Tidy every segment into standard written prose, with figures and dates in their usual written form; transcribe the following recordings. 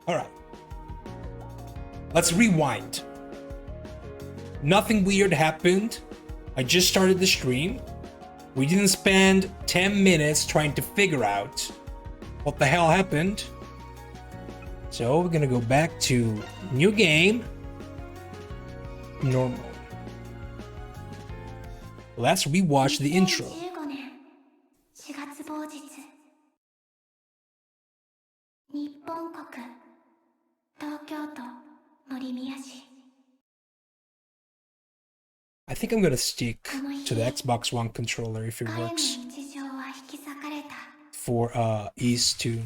All right. Let's rewind. Nothing weird happened. I just started the stream. We didn't spend 10 minutes trying to figure out what the hell happened. So we're gonna go back to new game. Normal. Let's rewatch the intro. 日本国東京都森宮市 I think I'm gonna stick to the Xbox One controller if it works for Ease 2.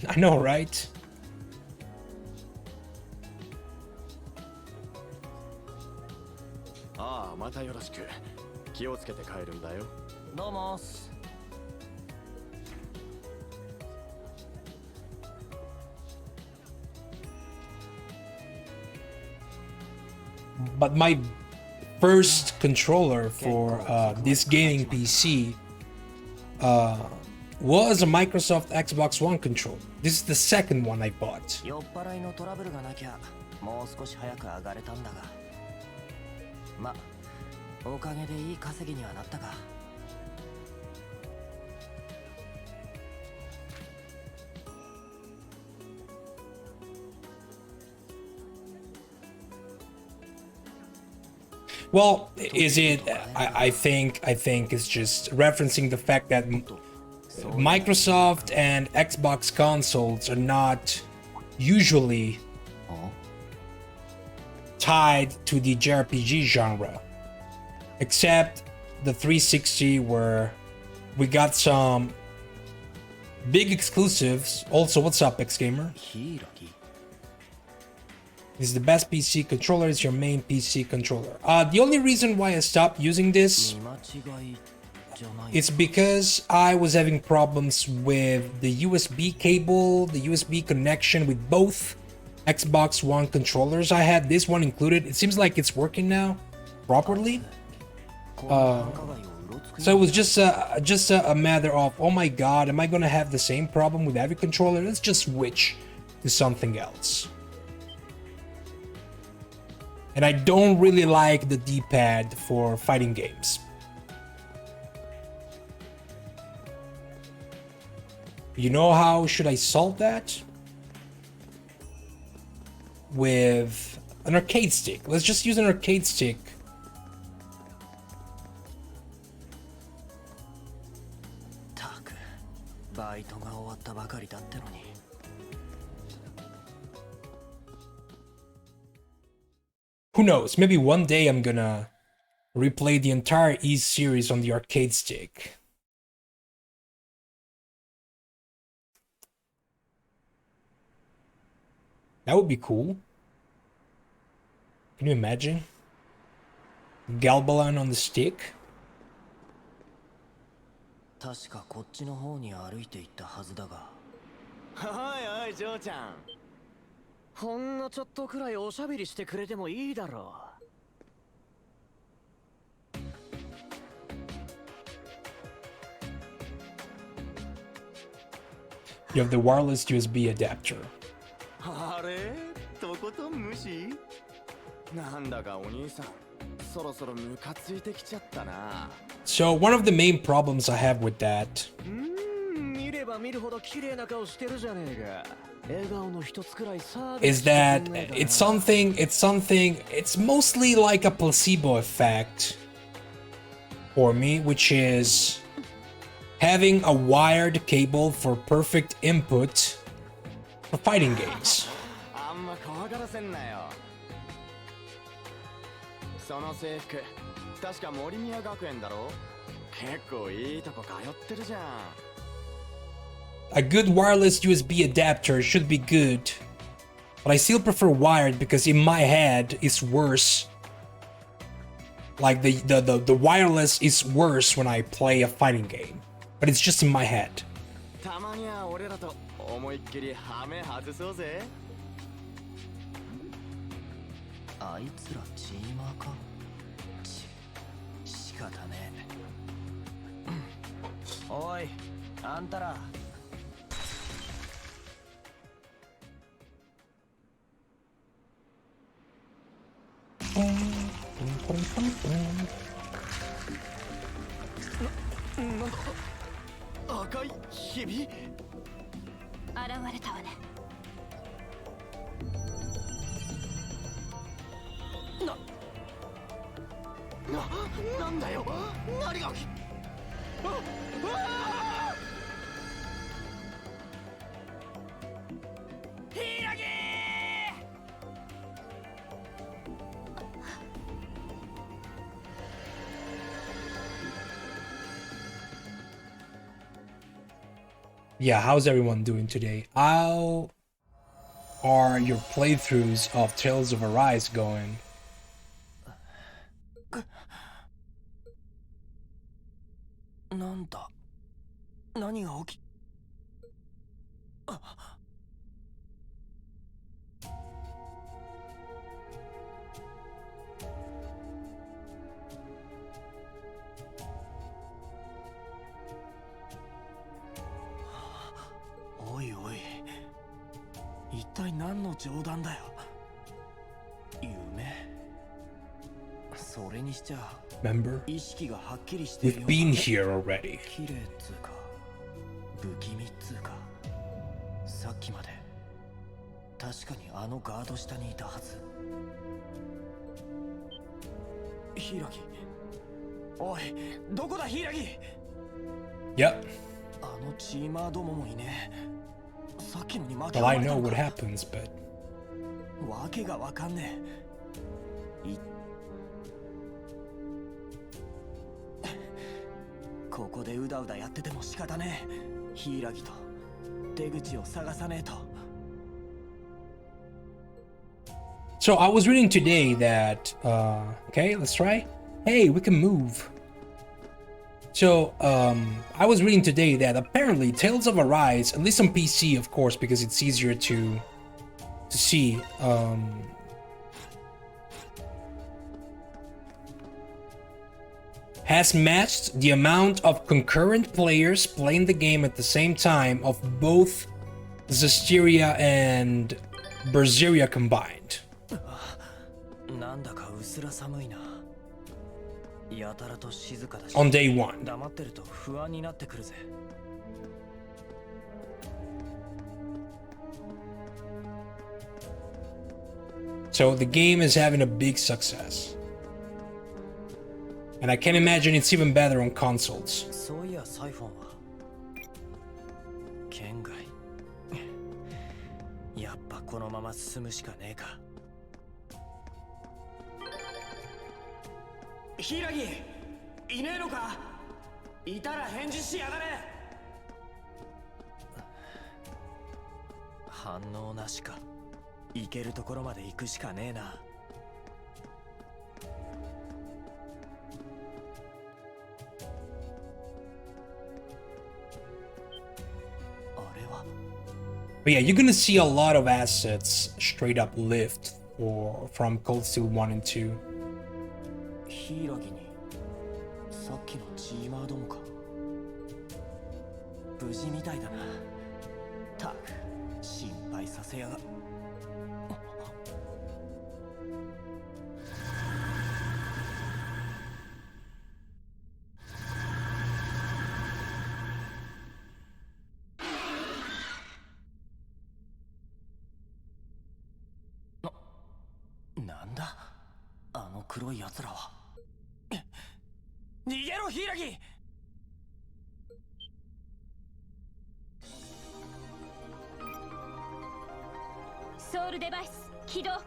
I know, right? But my first controller for this gaming PC was a Microsoft Xbox One controller. This is the second one I bought. Well, is it? I think it's just referencing the fact that Microsoft and Xbox consoles are not usually tied to the JRPG genre, except the 360, where we got some big exclusives. Also, what's up, X-Gamer? This is the best PC controller. It's your main PC controller. The only reason why I stopped using this is because I was having problems with the USB cable, the USB connection with both Xbox One controllers. I had this one included. It seems like it's working now properly. So it was just a matter of, oh my god, am I gonna have the same problem with every controller? Let's just switch to something else. And I don't really like the D-pad for fighting games. You know how should I solve that? With an arcade stick. Let's just use an arcade stick. Who knows? Maybe one day I'm gonna replay the entire Ys series on the arcade stick. That would be cool. Can you imagine? Galbalan on the stick? 確かこっちの方に歩いていったはずだが。おいおい、ジョーちゃん。ほんのちょっとくらいおしゃべりしてくれてもいいだろう。You have the wireless USB adapter. あれ？とことん無視？なんだかお兄さん、そろそろムカついてきちゃったな。So one of the main problems I have with that is that it's mostly like a placebo effect for me, which is having a wired cable for perfect input for fighting games. その制服、確か森宮学園だろ？結構いいとこ通ってるじゃん。A good wireless USB adapter should be good But I still prefer wired because in my head it's worse. Like the wireless is worse when I play a fighting game. But it's just in my head. たまには俺らと思いっきりハメ外そうぜ。あいつらチーマーか。仕方ねえ。おい、あんたら。なんか赤いひび？現れたわね。なんだよ。何が起き？ヒイラギ！ Yeah, how's everyone doing today? How are your playthroughs of Tales of Arise going? なんだ？何が起き？おいおい、一体何の冗談だよ。夢？それにしちゃ。 Remember? 意識がはっきりしてるよ。 We've been here already. 綺麗っつうか、不気味っつうか。さっきまで確かにあのガード下にいたはず。ヒイラギ、おい、どこだヒイラギ。 Yep. あのチーマーどももいねえ。さっきのに負け Well, た I の know か。 what happens, but わけがわかんねえ。ここでうだうだやってても仕方ねえ。ヒイラギと出口を探さねえと。 So I was reading today that okay, let's try. Hey, we can move. So I was reading today that apparently Tales of Arise, at least on PC, of course, because it's easier to see. Has matched the amount of concurrent players playing the game at the same time of both Zestiria and Berseria combined. なんだかうすら寒いな。やたらと静かだし。 On day one. 黙ってると不安になってくるぜ。 So the game is having a big success. And I can imagine it's even better on consoles. そういやサイフォンは県外。やっぱこのまま進むしかねえか。ヒイラギ、いねえのか？いたら返事しやがれ。反応なしか。行けるところまで行くしかねえな。 But yeah, you're gonna see a lot of assets straight up lift from Cold Steel 1 and 2. ヒイラギにさっきのチーマーどもか。無事みたいだな。たく心配させやが。 なんだあの黒い奴らは。逃げろヒイラギ。ソウルデバイス起動。リ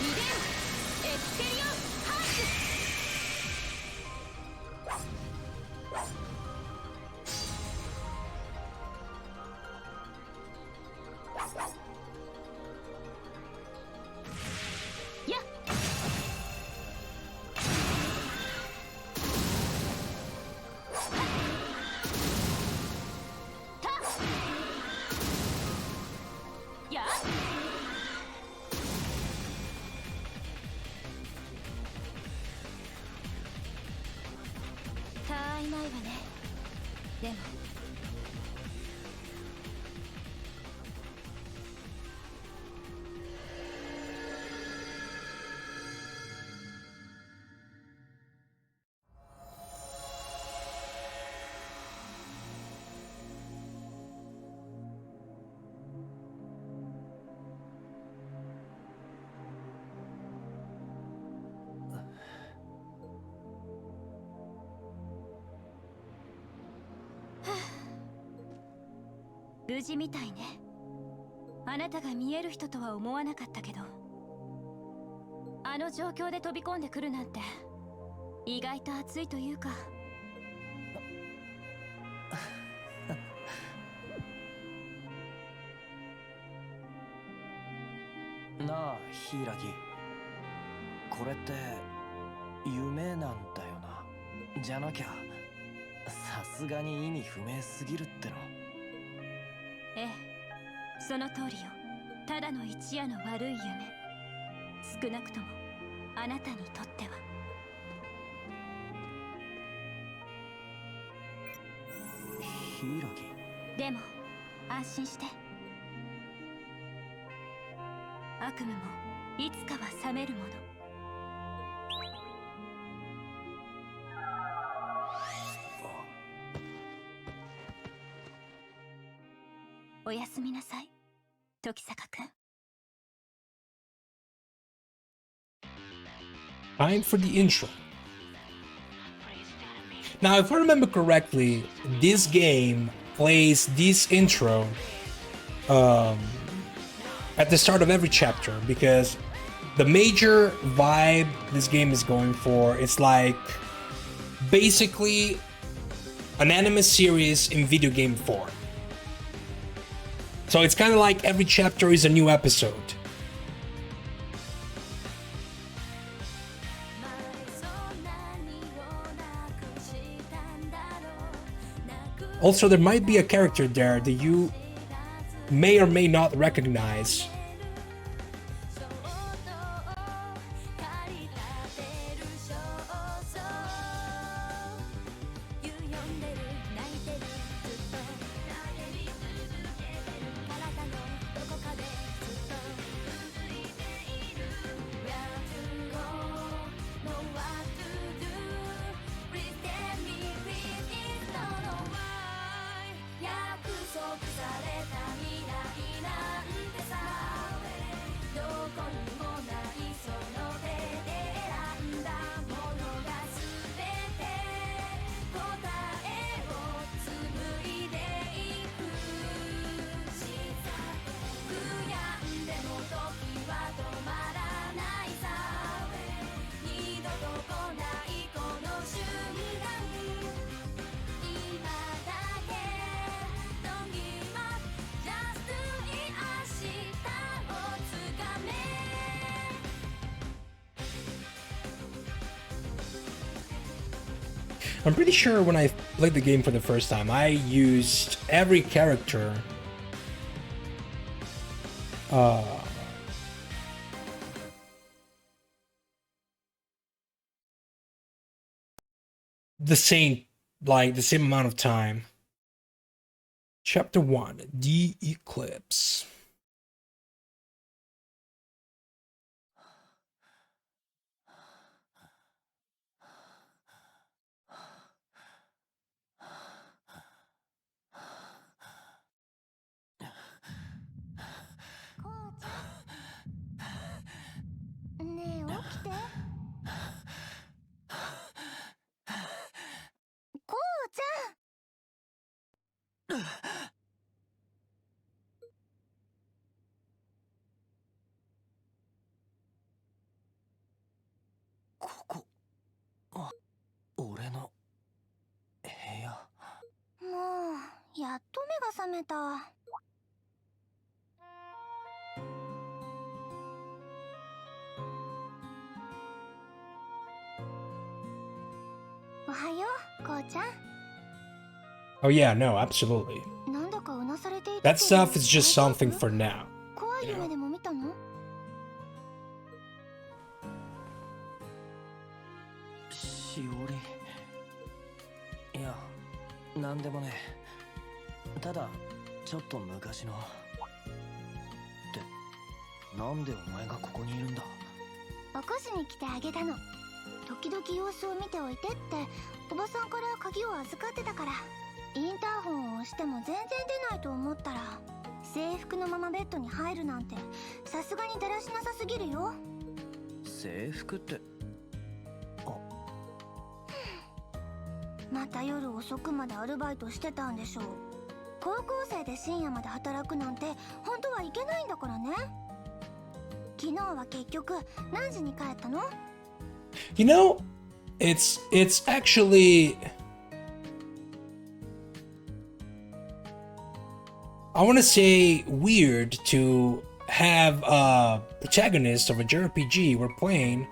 ベンエクセリオンハーツ。 おたわいないわね。でも無事みたいね。あなたが見える人とは思わなかったけど、あの状況で飛び込んでくるなんて意外と熱いというか。なあ柊、これって夢なんだよな。じゃなきゃさすがに意味不明すぎるっての。ええ、その通りよ。ただの一夜の悪い夢。少なくともあなたにとっては。柊、でも安心して。悪夢もいつかは覚めるもの。おやすみなさい、時坂くん。Time for the intro. Now, if I remember correctly, this game plays this intro at the start of every chapter, because the major vibe this game is going for is like basically an anime series in video game form. So it's kind of like every chapter is a new episode. Also, there might be a character there that you may or may not recognize. I'm pretty sure when I played the game for the first time, I used every character the same amount of time. Chapter 1, The Eclipse.もうやっと目が覚めた。おはよう、こうちゃん。 Oh yeah, no, absolutely. なんだかうなされていた That けど stuff is just 大丈夫？ something for now. こな夢でも見たの？しおり。いや、なんでもね。ただちょっと昔の。ってなんでお前がここにいるんだ？起こしに来てあげたの。時々様子を見ておいてっておばさんから鍵を預かってたから。インターホンを押しても全然出ないと思ったら制服のままベッドに入るなんてさすがにだらしなさすぎるよ。制服って。また夜遅くまでアルバイトしてたんでしょう。高校生で深夜まで働くなんて本当はいけないんだからね。昨日は結局何時に帰ったの？ You know, it's actually, I want to say, weird to have a protagonist of a JRPG we're playing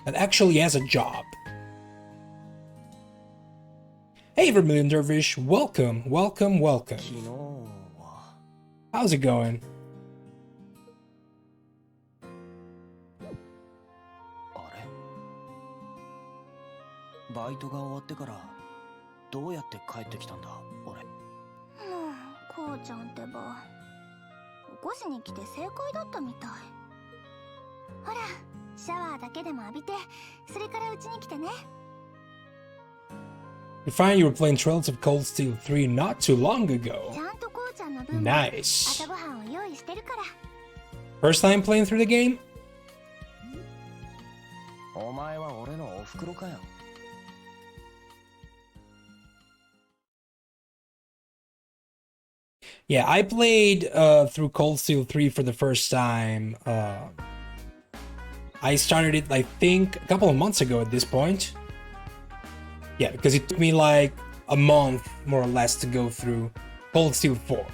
that actually has a job. Hey Vermilion Dervish, welcome. How's it going? バイトが終わってからどうやって帰ってきたんだ俺。もうこうちゃんってば起こしに来て正解だったみたい。ほらシャワーだけでも浴びてそれからうちに来てね。 You find you were playing Trails of Cold Steel 3 not too long ago. ちゃんとこうちゃんの分も Nice. 朝ごはんを用意してるから。 First time playing through the game? お前は俺のお袋かよ。Yeah, I played through Cold Steel 3 for the first time. I started it, I think, a couple of months ago at this point. Yeah, because it took me like a month, more or less, to go through Cold Steel 4.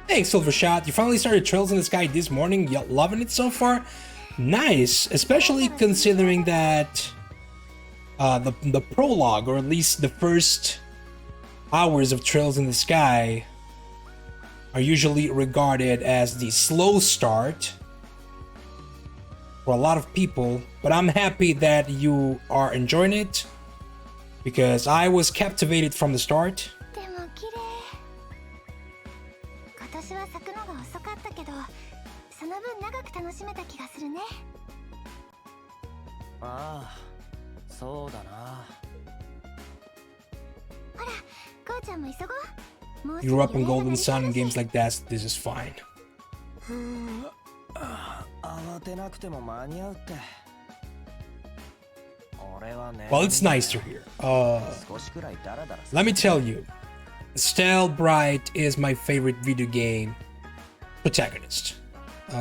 Hey, Silver Shot, you finally started Trails in the Sky this morning. You loving it so far? Nice, especially considering that the prologue, or at least the first hours of Trails in the Sky, are usually regarded as the slow start for a lot of people, but I'm happy that you are enjoying it because I was captivated from the start. でも綺麗。今年は咲くのが遅かったけどその分長く楽しめた気がするね。ああ、そうだな。ほらこうちゃんも急ごう。もうす You ぐ grew up in 夜が Golden 鳴りそう Sun だ and し。 games like that, so this is fine. 慌てなくても間に合うって。俺はね。Well, it's nice to hear. 少しくらいダラダラ。 Let me tell you, Estelle Bright is my favorite video game protagonist. も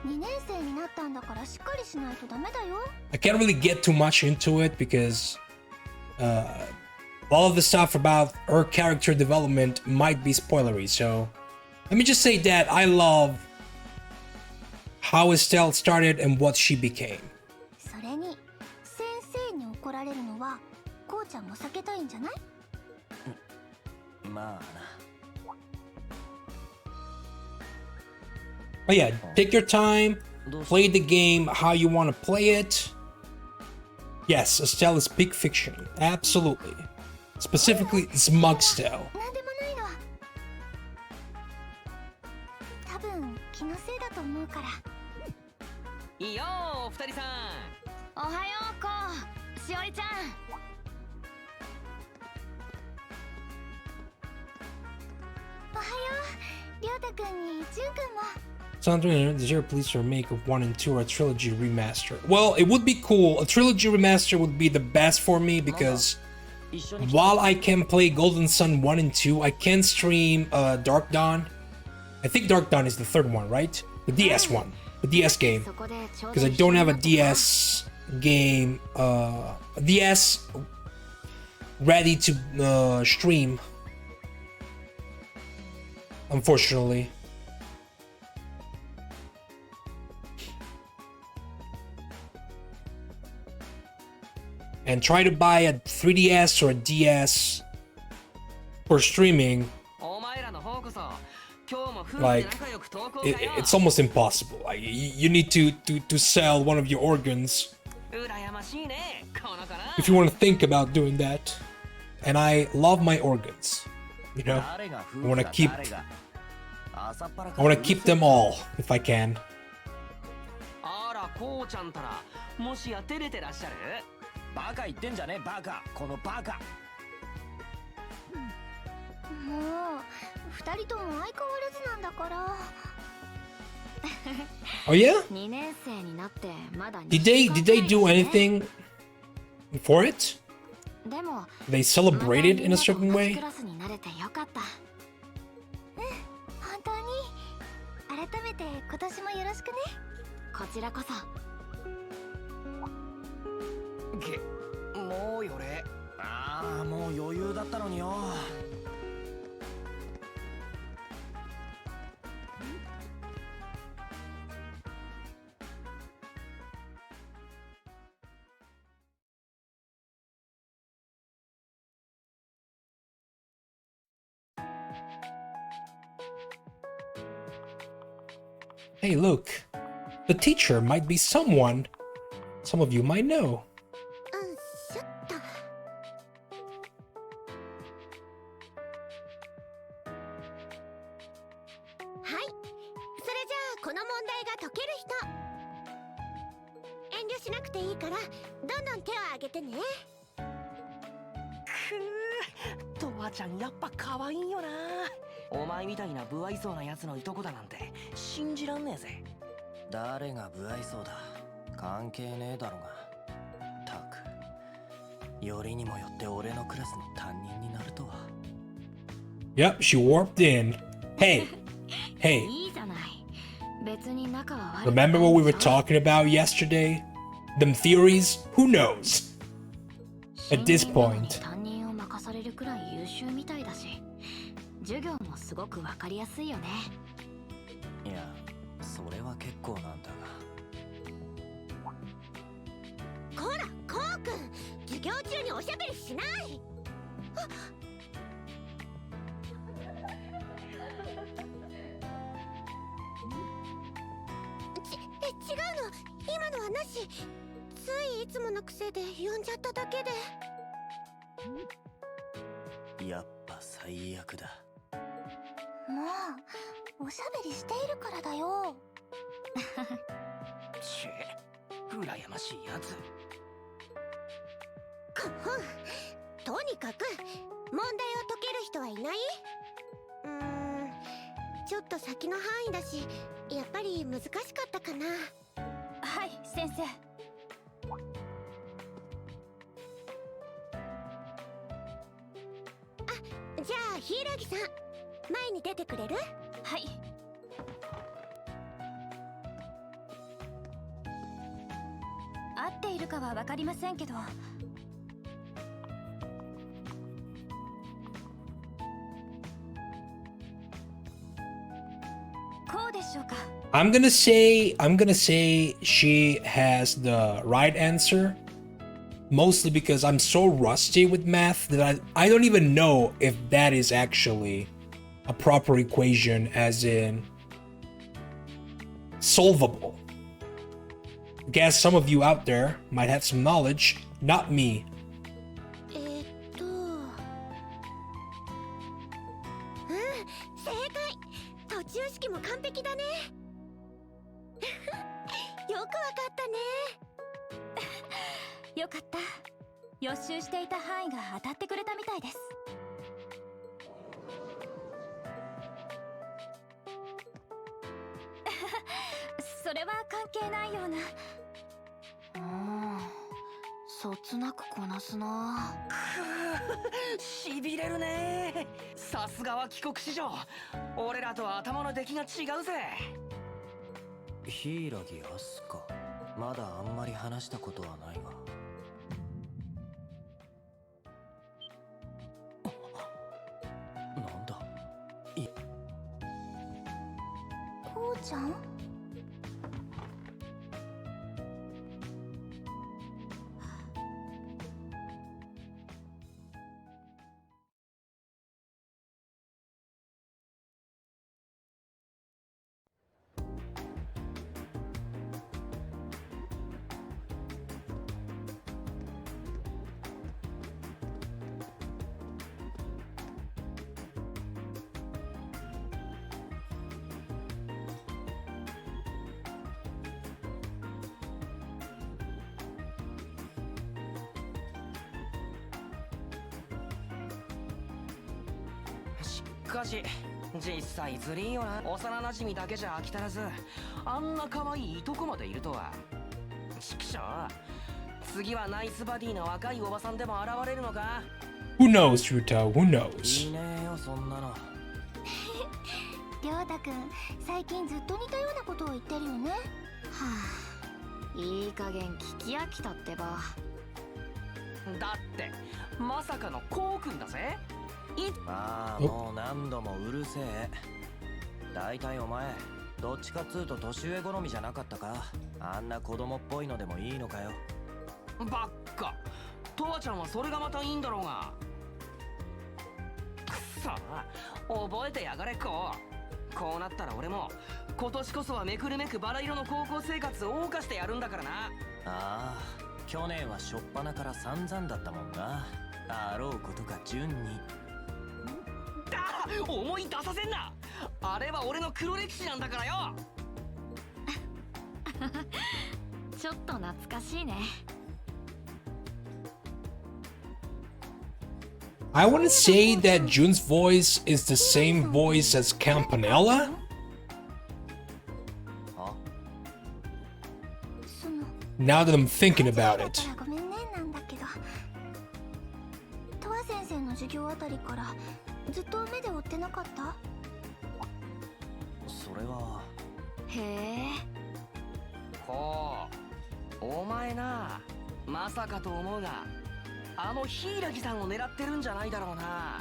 う2年生になったんだからしっかりしないとダメだよ。 I can't really get too much into it because all of the stuff about her character development might be spoilery, so let me just say that I love how Estelle started and what she became. それに先生に怒られるのはこうちゃんも避けたいんじゃない？まあな。 But yeah, take your time, play the game how you want to play it. Yes, Estelle is peak fiction, absolutely. Specifically, Smug Stelle. なんでもないの。多分気のせいだと思うから。いいよお二人さん。おはようこう、しおりちゃん。おはよう、りょうたくんにじゅんくんも。Sandra, does your please remake of 1 and 2 or a trilogy remaster? Well, it would be cool. A trilogy remaster would be the best for me because while I can play Golden Sun 1 and 2, I can stream Dark Dawn. I think Dark Dawn is the third one, right? The DS one. The DS game. Because I don't have a DS game, DS ready to stream. Unfortunately. and try to buy a 3DS or a DS for streaming, like it's almost impossible. Like, you need to sell one of your organs if you want to think about doing that. And I love my organs, you know. I want to keep them all if I can. こうちゃんたらもしや照れてらっしゃる？バカ言ってんじゃねえバカこのバカ。もう二人とも相変わらずなんだから。Oh yeah? 2年生になってまだ Did they do anything for it? でも They celebrated in a certain way? クラスになれてよかった。本当に改めて今年もよろしくね。こちらこそ。もうよれ。ああ、もう余裕だったのによ。Hey, look. The teacher might be someone some of you might know. ちょっと。はい。それじゃあこの問題が解ける人。遠慮しなくていいからどんどん手を挙げてね。くー、とわちゃんやっぱ可愛いよな。お前みたいな不愛想なやつのいとこだなんて信じらんねえぜ。誰が不愛想だ。関係ねえだろが。たく、よりにもよって俺のクラスの担任になるとは。Yep, she warped in. Hey, hey. いいじゃない。別に仲は悪い。 Remember what we were talking about yesterday? Them theories? Who knows? At this point. 担任を任されるくらい優秀みたいだし、授業もすごくわかりやすいよね。いや、それは結構なんだが。こら、こうくん、授業中におしゃべりしない。違うの、今のはなし。ついいつもの癖で呼んじゃっただけで。やっぱ最悪だ。もうおしゃべりしているからだよ。ちぇ、羨ましいやつ。とにかく問題を解ける人はいない？ちょっと先の範囲だし、やっぱり難しかったかな。はい、先生。じゃあ柊さん、前に出てくれる？はい。合っているかは分かりませんけど。こうでしょうか。I'm gonna say she has the right answer. Mostly because I'm so rusty with math that I don't even know if that is actually a proper equation, as in solvable. Guess some of you out there might have some knowledge, not me. 正解。途中式も完璧だね。よくわかったね。よかった。予習していた範囲が当たってくれたみたいです。それは関係ないような。そつなくこなすな。しびれるね。さすがは帰国子女。俺らと頭の出来が違うぜ。柊飛鳥、まだあんまり話したことはないが。なんだこうちゃん？かし実際ずりーよな。幼馴染だけじゃ飽き足らず、あんな可愛いいとこまでいるとは。ちくしょう、次はナイスバディの若いおばさんでも現れるのか。 Who knows, Ruto? Who い knows? いねーよそんなの。りょうたくん最近ずっと似たようなことを言ってるよね。はあ、いい加減聞き飽きたってば。だってまさかのこうくんだぜ。ああ、もう何度もうるせえ。だいたいお前どっちかっつうと年上好みじゃなかったか。あんな子供っぽいのでもいいのかよ。ばっか。とわちゃんはそれがまたいいんだろうが。くそ、覚えてやがれこう。こうなったら俺も今年こそはめくるめくバラ色の高校生活を謳歌してやるんだからな。ああ、去年は初っ端から散々だったもんな。あろうことか順に。思い出させんな。あれは俺の黒歴史なんだからよ。ちょっと懐かしいね。I want to say that Jun's voice is the same voice as Campanella. その Now that I'm thinking about だ it. からごめんねなんだけど、とわ先生の授業あたりからずっと目で追ってなかった？それは。へえ。こう、お前な、まさかと思うが、あの柊さんを狙ってるんじゃないだろうな。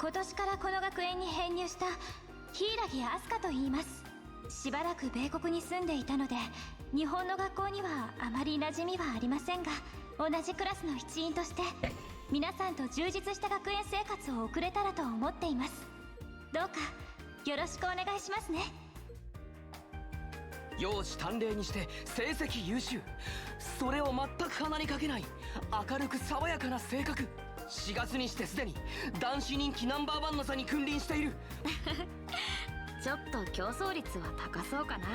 今年からこの学園に編入した柊飛鳥と言います。しばらく米国に住んでいたので日本の学校にはあまり馴染みはありませんが、同じクラスの一員として皆さんと充実した学園生活を送れたらと思っています。どうかよろしくお願いしますね。容姿端麗にして成績優秀、それを全く鼻にかけない明るく爽やかな性格。4月にしてすでに男子人気ナンバーワンの差に君臨している。ちょっと競争率は高そうかな。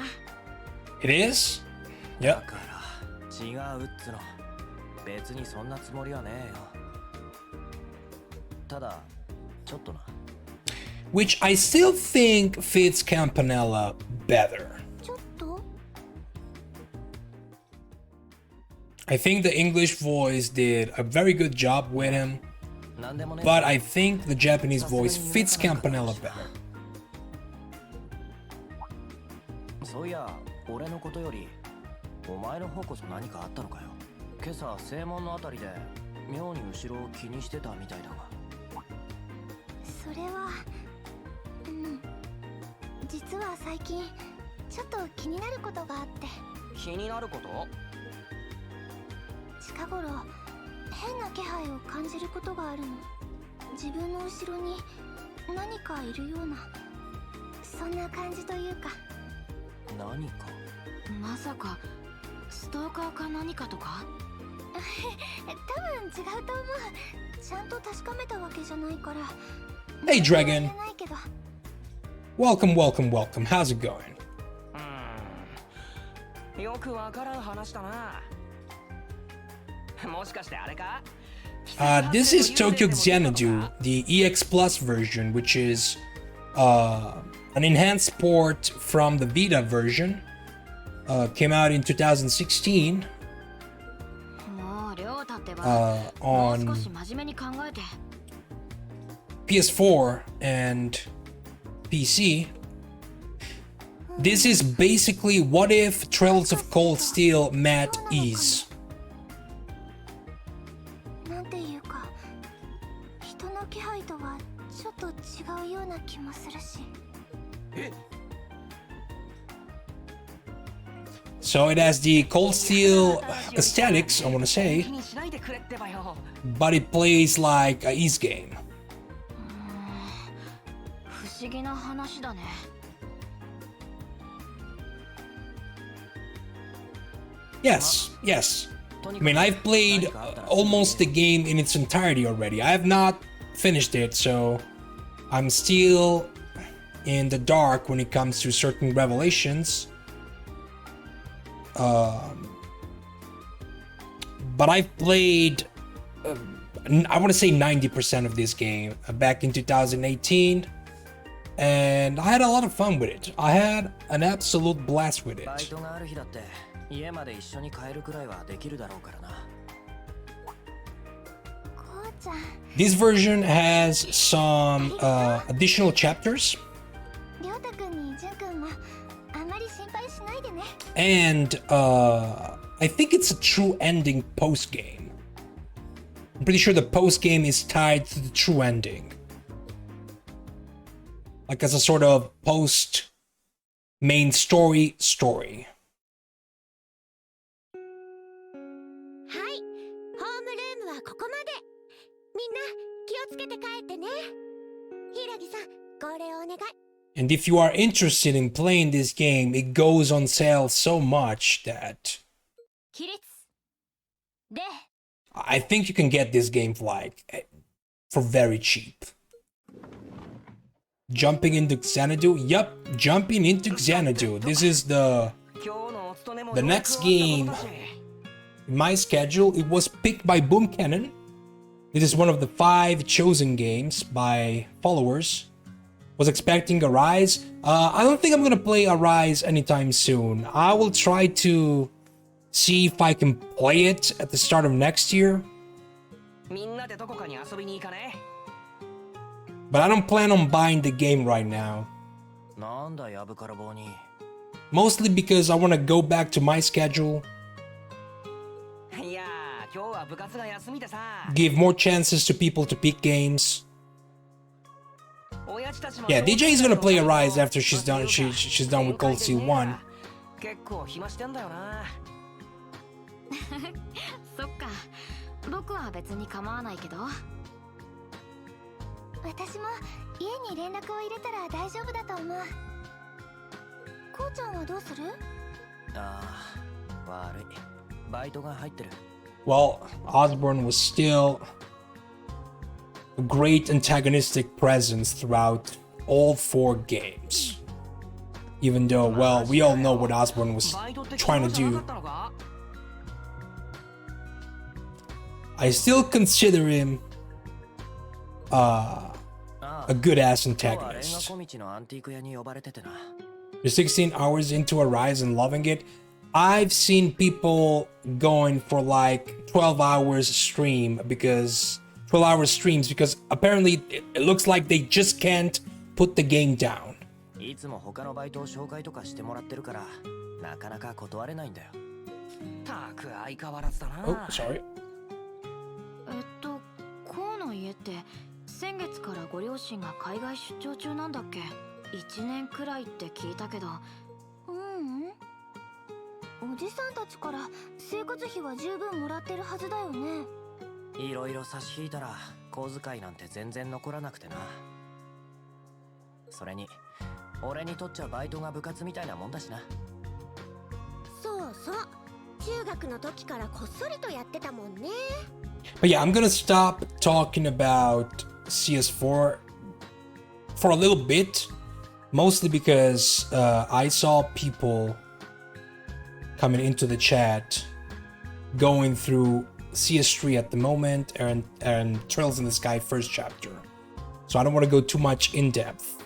It is? だ Yep. から違うっつの。別にそんなつもりはねえよ。ただちょっとな。 Which I still think fits Campanella better. ちょっと I think the English voice did a very good job with him, なんでもね。 but I think the Japanese voice fits Campanella better. そういや、俺のことよりお前の方こそ何かあったのかよ。今朝正門のあたりで妙に後ろを気にしてたみたいだが。それは実は最近ちょっと気になることがあって。気になること？近頃変な気配を感じることがあるの。自分の後ろに何かいるような、そんな感じというか。何か？まさかストーカーか何かとか？多分違うと思う。ちゃんと確かめたわけじゃないから。 Hey, Dragon. 言えないけど。 Welcome, welcome, welcome. How's it going? よくわからん話だな。もしかしてあれかThis is Tokyo Xanadu, the EX Plus version, which is an enhanced port from the Vita version. Came out in 2016 on PS4 and PC. This is basically what if Trails of Cold Steel met Ease. なんていうか、人の気配とはちょっと違うような気もするし。So it has the Cold Steel aesthetics, I want to say, but it plays like a Ease game. 不思議な話だね。 Yes, yes. I mean, I've played almost the game in its entirety already. I have not finished it, so I'm still in the dark when it comes to certain revelations. But I've played I want to say 90% of this game back in 2018, and I had a lot of fun with it. I had an absolute blast with it. This version has some additional chapters, and I think it's a true ending post-game. I'm pretty sure the post-game is tied to the true ending, like as a sort of post-main story. みんな気をつけて帰ってね。柊さん、これをお願い。 And if you are interested in playing this game, it goes on sale so much that I think you can get this game for very cheap. Jumping into Xanadu? Yup, jumping into Xanadu. This is the next game in my schedule. It was picked by Boom Cannon. It is one of the 5 chosen games by followers. Was expecting Arise. I don't think I'm gonna play Arise anytime soon. I will try to see if I can play it at the start of next year. But I don't plan on buying the game right now. Mostly because I want to go back to my schedule. Give more chances to people to pick games. Yeah, DJ is gonna play Arise after she's done. She's done with Cold Steel 1. そっか、僕は別に構わないけど。私も家に連絡を入れたら大丈夫だと思う。こうちゃんはどうする？ああ、悪い。バイトが入ってる。Well, Osborne was still a great antagonistic presence throughout all 4 games. Even though, well, we all know what Osborne was trying to do. I still consider him a good-ass antagonist. You're 16 hours into Arise and loving it. I've seen people going for like 12 hours streams because apparently it looks like they just can't put the game down. Oh, sorry. こうの家って先月からご両親が海外出張中なんだっけ？1年くらいって聞いたけど。おじさんたちから生活費は十分もらってるはずだよね。いろいろ差し引いたら小遣いなんて全然残らなくてな。それに俺にとっちゃバイトが部活みたいなもんだしな。そうそう。中学の時からこっそりとやってたもんね。But yeah, I'm gonna stop talking about CS4 for a little bit, mostly because I saw people coming into the chat going through CS3 at the moment and Trails in the Sky first chapter. So I don't want to go too much in depth.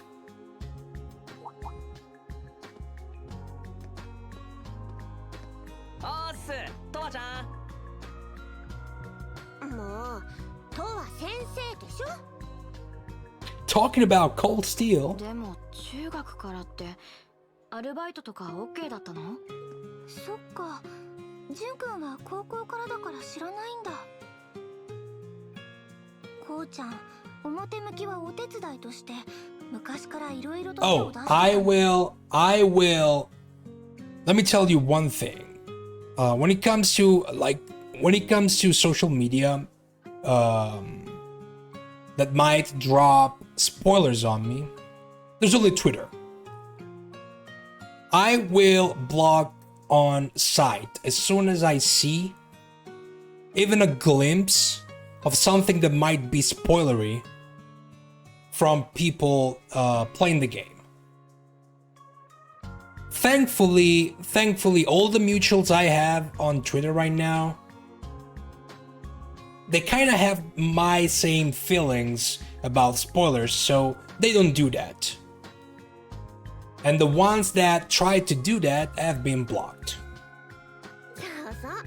Talking about Cold Steel. でも中学からってアルバイトとか OK だったの？そっか。ジュン君は高校からだから知らないんだ。こうちゃん、表向きはお手伝いとして昔からいろいろと手を出してた。I will. Let me tell you one thing. When it comes to social media, that might drop spoilers on me. There's only Twitter. I will block on site as soon as I see even a glimpse of something that might be spoilery from people playing the game. Thankfully, all the mutuals I have on Twitter right now, they kind of have my same feelings about spoilers, so they don't do that. And the ones that try to do that have been blocked.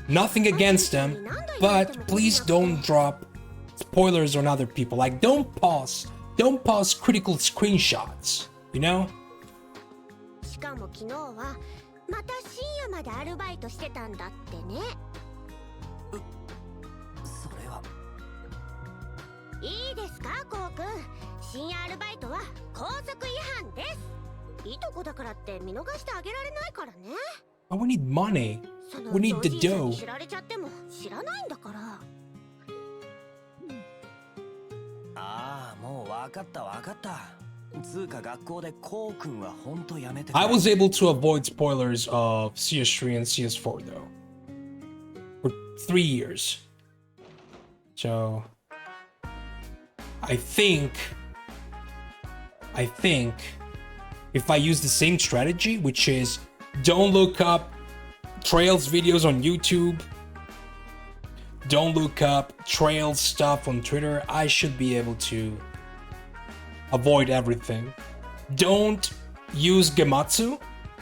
Nothing against them, but please don't drop spoilers on other people. Like, don't pause critical screenshots, you know? しかも昨日はまた深夜までアルバイトしてたんだってね。それは。いいですか、こうくん。深夜アルバイトは校則違反です。いとこだからって見逃してあげられないからね。Oh, we need money. We need the dough. 知られちゃっても知らないんだから。ああ、もうわかったわかった。つうか学校でこうくんは本当やめて。I was able to avoid spoilers of CS3 and CS4 though. For 3 years. So I think if I use the same strategy, which is don't look up Trails videos on YouTube, don't look up Trails stuff on Twitter, I should be able to avoid everything. Don't use Gematsu.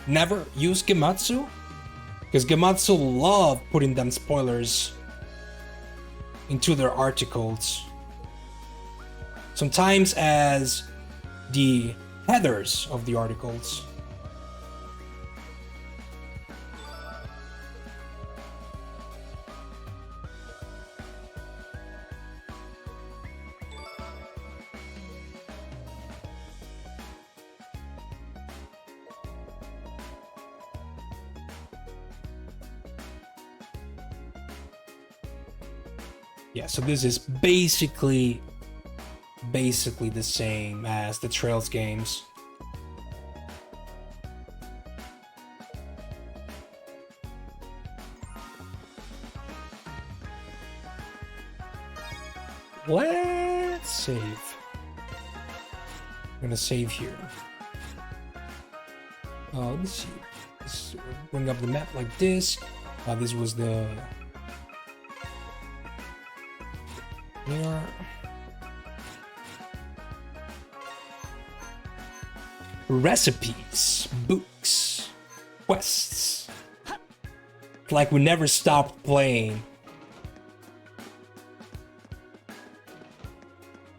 Never use Gematsu, because Gematsu love putting them spoilers into their articles. Sometimes as the headers of the articles. Yeah, so this is basically the same as the Trails games. Let's save. I'm gonna save here. Let's see. Let's bring up the map like this. This was the... recipes, books, quests. Like we never stopped playing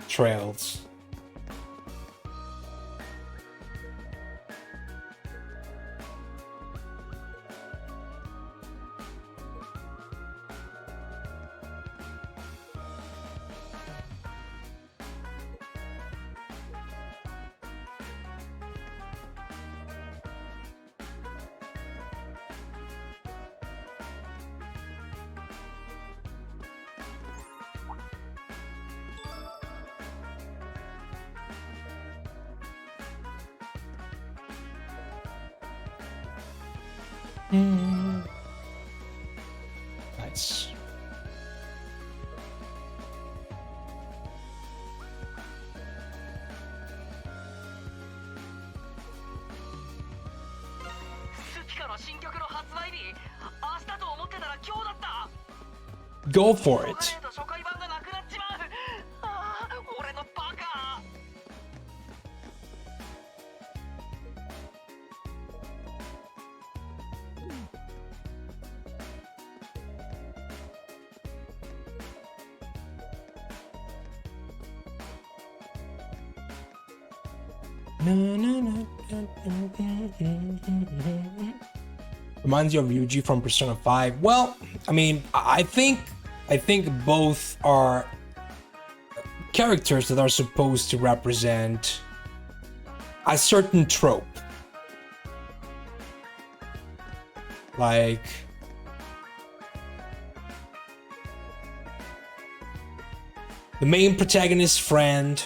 Trails. Nice. Go for it. Reminds you of Yuji from Persona 5. Well, I mean, I think both are characters that are supposed to represent a certain trope. Like the main protagonist's friend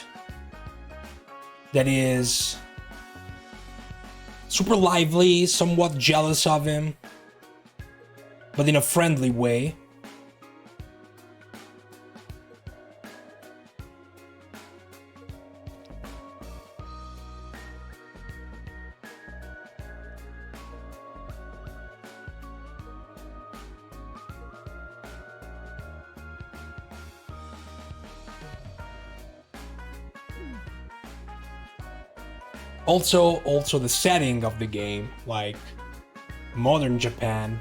that is super lively, somewhat jealous of him, but in a friendly way. Also the setting of the game, like modern Japan,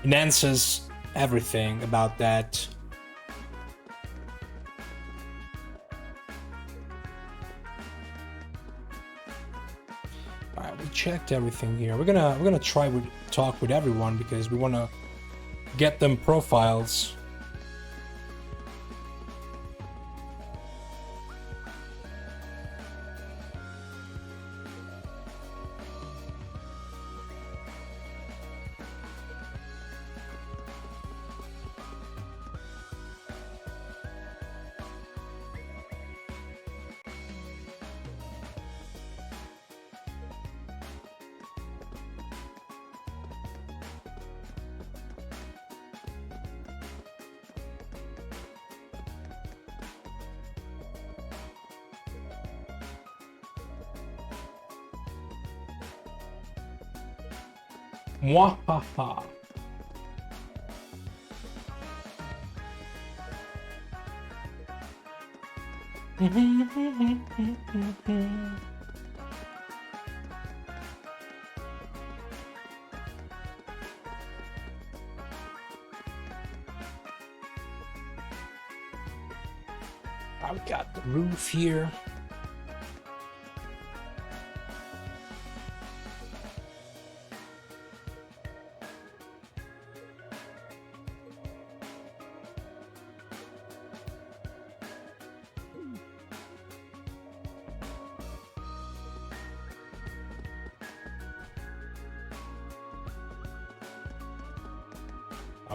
enhances everything about that. Alright, we checked everything here. We're gonna try to talk with everyone because we wanna get them profiles. Mwahaha. I've got the roof here.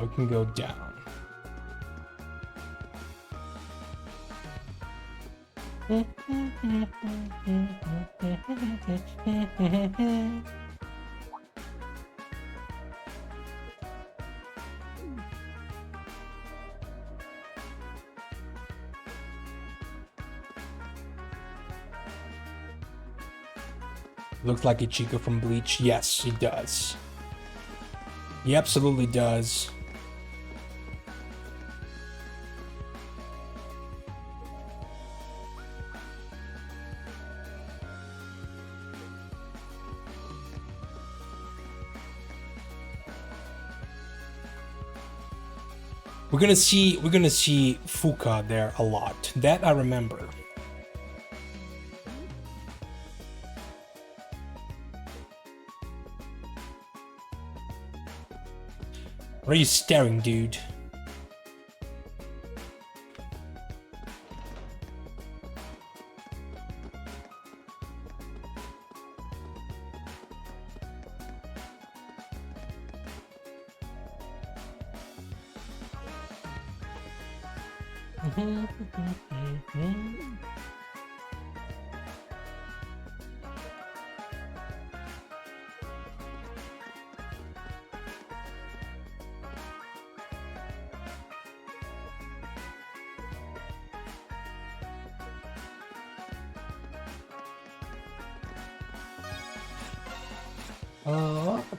We can go down. Looks like Ichigo from Bleach. Yes, he does. He absolutely does. We're gonna see Fuka there a lot. That I remember. What are you staring, dude?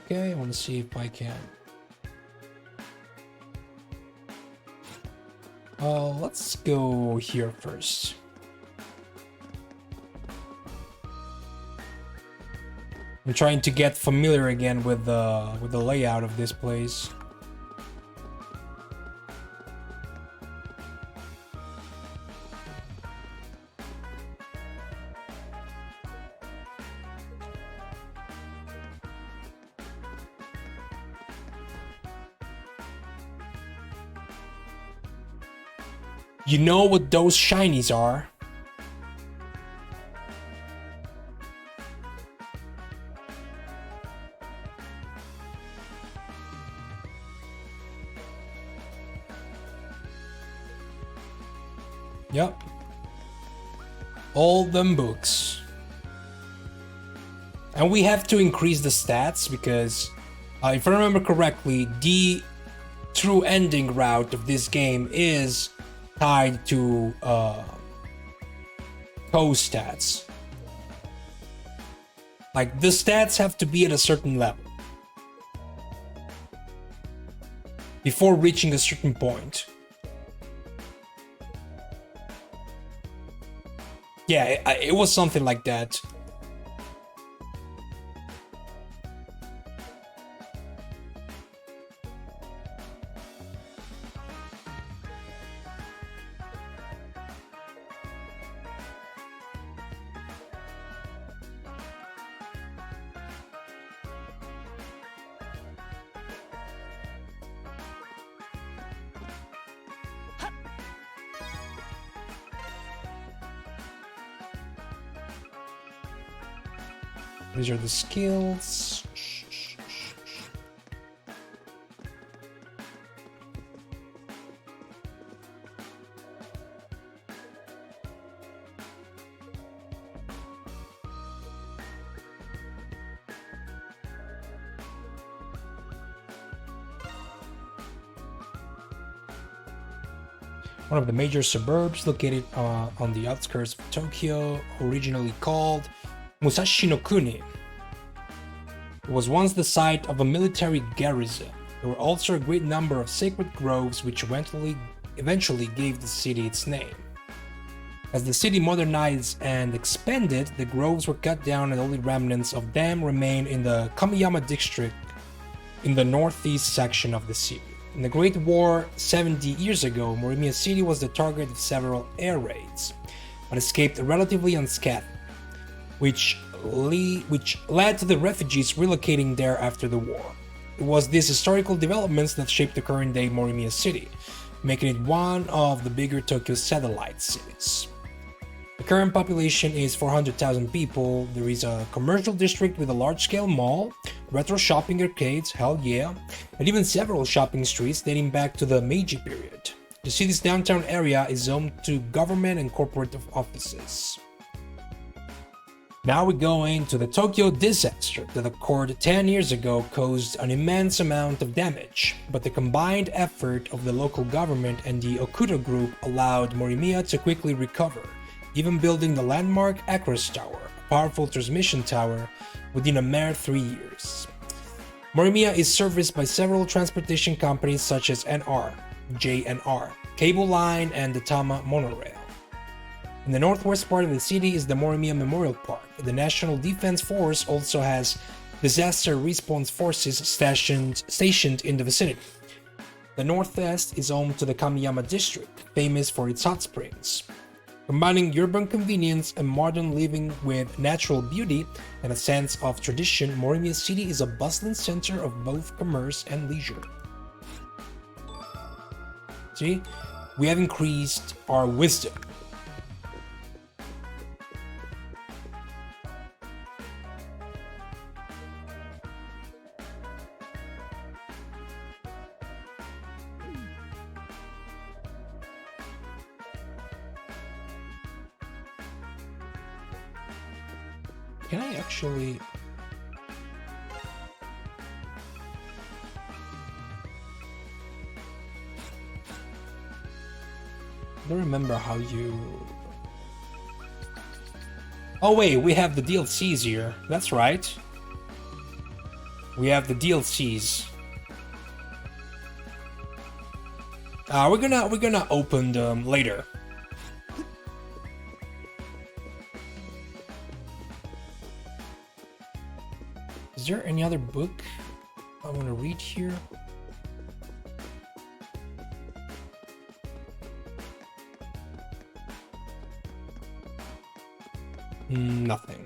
Okay, I want to see if I can. Let's go here first. I'm trying to get familiar again with the layout of this place. You know what those shinies are? Yep. All them books. And we have to increase the stats because, if I remember correctly, the true ending route of this game is tied to co-stats. Like, the stats have to be at a certain level before reaching a certain point. Yeah, it was something like that. These are the skills. One of the major suburbs located on the outskirts of Tokyo, originally called Musashi no Kuni. It was once the site of a military garrison. There were also a great number of sacred groves which eventually gave the city its name. As the city modernized and expanded, the groves were cut down and only remnants of them remain in the Kamiyama district in the northeast section of the city. In the Great War 70 years ago, Morimiya City was the target of several air raids, but escaped relatively unscathed, which led to the refugees relocating there after the war. It was these historical developments that shaped the current-day Morimiya City, making it one of the bigger Tokyo satellite cities. The current population is 400,000 people. There is a commercial district with a large-scale mall, retro shopping arcades, hell yeah, and even several shopping streets dating back to the Meiji period. The city's downtown area is home to government and corporate offices. Now we go into the Tokyo disaster that occurred 10 years ago caused an immense amount of damage, but the combined effort of the local government and the Okuda group allowed Morimiya to quickly recover, even building the landmark Acros Tower, a powerful transmission tower, within a mere 3 years. Morimiya is serviced by several transportation companies such as NR, JNR, Cable Line, and the Tama monorail. In the northwest part of the city is the Morimiya Memorial Park. The National Defense Force also has disaster response forces stationed in the vicinity. The northwest is home to the Kamiyama district, famous for its hot springs. Combining urban convenience and modern living with natural beauty and a sense of tradition, Morimiya City is a bustling center of both commerce and leisure. See, we have increased our wisdom. Can I actually... I don't remember how you... Oh wait, we have the DLCs here. That's right. We have the DLCs. We're gonna open them later. Is there any other book I want to read here? Nothing.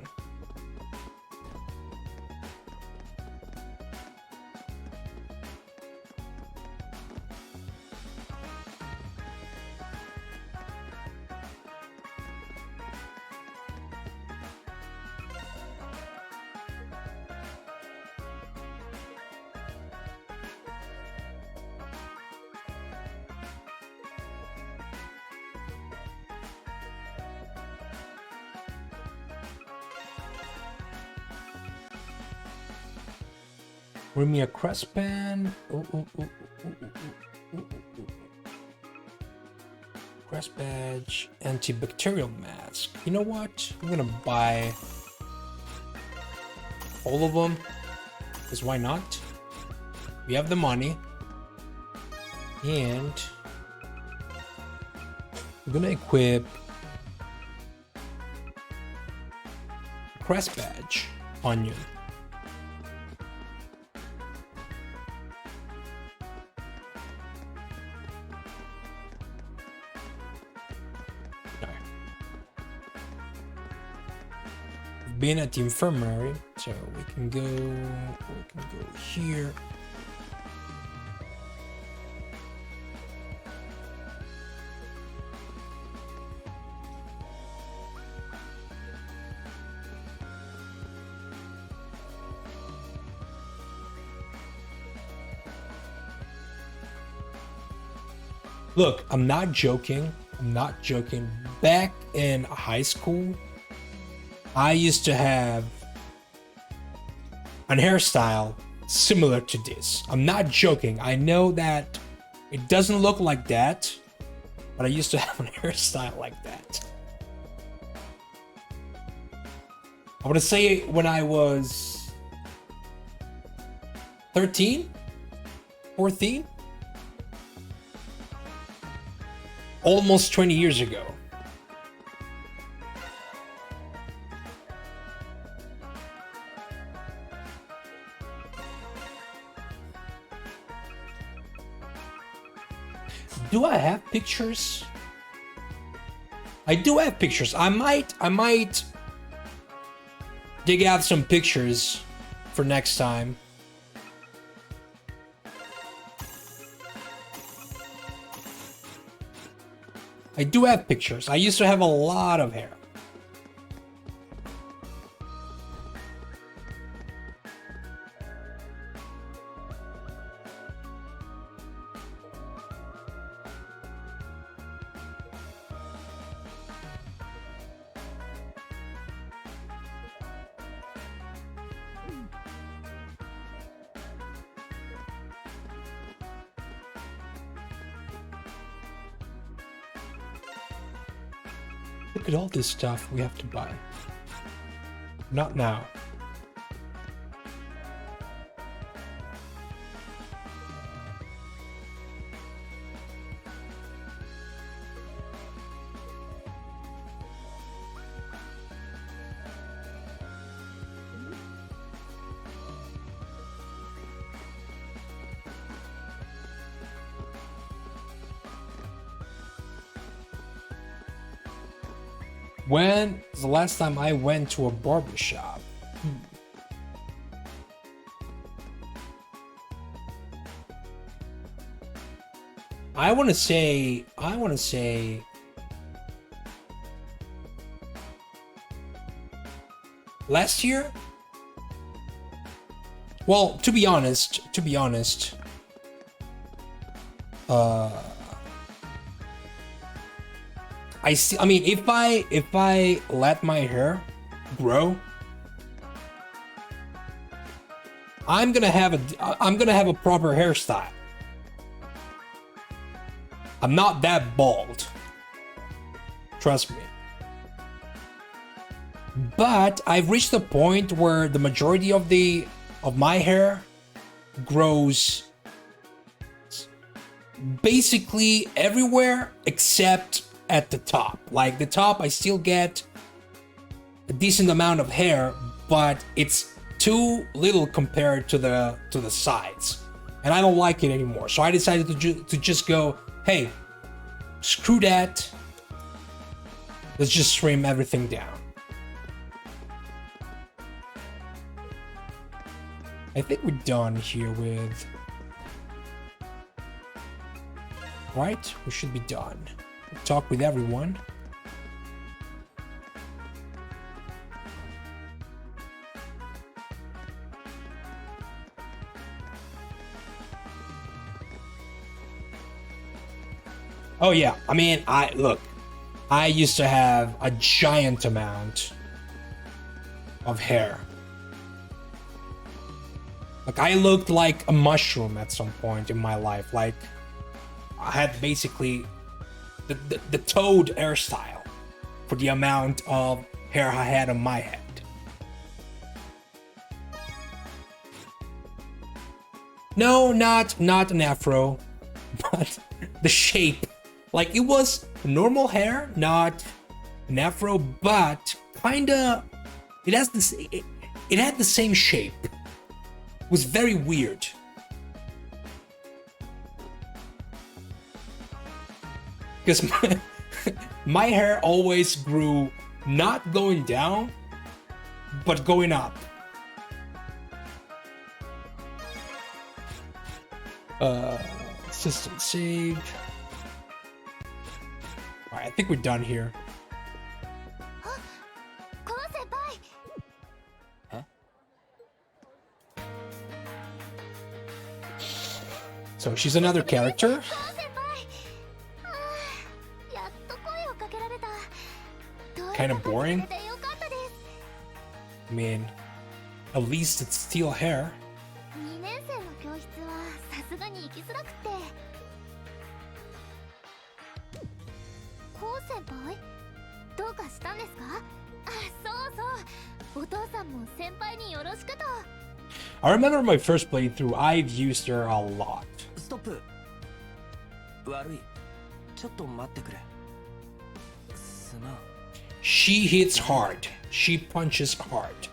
Morimiya Crestband. Crest badge, antibacterial mask. You know what? I'm gonna buy all of them, because why not? We have the money, and we're gonna equip Crest badge on you. Been at the infirmary, so we can go here. Look, I'm not joking. I'm not joking. Back in high school, I used to have an hairstyle similar to this. I'm not joking. I know that it doesn't look like that, but I used to have a hairstyle like that. I want to say when I was 13, 14, almost 20 years ago. Do I have pictures? I do have pictures. I might dig out some pictures for next time. I do have pictures. I used to have a lot of hair. Look at all this stuff we have to buy. Not now. When was the last time I went to a barber shop? I want to say last year? Well, to be honest, I mean, if I let my hair grow, I'm gonna have a proper hairstyle. I'm not that bald. Trust me. But I've reached a point where the majority of my hair grows basically everywhere except at the top. Like the top, I still get a decent amount of hair, but it's too little compared to the sides, and I don't like it anymore. So I decided to just go, hey, screw that. Let's just trim everything down. I think we're done here with. Right? We should be done. Talk with everyone. Oh yeah, I mean, I used to have a giant amount of hair. Like I looked like a mushroom at some point in my life. Like I had basically the toad hairstyle for the amount of hair I had on my head. No, not an afro, but the shape. Like it was normal hair, not an afro, but kinda it has this it had the same shape. It was very weird. Because my hair always grew not going down, but going up. System saved. Alright, I think we're done here. Huh? So she's another character. kind of boring. よかったです。 I mean, at least it's still hair. 2年生の教室はさすがに行きづらくて。こう先輩、どうかしたんですか？あ、そうそう。お父さんも先輩によろしくと。I remember my first playthrough, I've used her a lot. ストップ。悪い。ちょっと待ってくれ。すまん。 She hits hard. She punches hard. ち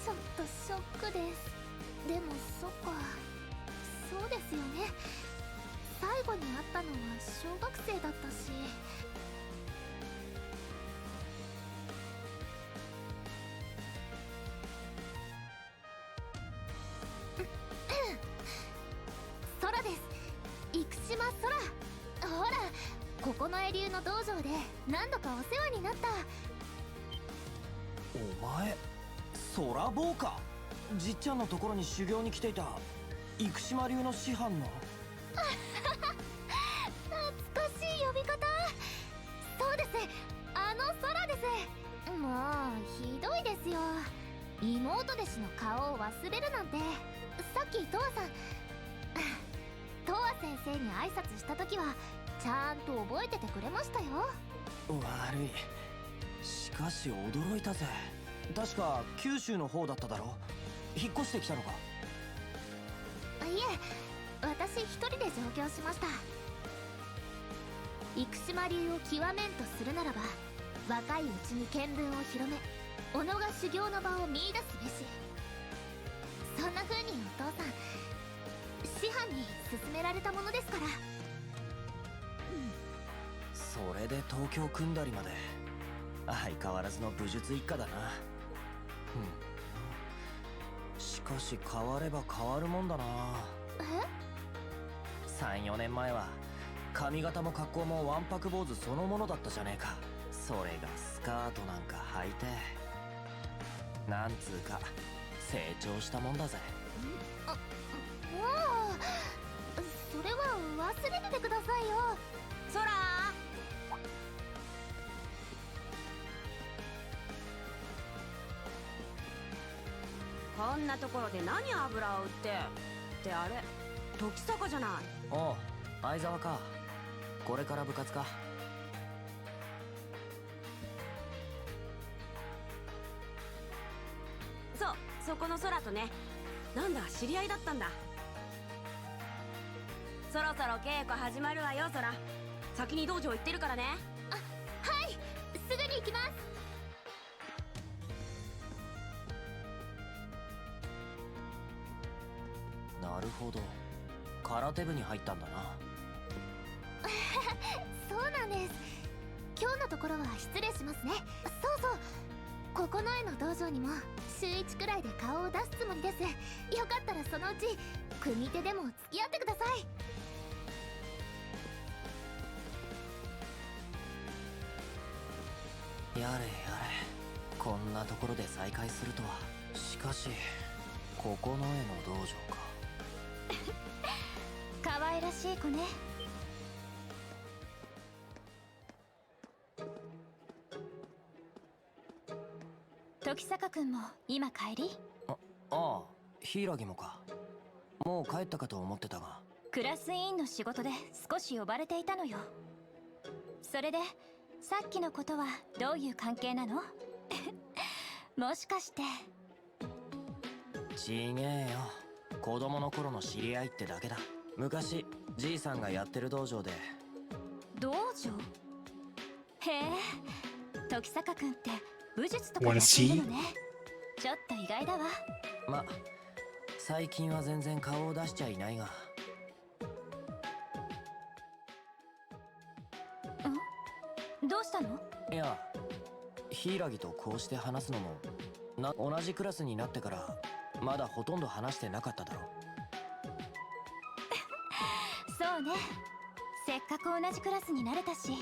ょっとショックです。でもそっか、そうですよね。最後に会ったのは小学生だったし。空です。生島空。ほら、ここのエリューの道場で何度かお世話になった。お前、空坊か。じっちゃんのところに修行に来ていた生島流の師範の。懐かしい呼び方。そうです、あの空です。もうひどいですよ。妹弟子の顔を忘れるなんて。さっきトアさん、トア先生に挨拶した時はちゃんと覚えててくれましたよ。悪い。しかし驚いたぜ。確か九州の方だっただろ。引っ越してきたのか？いえ、私一人で上京しました。生島流を極めんとするならば、若いうちに見聞を広め、己が修行の場を見出すべし。そんな風にお父さん、師範に勧められたものですから。それで東京組んだりまで。相変わらずの武術一家だな。しかし変われば変わるもんだな。3、4年前は髪型も格好もわんぱく坊主そのものだったじゃねえか。それがスカートなんか履いて、なんつうか成長したもんだぜ。もうそれは忘れててくださいよ。そらこんなところで何油を売ってあれ時坂じゃない。おう、相沢か。これから部活か？そう、そこの空とね。なんだ、知り合いだったんだ。そろそろ稽古始まるわよ、空。先に道場行ってるからね。はい、すぐに行きます。なるほど、空手部に入ったんだな。そうなんです。今日のところは失礼しますね。そうそう、ここの絵の道場にも週1くらいで顔を出すつもりです。よかったらそのうち組手でも付き合ってください。やれやれ、こんなところで再会するとは。しかしここの絵の道場か。可愛らしい子ね。時坂君も今帰り？ああ、柊もか。もう帰ったかと思ってたが。クラス委員の仕事で少し呼ばれていたのよ。それでさっきのことはどういう関係なの？もしかして。ちげえよ、子供の頃の知り合いってだけだ。昔じいさんがやってる道場で。道場？へえ、時坂君って武術とかやってるのね。ちょっと意外だわ。ま、最近は全然顔を出しちゃいないが。どうしたの？いや、柊とこうして話すのも同じクラスになってからまだほとんど話してなかっただろ。そうね、せっかく同じクラスになれたし、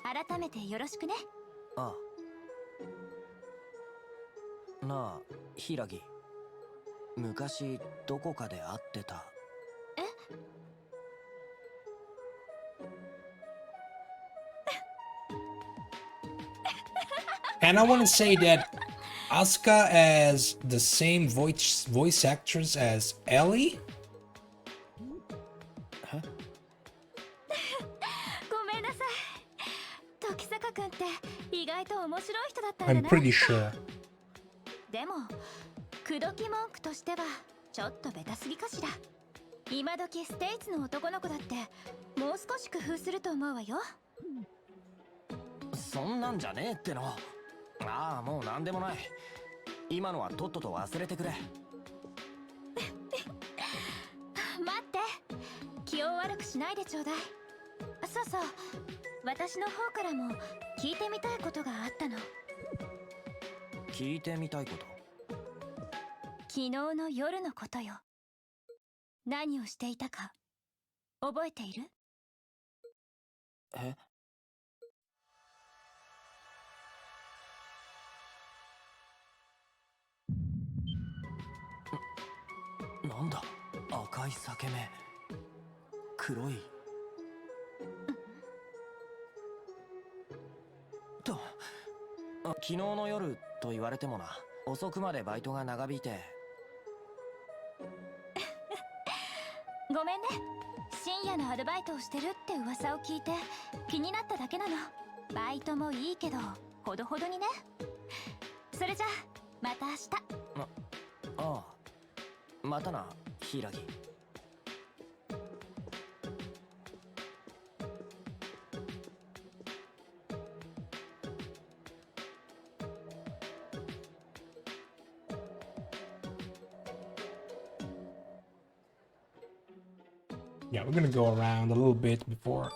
改めてよろしくね。ああ。なあ、柊、昔どこかで会ってた。And I want to say that Asuka as the same voice actress as Ellie. ごめんなさい。時坂君って意外と面白い人だったん I'm だな。 pretty sure. でも口説き文句としてはちょっとベタすぎかしら。今時ステイツの男の子だってもう少し工夫すると思うわよ。そんなんじゃねえっての。ああ、もうなんでもない。今のはとっとと忘れてくれ。待って、気を悪くしないでちょうだい。そうそう、私の方からも聞いてみたいことがあったの。聞いてみたいこと？昨日の夜のことよ。何をしていたか覚えている？え？なんだ？赤い裂け目、黒いと。昨日の夜と言われてもな。遅くまでバイトが長引いて。ごめんね、深夜のアルバイトをしてるって噂を聞いて気になっただけなの。バイトもいいけどほどほどにね。それじゃまた明日。ああ、またな、柊。Yeah, we're gonna go around a little bit before.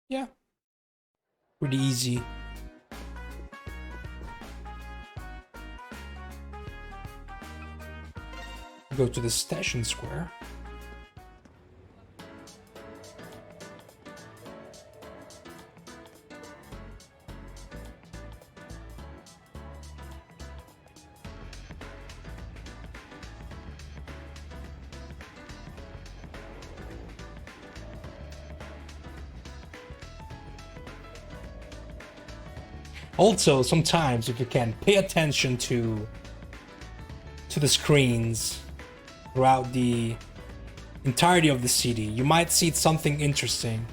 Yeah, pretty easy. Go to the station square. Also, sometimes if you can pay attention to the screens throughout the entirety of the city, you might see something interesting.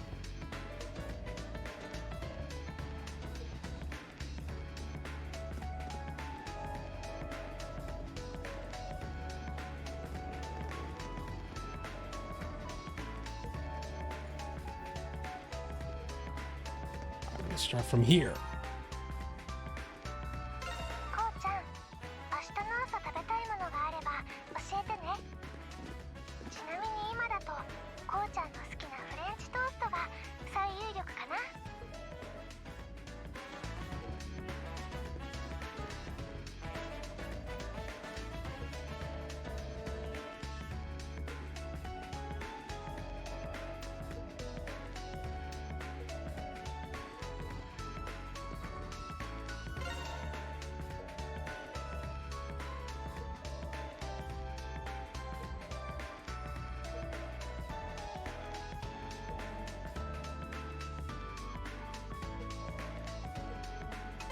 Let's start from here. こうちゃん、明日の朝食べたいものがあれば教えてね。ちなみに今だとこうちゃんの好きなフレンチトーストが最有力かな。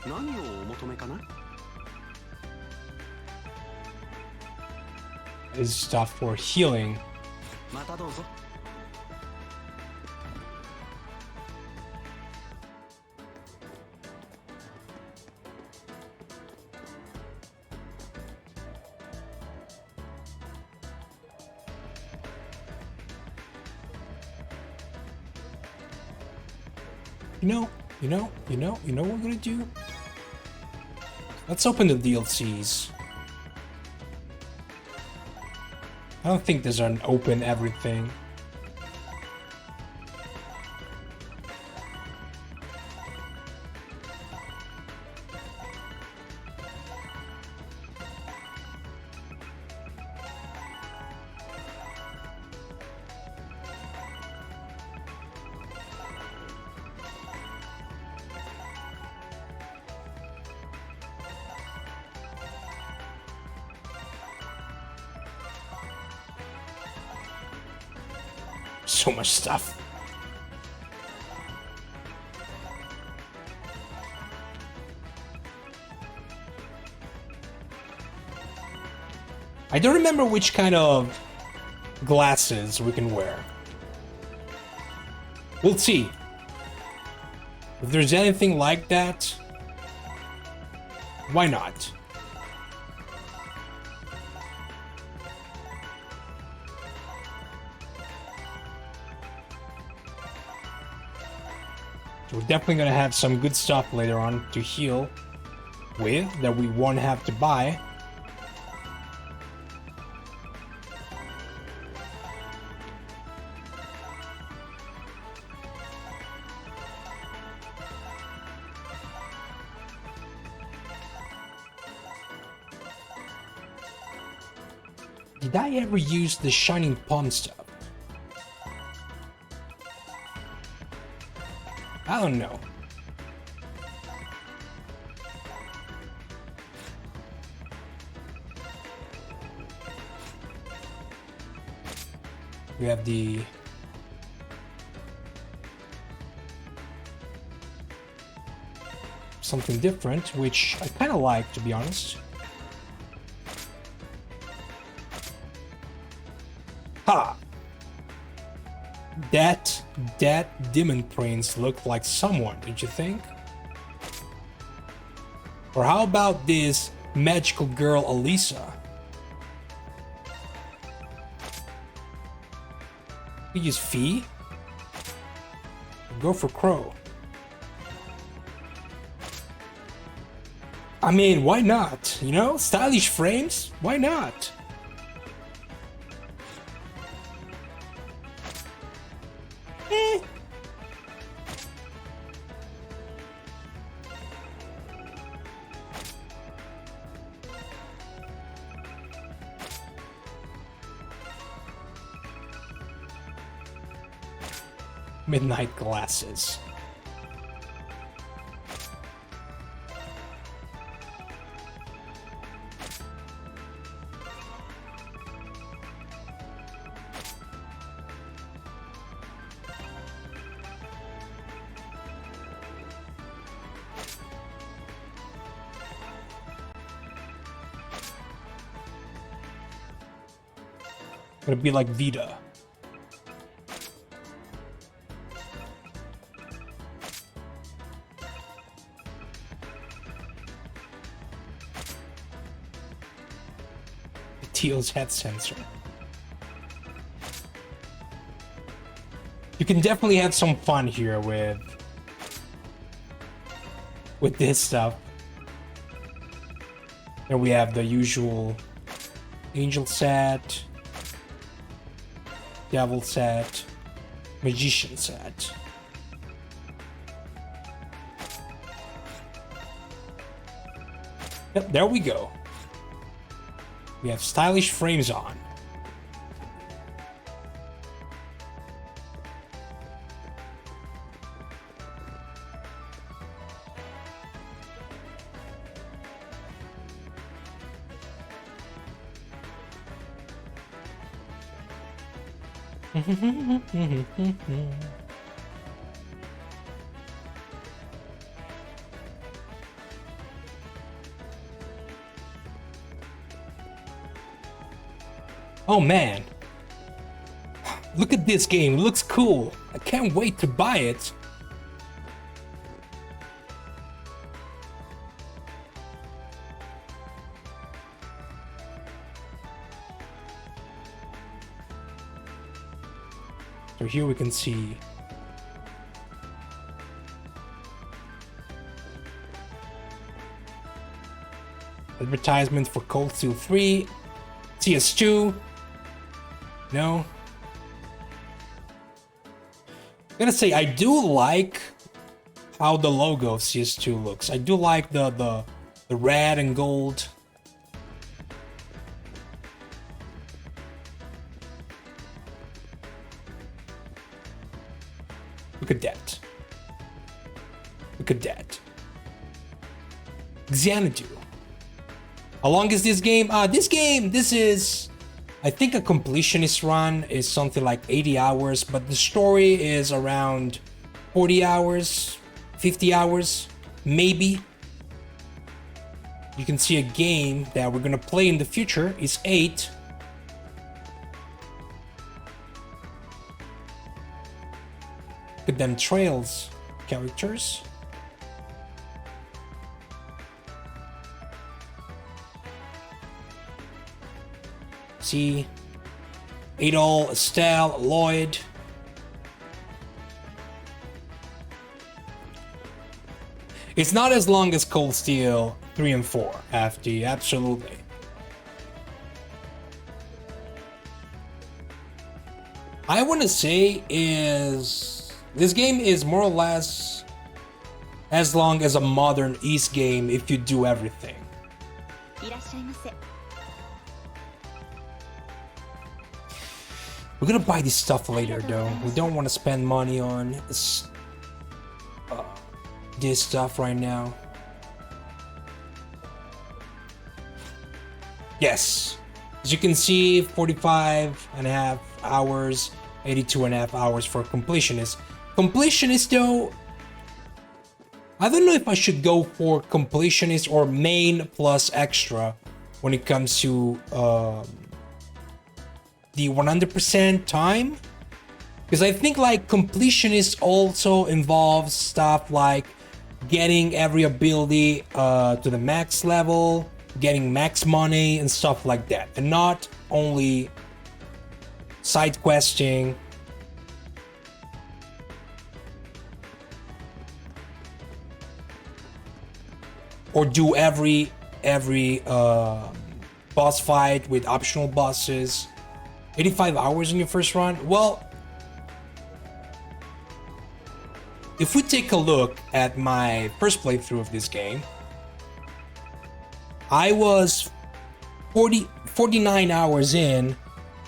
何をお求めかな？ This is stuff for healing. またどうぞ。You know what we're gonna do? Let's open the DLCs. I don't think there's an open everything. so much stuff. I don't remember which kind of glasses we can wear. We'll see. If there's anything like that, why not? We're definitely gonna have some good stuff later on to heal with that we won't have to buy. Did I ever use the Shining Palm stuff? I don't know. We have the something different, which I kind of like, to be honest. Ha! That demon prince looked like someone, don't you think? Or how about this magical girl Elisa? We use Fee? Go for Crow. I mean, why not? You know, stylish frames? Why not? Midnight glasses. Gonna be like Vita. Teal's head sensor. You can definitely have some fun here with this stuff. Then we have the usual angel set, devil set, magician set. Yep, there we go. We have stylish frames on. Oh man, look at this game, it looks cool. I can't wait to buy it. So here we can see advertisement for Cold Steel 3, CS2. No. I'm gonna say I do like how the logo of CS2 looks. I do like the red and gold. Look at that. Look at that. Xanadu. How long is this game? This is I think a completionist run is something like 80 hours, but the story is around 40 hours, 50 hours, maybe. You can see a game that we're gonna play in the future is 8. Look at them trails characters. See, Adol, Estelle, Lloyd. It's not as long as Cold Steel 3 and 4, FD, absolutely. I want to say is this game is more or less as long as a modern East game if you do everything. We're gonna buy this stuff later though. We don't want to spend money on this stuff right now. Yes, as you can see, 45.5 hours, 82.5 hours for completionist. Completionist though, I don't know if I should go for completionist or main plus extra when it comes to the 100% time, because I think like completionist also involves stuff like getting every ability to the max level, getting max money and stuff like that, and not only side questing. Or do every boss fight with optional bosses. 85 hours in your first run? Well, if we take a look at my first playthrough of this game, I was 49 hours in.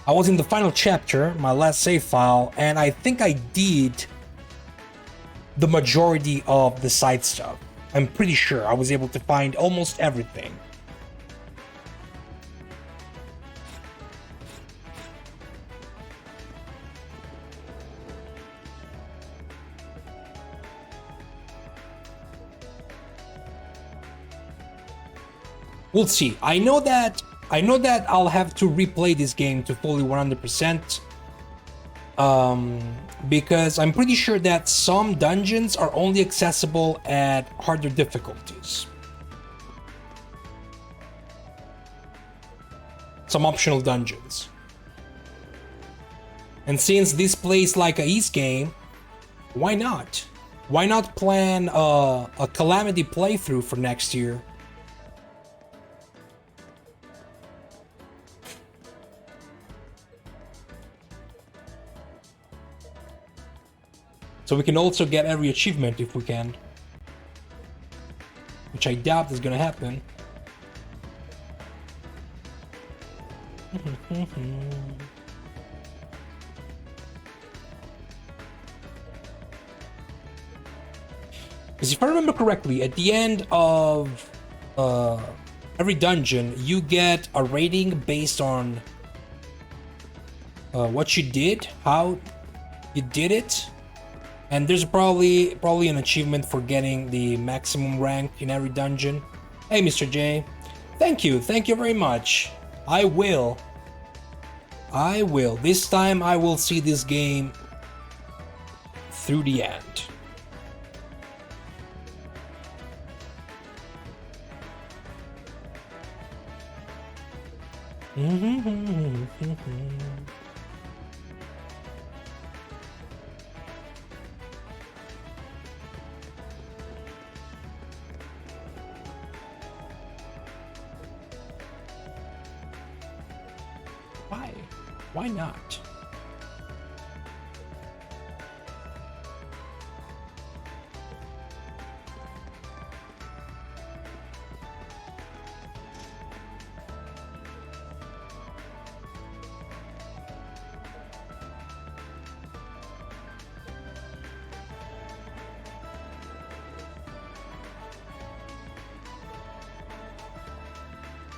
I was in the final chapter, my last save file, and I think I did the majority of the side stuff. I'm pretty sure I was able to find almost everything. We'll see. I know that I'll have to replay this game to fully 100%. Because I'm pretty sure that some dungeons are only accessible at harder difficulties. Some optional dungeons. And since this plays like a East game, why not? Why not plan a Calamity playthrough for next year? So we can also get every achievement if we can. Which I doubt is gonna happen. Because if I remember correctly, at the end of every dungeon, you get a rating based on what you did, how you did it. And there's probably an achievement for getting the maximum rank in every dungeon. Hey, Mr. J. Thank you very much. I will. This time I will see this game through the end. Why not?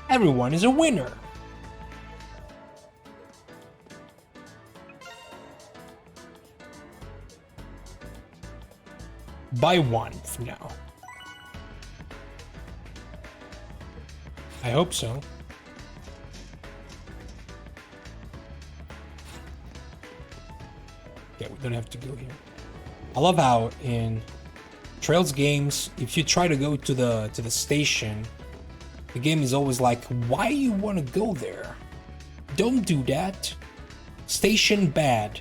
Everyone is a winner. buy one for now. I hope so. Okay, we don't have to go here. I love how in Trails games, if you try to go to the station, the game is always like, why you want to go there? Don't do that. Station bad.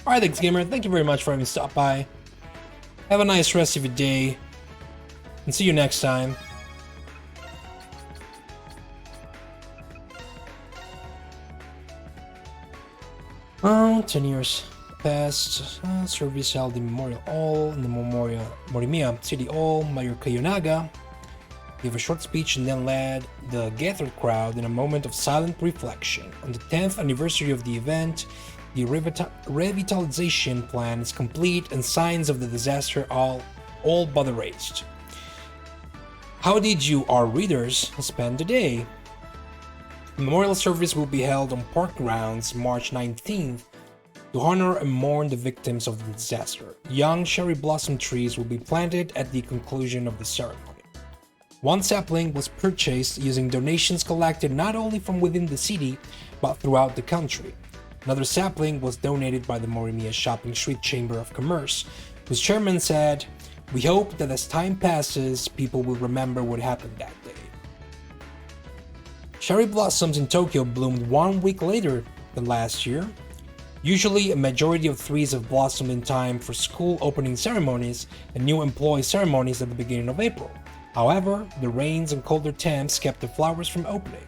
Alright, thanks, gamer. Thank you very much for having stopped by. Have a nice rest of your day, and see you next time. Oh, 10 years passed. Service held in Memorial Hall, in the Morimiya City Hall. Mayor Kayonaga gave a short speech and then led the gathered crowd in a moment of silent reflection. On the 10th anniversary of the event, the revitalization plan is complete and signs of the disaster all but erased. How did you, our readers, spend the day? A memorial service will be held on park grounds March 19th to honor and mourn the victims of the disaster. Young cherry blossom trees will be planted at the conclusion of the ceremony. One sapling was purchased using donations collected not only from within the city, but throughout the country. Another sapling was donated by the Morimiya Shopping Street Chamber of Commerce, whose chairman said, "We hope that as time passes, people will remember what happened that day." Cherry blossoms in Tokyo bloomed 1 week later than last year. Usually, a majority of trees have blossomed in time for school opening ceremonies and new employee ceremonies at the beginning of April. However, the rains and colder temps kept the flowers from opening.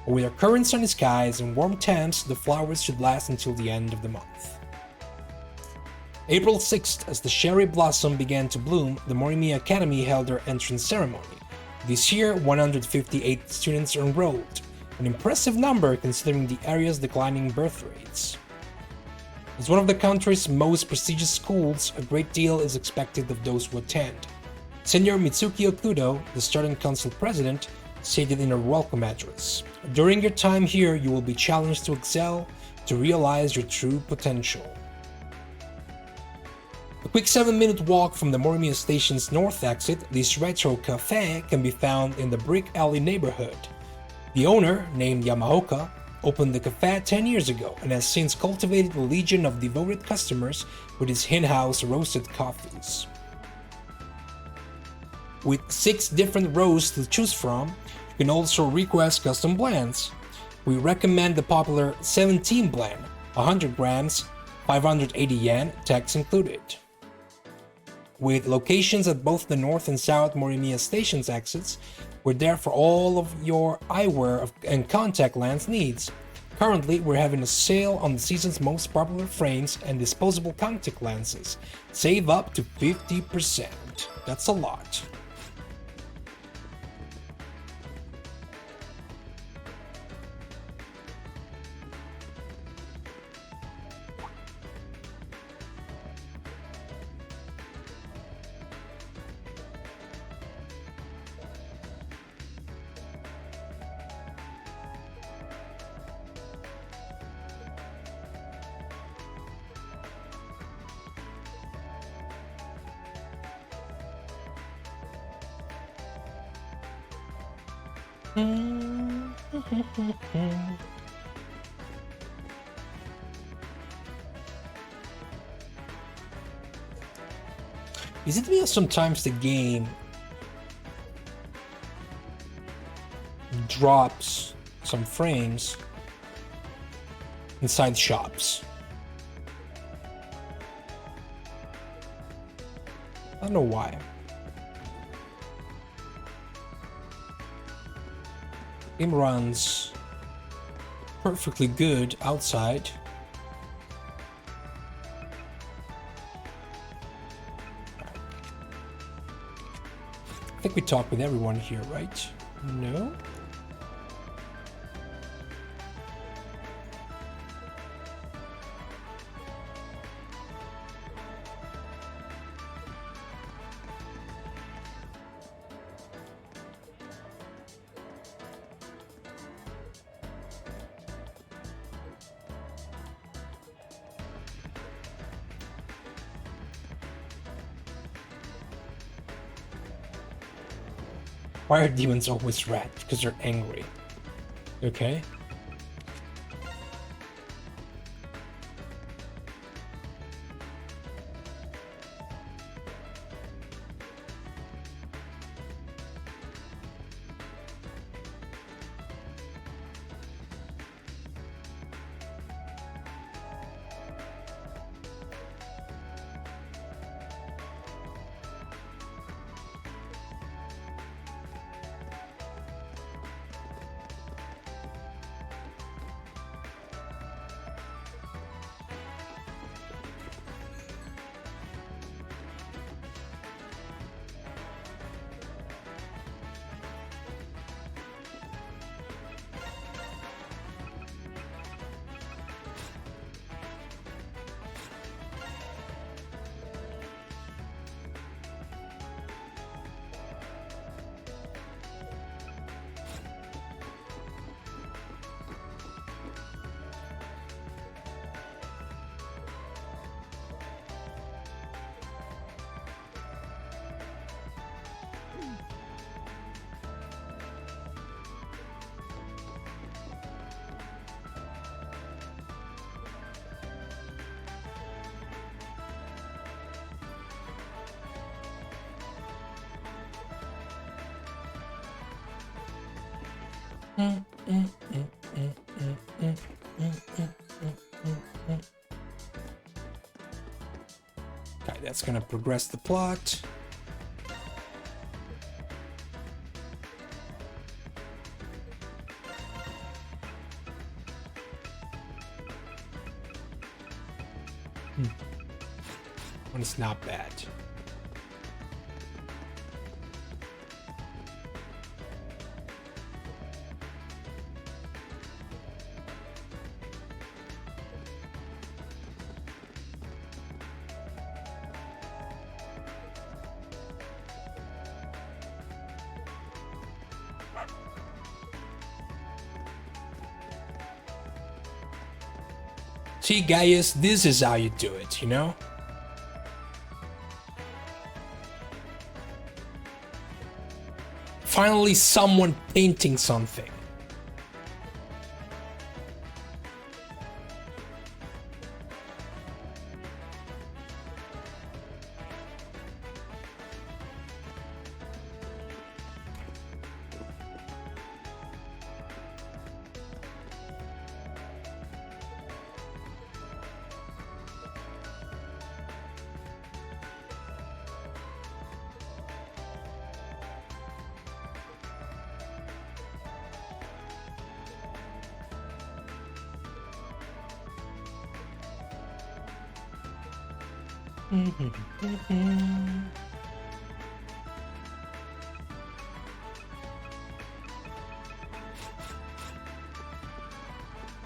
But with our current sunny skies and warm temps, the flowers should last until the end of the month. April 6th, as the cherry blossom began to bloom, the Morimiya Academy held their entrance ceremony. This year, 158 students enrolled, an impressive number considering the area's declining birth rates. As one of the country's most prestigious schools, a great deal is expected of those who attend. Senior Mitsuki Okudo, the student council president, stated in her welcome address, "During your time here, you will be challenged to excel, to realize your true potential." A quick 7-minute walk from the Morimiya Station's north exit, this retro cafe can be found in the Brick Alley neighborhood. The owner, named Yamaoka, opened the cafe 10 years ago and has since cultivated a legion of devoted customers with his in-house roasted coffees. With 6 different roasts to choose from, you can also request custom blends. We recommend the popular 17 blend, 100 grams, 580 yen, tax included. With locations at both the North and South Morimiya Station's exits, we're there for all of your eyewear and contact lens needs. Currently, we're having a sale on the season's most popular frames and disposable contact lenses. Save up to 50%. That's a lot. Is it because sometimes the game drops some frames inside shops? I don't know why. Game runs perfectly good outside. I think we talked with everyone here, right? No? Why are demons always red? Because they're angry. Okay. Okay, that's gonna progress the plot. When it's not bad. See, Gaius, this is how you do it, you know? Finally, someone painting something.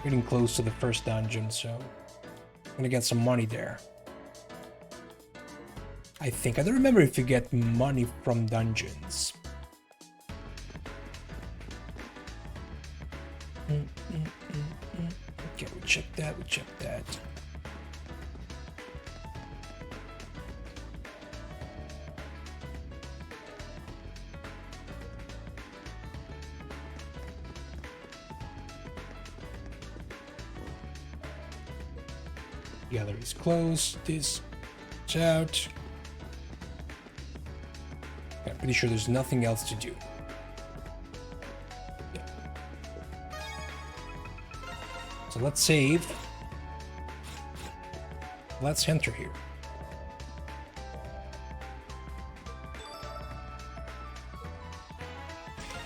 Getting close to the first dungeon, so I'm gonna get some money there. I think. I don't remember if you get money from dungeons. Okay, we checked that, we checked that. Gallery's closed. This is out. I'm pretty sure there's nothing else to do. Yeah. So let's save. Let's enter here.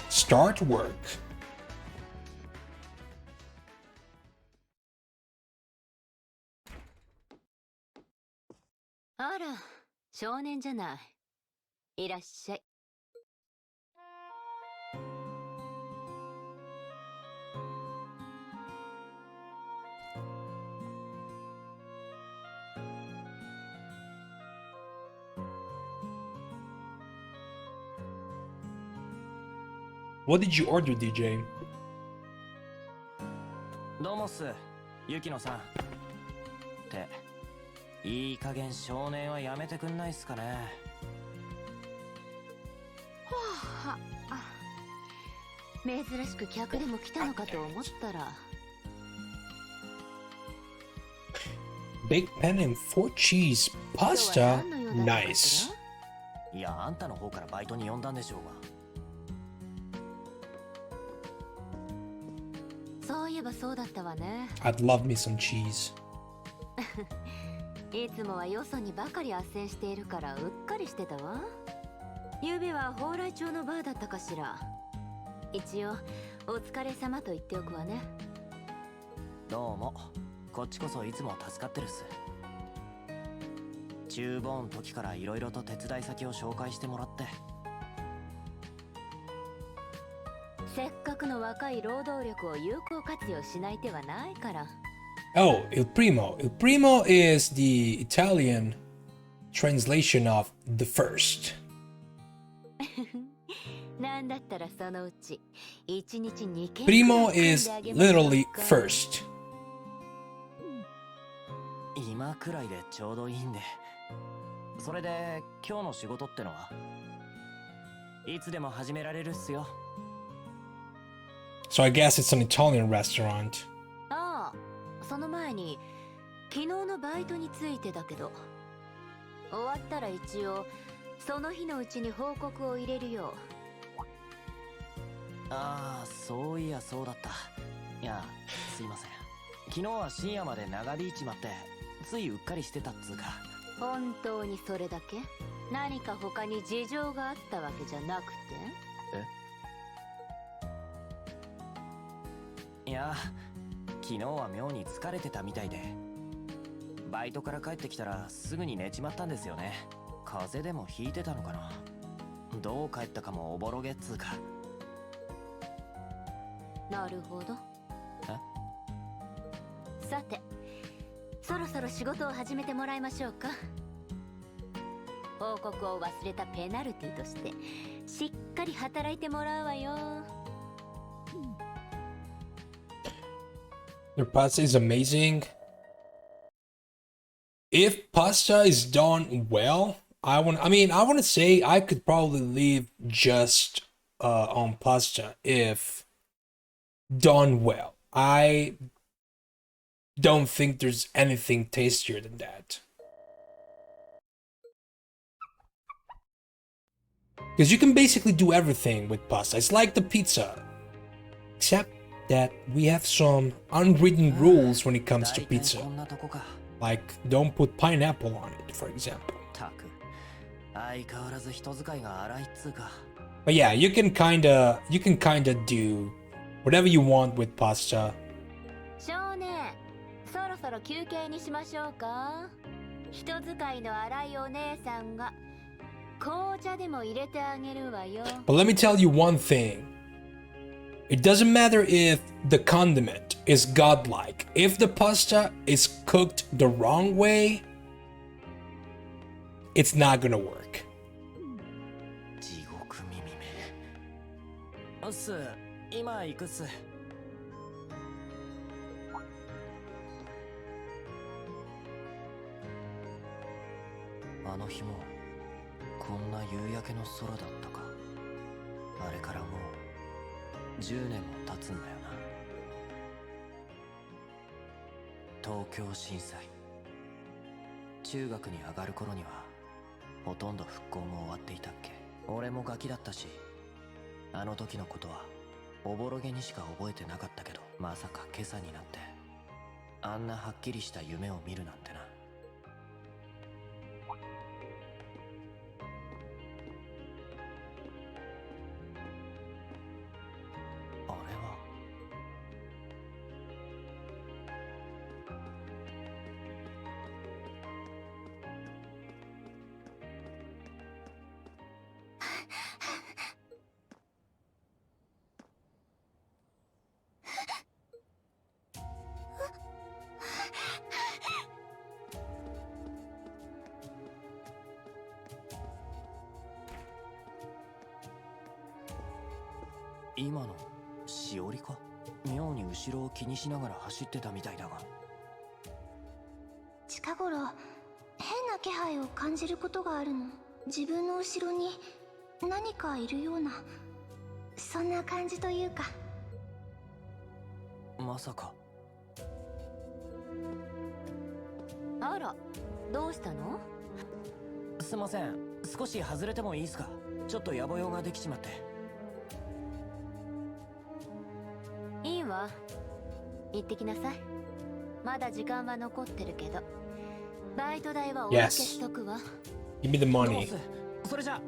Start work. あら、少年じゃない。いらっしゃい。What did you order, DJ? どうもっす、ユキノさん。っていい加減少年はやめてくんないっすかね。はあ、珍しく客でも来たのかと思ったら。Big pen and 4 cheese pasta. Nice. いや、あんたの方からバイトに呼んだんでしょうが。そういえばそうだったわね。I'd love me some cheese. いつもはよそにばかり斡旋しているからうっかりしてたわ。昨夜は蓬莱町のバーだったかしら。一応お疲れ様と言っておくわね。どうも。こっちこそいつも助かってるっす。中ボーン時から色々と手伝い先を紹介してもらって。せっかくの若い労働力を有効活用しない手はないから。Oh, Il Primo. Il Primo is the Italian translation of the first. なんだったらそのうち1日2件 Primo is literally first. 今くらいでちょうどいいんで。それで今日の仕事ってのはいつでも始められるっすよ。So I guess it's an Italian restaurant. ああ、その前に昨日のバイトについてだけど、終わったら一応その日のうちに報告を入れるよう。ああ、そういやそうだった。いや、すいません。昨日は深夜まで長引いちまってついうっかりしてたっつうか。本当にそれだけ？何か他に事情があったわけじゃなくて？いや、昨日は妙に疲れてたみたいで、バイトから帰ってきたらすぐに寝ちまったんですよね。風邪でもひいてたのかな。どう帰ったかもおぼろげっつうか。なるほど。さて、そろそろ仕事を始めてもらいましょうか。報告を忘れたペナルティとしてしっかり働いてもらうわよ。Their pasta is amazing. If pasta is done well, I want to say I could probably live just on pasta if done well. I don't think there's anything tastier than that. Because you can basically do everything with pasta. It's like the pizza. Except that we have some unwritten rules when it comes to pizza. Like, don't put pineapple on it, for example. But yeah, you can kinda do whatever you want with pasta. 少年、そろそろ休憩にしましょうか。人使いの荒いお姉さんが紅茶でも入れてあげるわよ。But let me tell you one thing. It doesn't matter if the condiment is godlike. If the pasta is cooked the wrong way, it's not gonna work. 地獄耳め。おっす、今行くっす。あの日もこんな夕焼けの空だったか。あれからもう10年も経つんだよな。東京震災、中学に上がる頃にはほとんど復興も終わっていたっけ。俺もガキだったし、あの時のことはおぼろげにしか覚えてなかったけど、まさか今朝になってあんなはっきりした夢を見るなんてな。今のしおりか？妙に後ろを気にしながら走ってたみたいだが。近頃変な気配を感じることがあるの。自分の後ろに何かいるような、そんな感じというか。まさか。あら、どうしたの？すいません、少し外れてもいいですか？ちょっと野暮用ができちまって。いいわ、行ってきなさい。まだ時間は残ってるけど、バイト代はお受けしとくわ。Give me the money. それじゃ。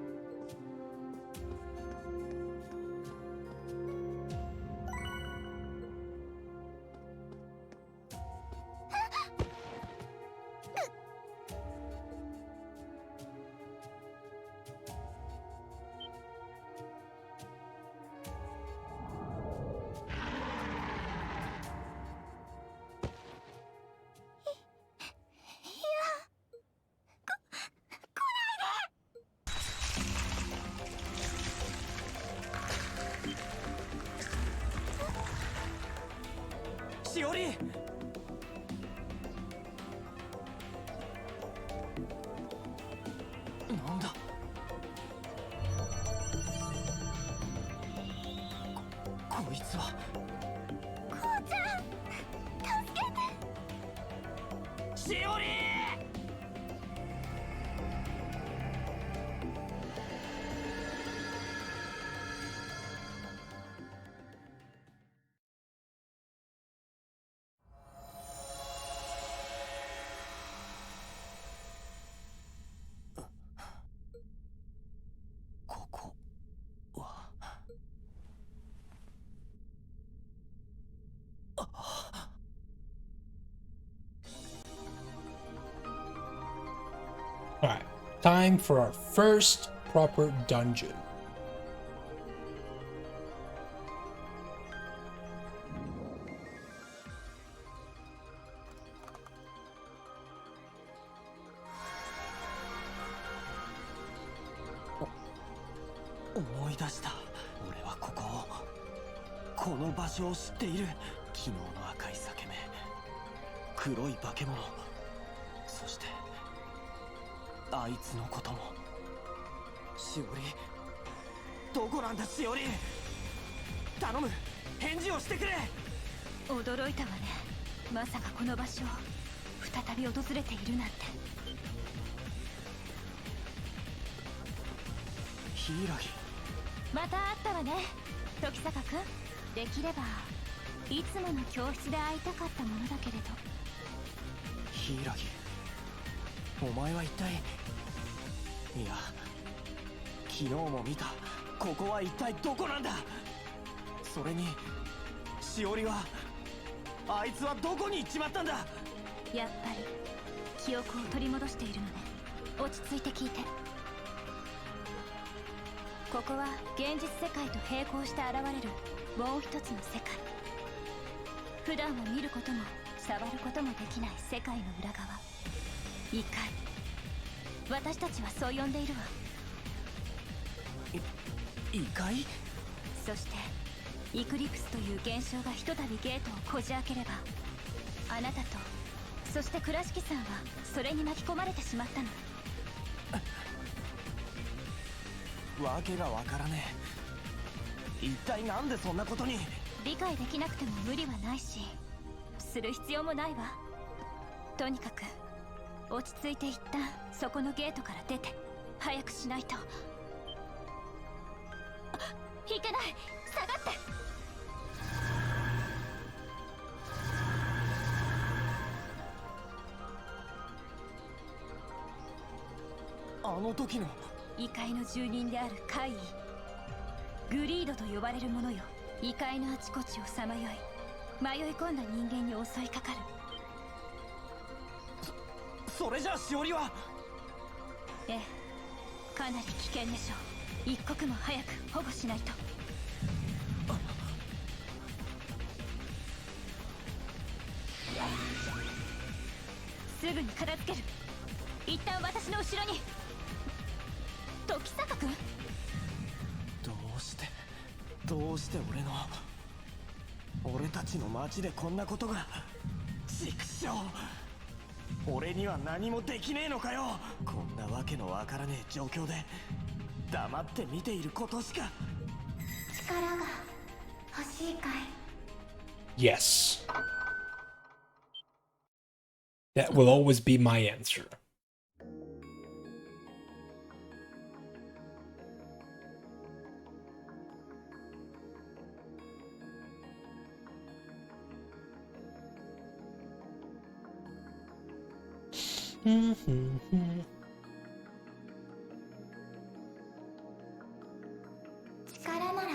しおり、なんだこいつは。こうちゃん、助けて。しおり。ここは。Alright, time for our first proper dungeon. Oh, 思い出した。俺はここを、この場所を知っている。昨日の赤い裂け目、黒い化け物、そしてあいつのことも。しおり、どこなんだしおり。頼む、返事をしてくれ。驚いたわね。まさかこの場所を再び訪れているなんて。柊、また会ったわね、時坂君。できればいつもの教室で会いたかったものだけれど。柊、お前は一体。いや、昨日も見た。ここは一体どこなんだ。それにしおりは、あいつはどこに行っちまったんだ。やっぱり記憶を取り戻しているのね。落ち着いて聞いて。ここは現実世界と並行して現れるもう一つの世界。普段は見ることも触ることもできない世界の裏側、異界。私たちはそう呼んでいるわ。異界？そしてイクリプスという現象がひとたびゲートをこじ開ければ、あなたとそして倉敷さんはそれに巻き込まれてしまったの。わけがわからねえ。一体なんでそんなことに。理解できなくても無理はないし、する必要もないわ。とにかく落ち着いて一旦そこのゲートから出て、早くしないと。いけない、下がって。あの時の異界の住人である怪異グリードと呼ばれるものよ。異界のあちこちをさまよい、迷い込んだ人間に襲いかかる。それじゃあしおりは。ええ、かなり危険でしょう。一刻も早く保護しないと。すぐに片付ける。一旦私の後ろに。時坂君、どうしてどうして俺たちの町でこんなことが。畜生、俺には何もできねえのかよ。こんなわけのわからねえ状況で黙って見ていることしか。力が欲しいかい？ Yes. That will always be my answer. Mm-hmm. 力なら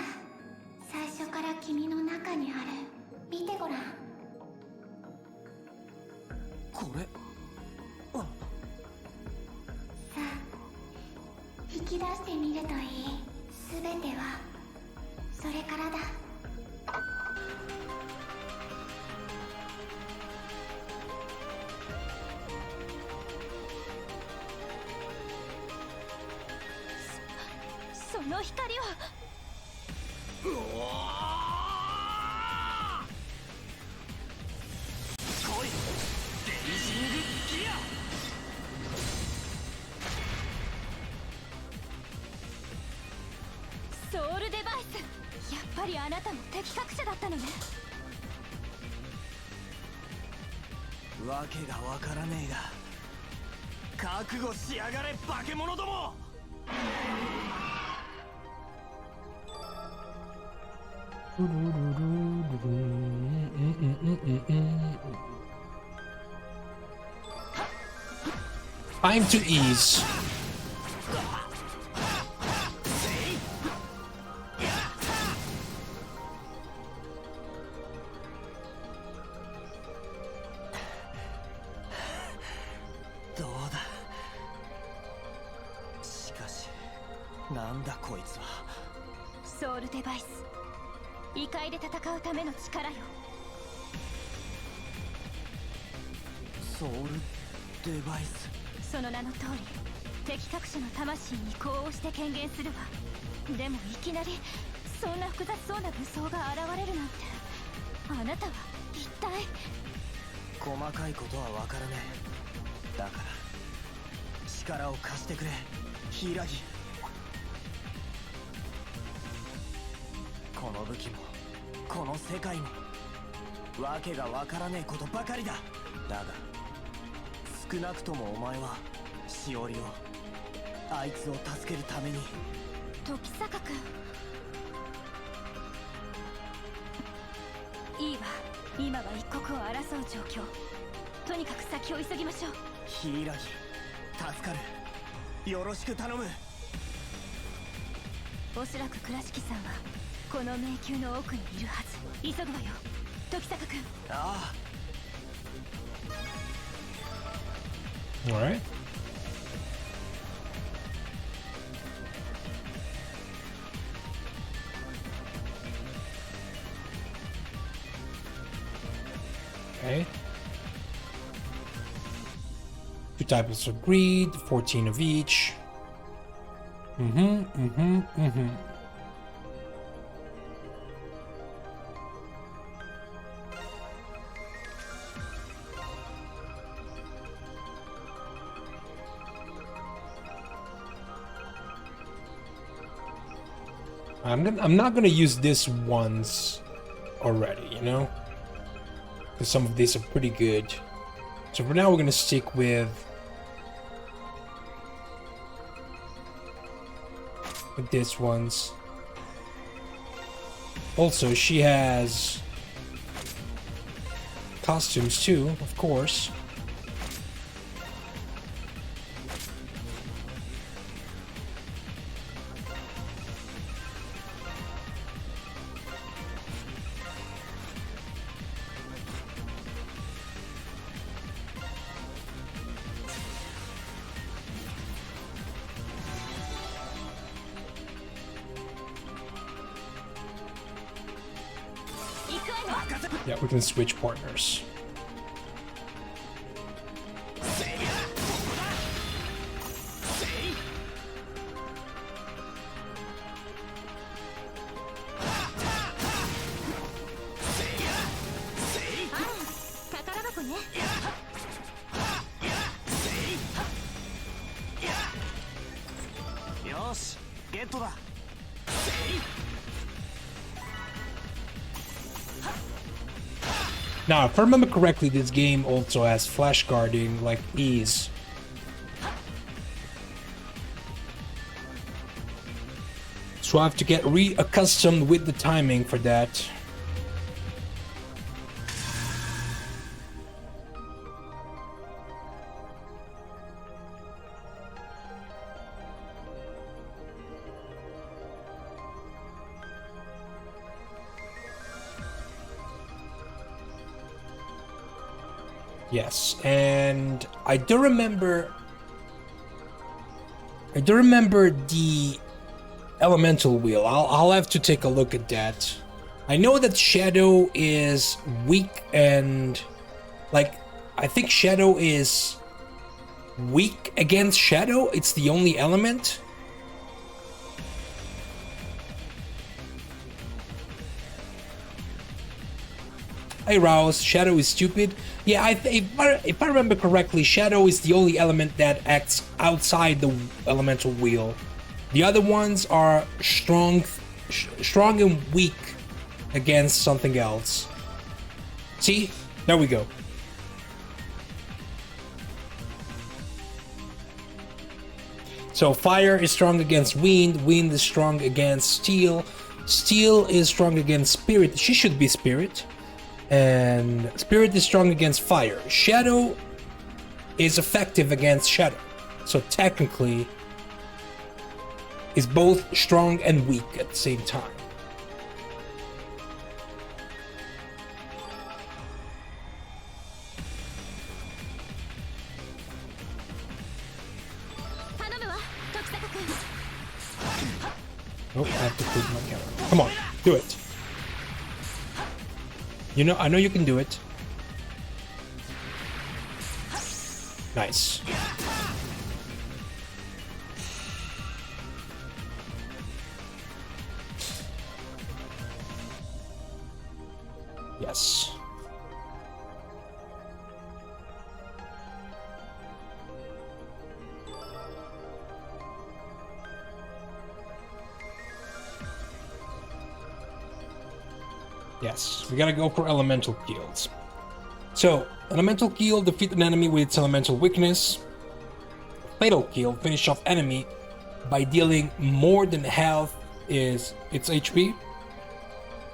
最初から君の中にある。見てごらん。これ、さあ引き出してみるといい。すべてはそれからだ。その光は。来い、デイジングギア。ソウルデバイス、やっぱりあなたも敵作者だったのね。わけがわからねえが覚悟しやがれ、化け物ども。Time to ease. どうだ。しかしなんだこいつは。ソウルデバイス、異界で戦うための力よ。ソウルデバイス。その名の通り、敵各者の魂に呼応して権限するわ。でもいきなりそんな複雑そうな武装が現れるなんて、あなたは一体。細かいことはわからねえ。だから力を貸してくれ、柊。この武器もこの世界もわけがわからねえことばかりだ。だが少なくともお前はしおりを、あいつを助けるために。時坂君、いいわ。今は一刻を争う状況。とにかく先を急ぎましょう。柊、助かる。よろしく頼む。おそらく倉敷さんはこの迷宮の奥にいるはず。急ぐわよ、時坂君。ああ。All right. Okay. 2 types of greed, 14 of each. I'm not gonna use this once already, you know? Because some of these are pretty good. So for now we're gonna stick with this ones. Also, she has costumes too, of course. Yeah, we can switch partners. よしゲットだ Now, if I remember correctly, this game also has flash guarding, like ease. So I have to get reaccustomed with the timing for that. Yes, and I do remember the elemental wheel. I'll have to take a look at that. I know that Shadow is weak and like I think Shadow is weak against Shadow. It's the only element. Hey Rouse, Shadow is stupid. Yeah, if I remember correctly, Shadow is the only element that acts outside the elemental wheel. The other ones are strong and weak against something else. See? There we go. So fire is strong against wind, wind is strong against steel, steel is strong against spirit. She should be spirit. And spirit is strong against fire. Shadow is effective against shadow. So technically, is both strong and weak at the same time. Oh, I have to put my camera. Come on, do it. You know, I know you can do it. Nice. Yes. Yes, we gotta go for elemental kills. So, elemental kill, defeat an enemy with its elemental weakness. Fatal kill, finish off enemy by dealing more than half its HP.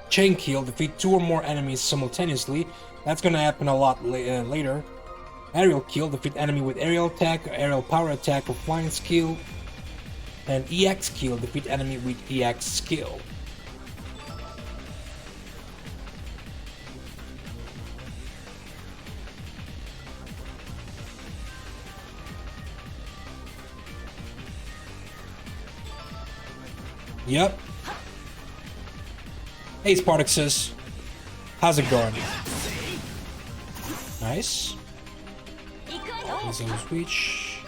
Chain kill, defeat 2 or more enemies simultaneously. That's gonna happen a lot later. Aerial kill, defeat enemy with aerial attack, or aerial power attack, or flying skill. And EX kill, defeat enemy with EX skill. Yep. Hey Spartaxus. How's it going? Nice. Using speech.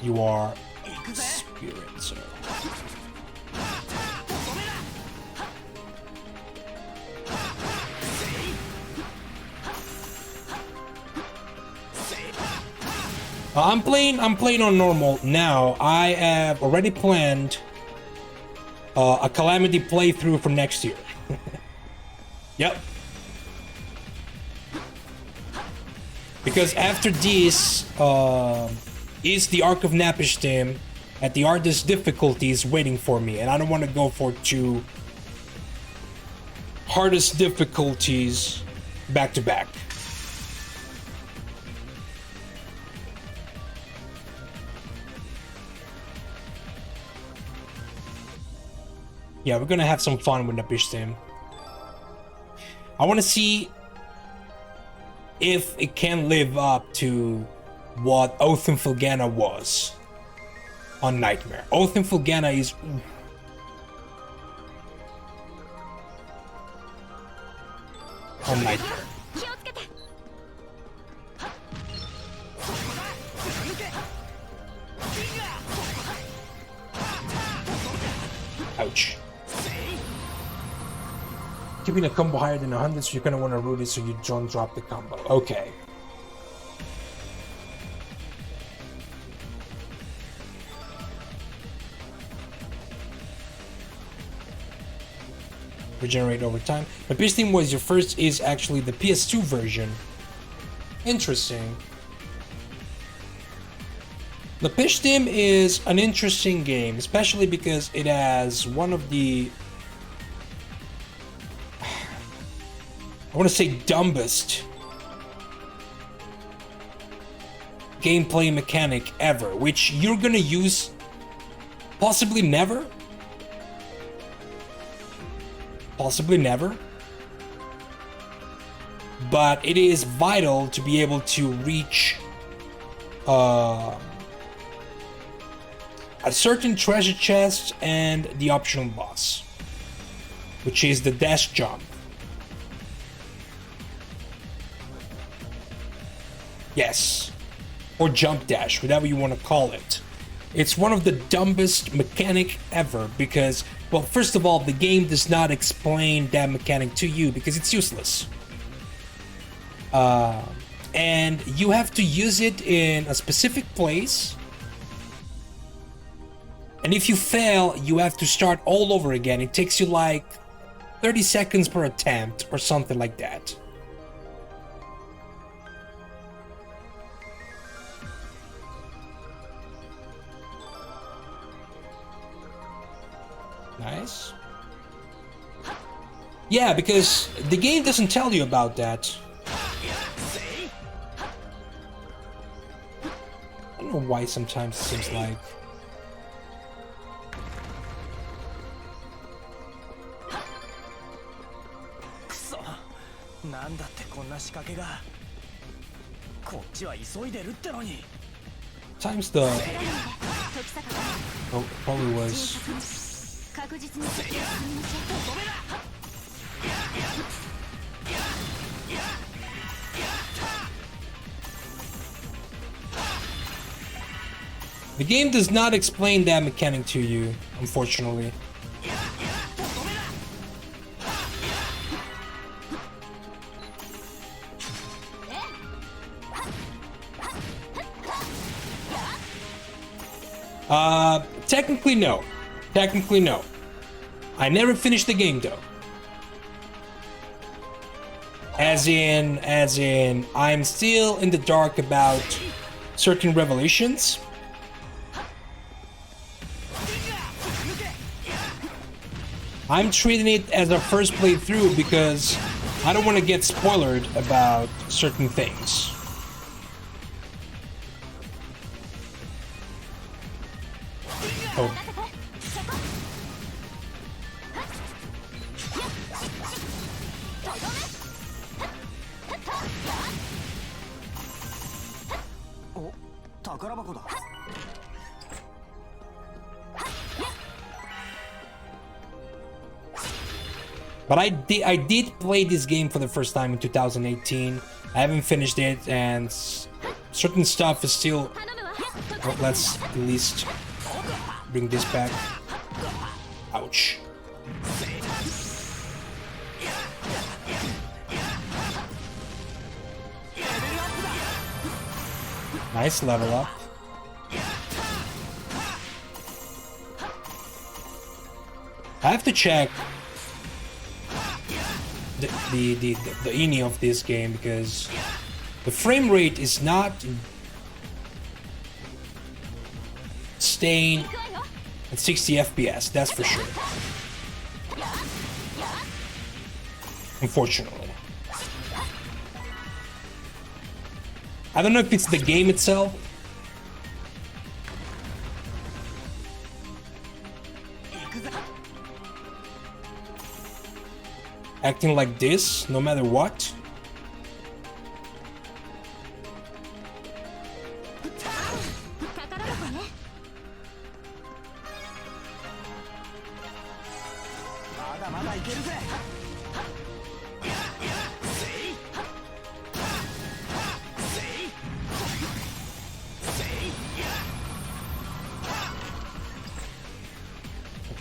You are spirit, so. I'm playing on normal now. I have already planned a Calamity playthrough for next year. Yep. Because after this is the Arc of Napishtim at the hardest difficulties waiting for me, and I don't want to go for 2 hardest difficulties back to back. Yeah, we're gonna have some fun with Napishtim. I want to see if it can live up to what Oath and Fulgana was on Nightmare. Oath and Fulgana is... on Nightmare. Ouch. Keeping a combo higher than 100, so you're gonna want to root it so you don't drop the combo. Okay. regenerate over time. The pitch team was your first is actually the PS2 version. Interesting. The pitch team is an interesting game, especially because it has one of the, I want to say, dumbest gameplay mechanic ever, which you're gonna use possibly never. Possibly never. But it is vital to be able to reach a certain treasure chest and the optional boss, which is the dash jump. Yes. Or jump dash, whatever you want to call it. It's one of the dumbest mechanic ever because, well, first of all, the game does not explain that mechanic to you because it's useless. And you have to use it in a specific place. And if you fail, you have to start all over again. It takes you like 30 seconds per attempt or something like that. Nice. Yeah, because the game doesn't tell you about that. I don't know why sometimes it seems like... Times the... Oh, probably was... The game does not explain that mechanic to you, unfortunately. Technically no. Technically no. I never finished the game though. As in, I'm still in the dark about certain revelations. I'm treating it as a first playthrough because I don't want to get spoiled about certain things. Oh. But I did play this game for the first time in 2018. I haven't finished it, and certain stuff is still... Well, let's at least bring this back. Ouch. Nice level up. I have to check the INI of this game because the frame rate is not staying at 60 FPS, that's for sure. Unfortunately. I don't know if it's the game itself. Acting like this, no matter what.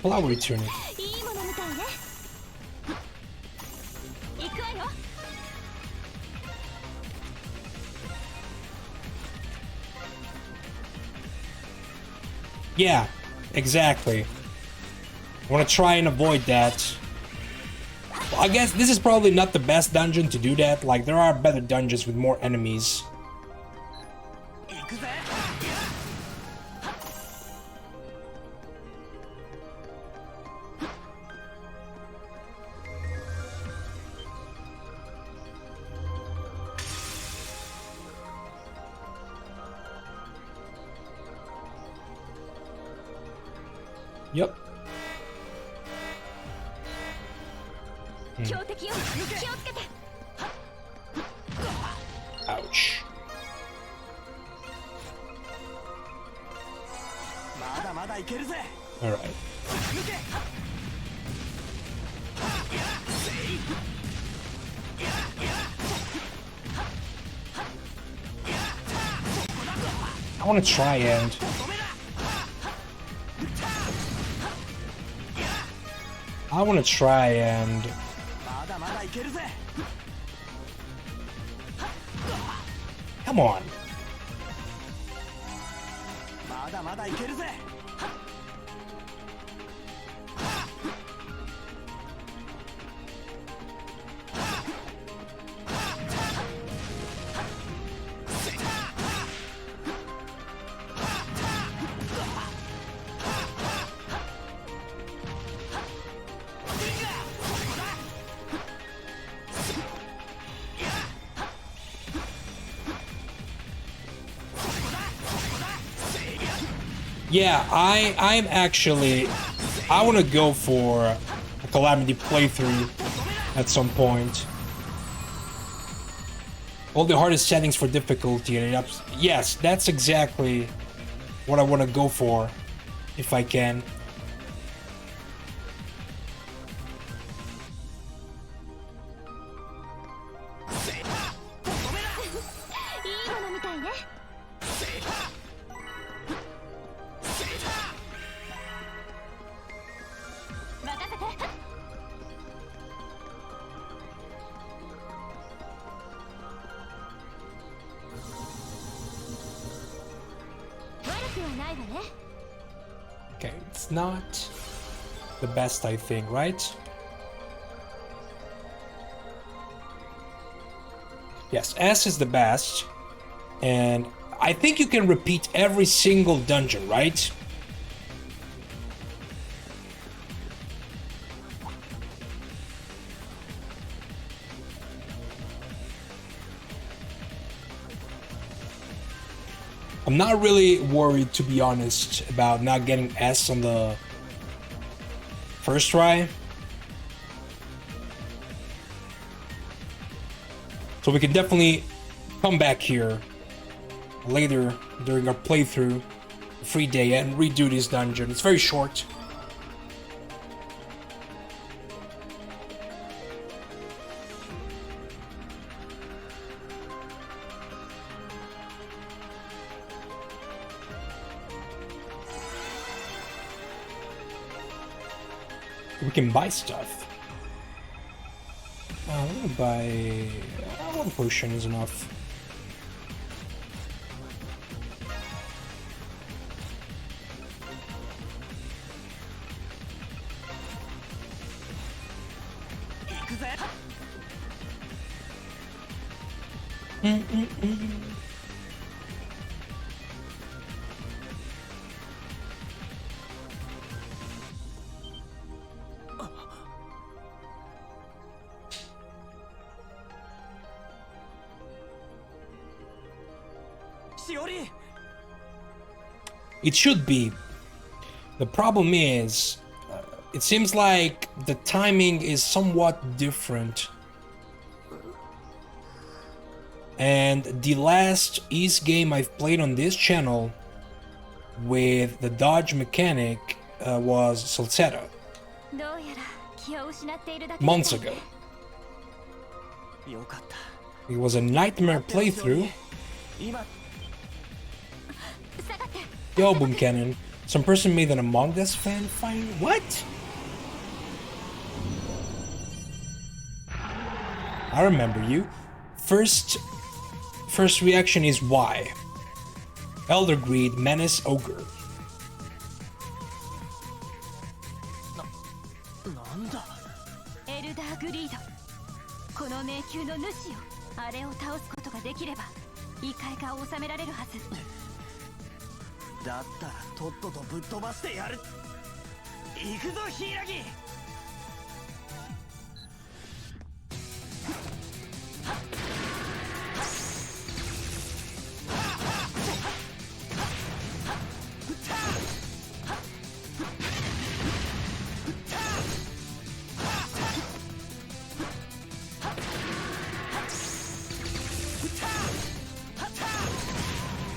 Flower returning. Yeah, exactly. I want to try and avoid that. I guess this is probably not the best dungeon to do that. Like, there are better dungeons with more enemies. Yep. Ouch. All right. I want to try and... Come on. Yeah, I'm actually... I want to go for a Calamity playthrough at some point. All the hardest settings for difficulty and it ups... Yes, that's exactly what I want to go for, if I can. Okay, it's not the best, I think, right? Yes, S is the best. And I think you can repeat every single dungeon, right? I'm not really worried, to be honest, about not getting S on the first try. So we can definitely come back here later during our playthrough, free day, and redo this dungeon. It's very short. We can buy stuff. I'm gonna buy... one potion is enough. Shiori! It should be. The problem is, it seems like the timing is somewhat different. And the last East game I've played on this channel with the dodge mechanic was Salsetta. Months ago. It was a nightmare playthrough. Yo, Boom Cannon. Some person made an Among Us fan fight? What? I remember you. First reaction is why? Elder Greed, Menace, Ogre. エルダーグリード、この迷宮の主よ。あれを倒すことができれば異界化を収められるはず。だったらとっととぶっ飛ばしてやる。行くぞ柊。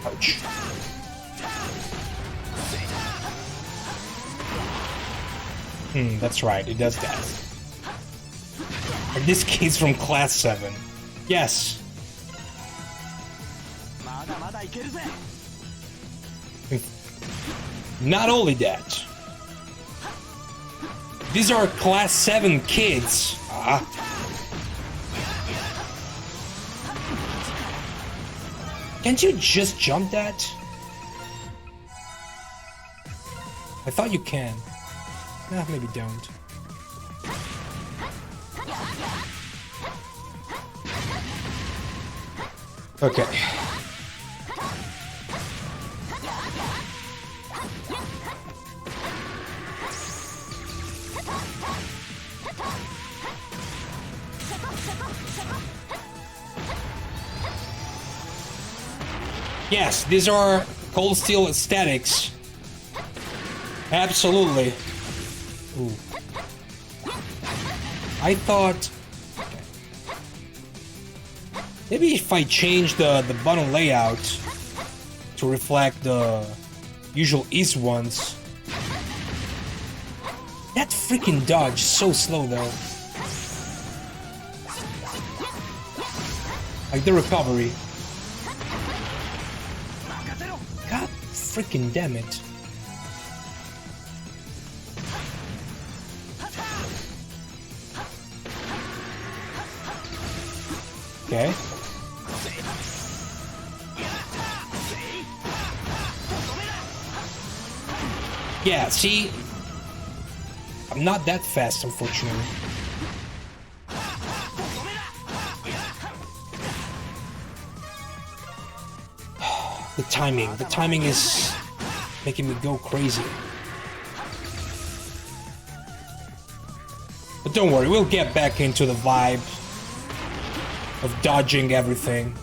Ouch. That's right, it does that. And this kid's from class 7. Yes. Not only that. These are class 7 kids. Can't you just jump that? I thought you can. Nah, maybe don't. Okay. Yes, these are cold steel aesthetics. Absolutely. Ooh. I thought... maybe if I change the button layout to reflect the usual east ones. That freaking dodge is so slow though. Like the recovery. God freaking damn it. Okay. Yeah, see? I'm not that fast, unfortunately. The timing is making me go crazy. But don't worry, we'll get back into the vibe of dodging everything.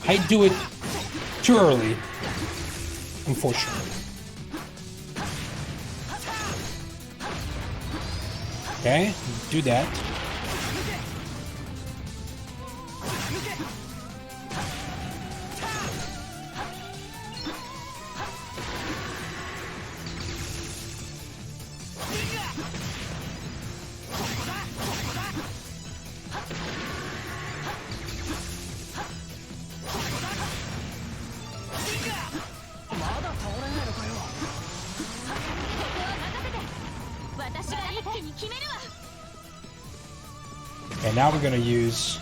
I do it too early, unfortunately. Okay, do that. Okay, now we're gonna use...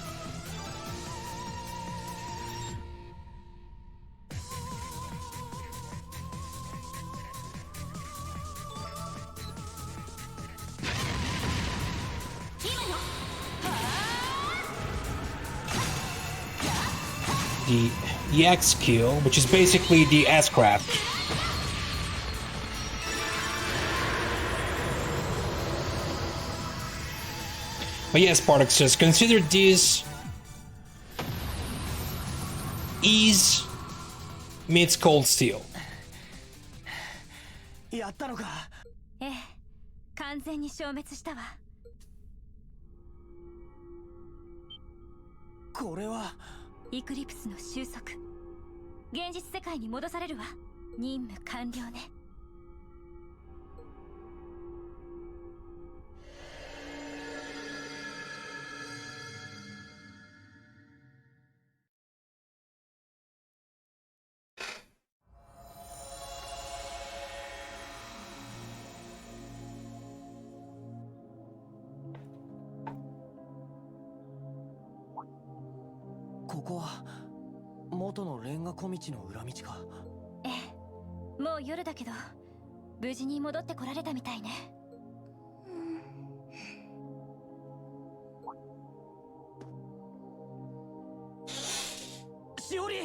the EX skill, which is basically the S-craft. But yes, Spartacus, consider this ease meets cold steel. やったのか。ええ、完全に消滅したわ。これはイクリプスの収束。現実世界に戻されるわ。任務完了ね。こは元のレンガ小道の裏道か。ええ、もう夜だけど無事に戻ってこられたみたいね。しおり。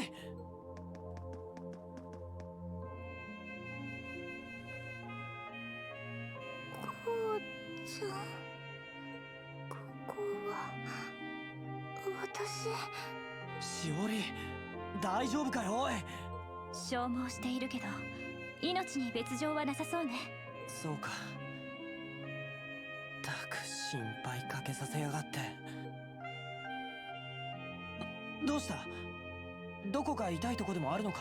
こうちゃん、ここは私。しおり、大丈夫かよ。おい、消耗しているけど命に別状はなさそうね。そうか。たく心配かけさせやがって。どうした？どこか痛いとこでもあるのか？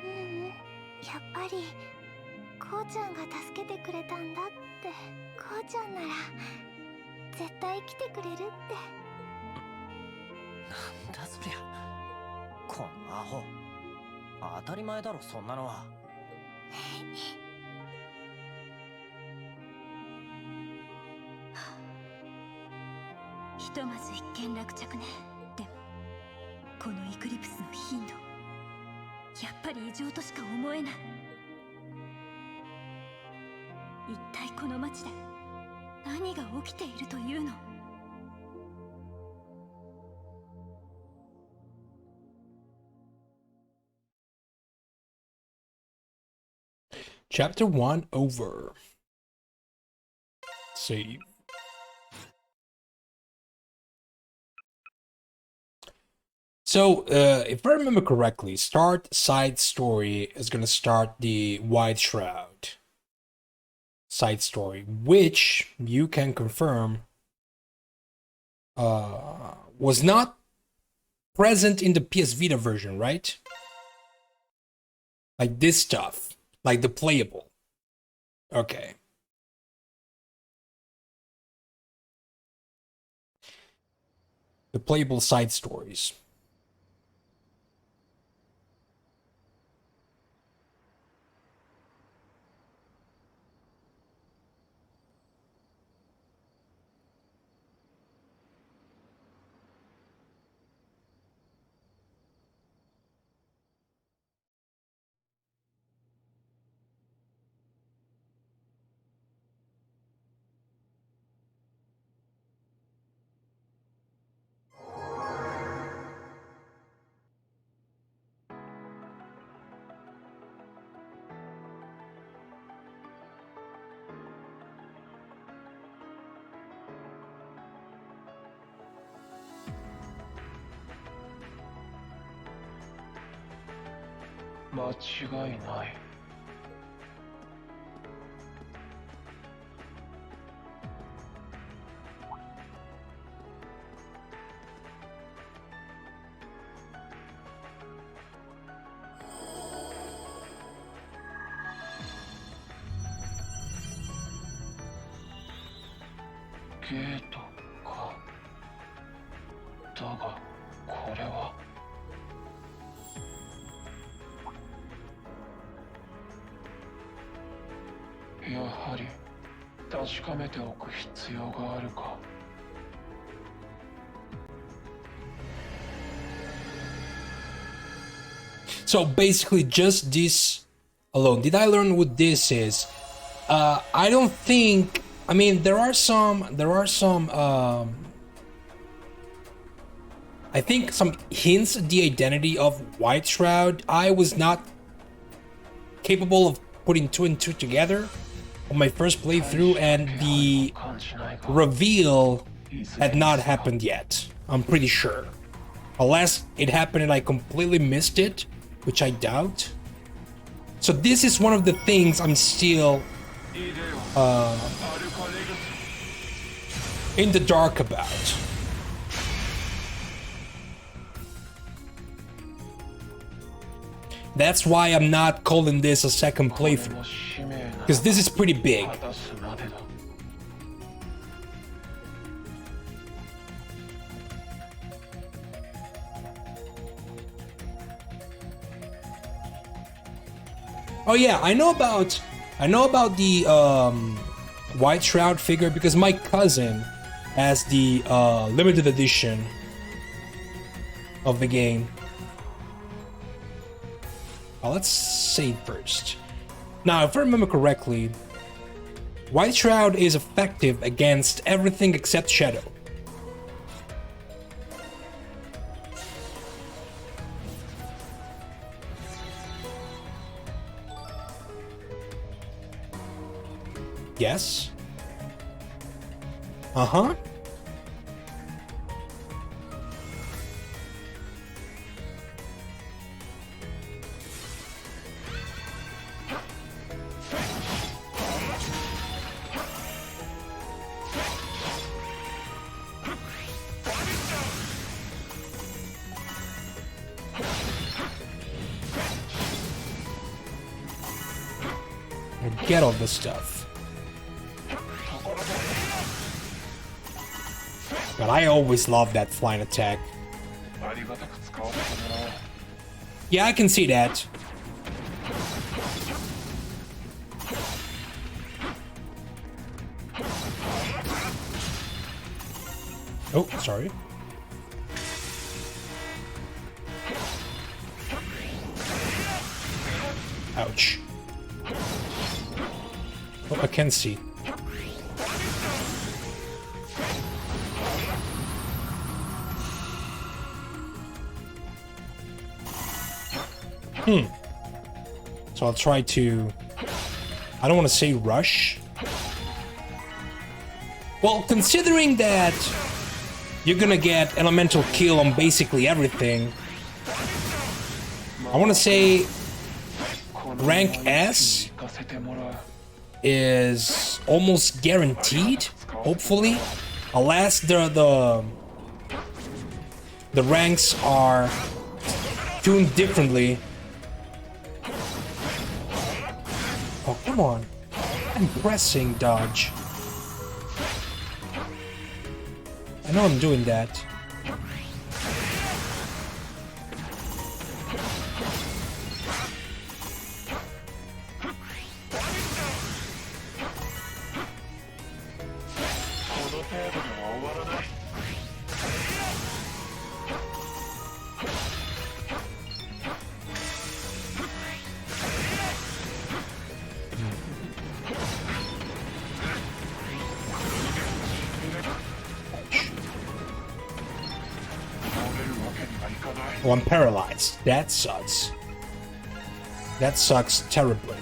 ううん、やっぱりこうちゃんが助けてくれたんだって。こうちゃんなら絶対来てくれるって。なんだそりゃ。このアホ。当たり前だろそんなのは。ひとまず一件落着ね。でもこのエクリプスの頻度、やっぱり異常としか思えない。一体この町で何が起きているというの？Chapter 1 over. Save. So, if I remember correctly, start side story is gonna start the White Shroud side story, which you can confirm was not present in the PS Vita version, right? Like this stuff. Like the playable. Okay. The playable side stories. So basically just this alone. Did I learn what this is? I don't think, I mean, there are some I think some hints at the identity of White Shroud. I was not capable of putting two and two together on my first playthrough, and the reveal had not happened yet, I'm pretty sure. Unless it happened and I completely missed it, which I doubt. So this is one of the things I'm still in the dark about. That's why I'm not calling this a second playthrough, because this is pretty big. Oh yeah, I know about the White Shroud figure because my cousin has the limited edition of the game. Well, let's save first. Now, if I remember correctly, White Shroud is effective against everything except Shadow. Yes. Uh-huh. I get all this stuff. But I always love that flying attack. Yeah, I can see that. Oh, sorry. Ouch. Oh, I can see. So I'll try to... I don't want to say rush. Well, considering that you're gonna get elemental kill on basically everything, I want to say rank S is almost guaranteed, hopefully, unless the ranks are tuned differently. Oh, come on. I'm pressing dodge. I know I'm doing that. Oh, I'm paralyzed. That sucks. That sucks terribly.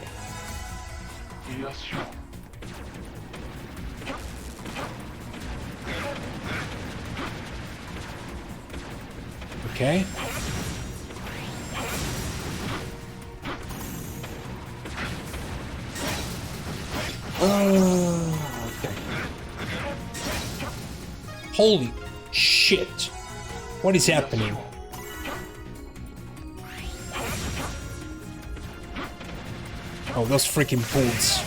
Okay. Okay. Holy shit. What is happening? Oh, those freaking fools.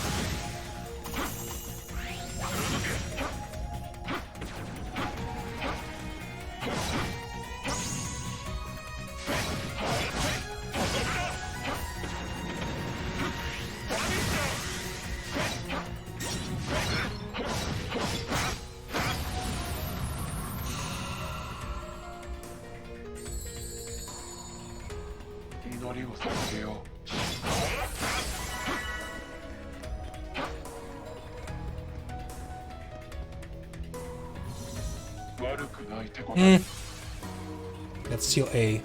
That's still A.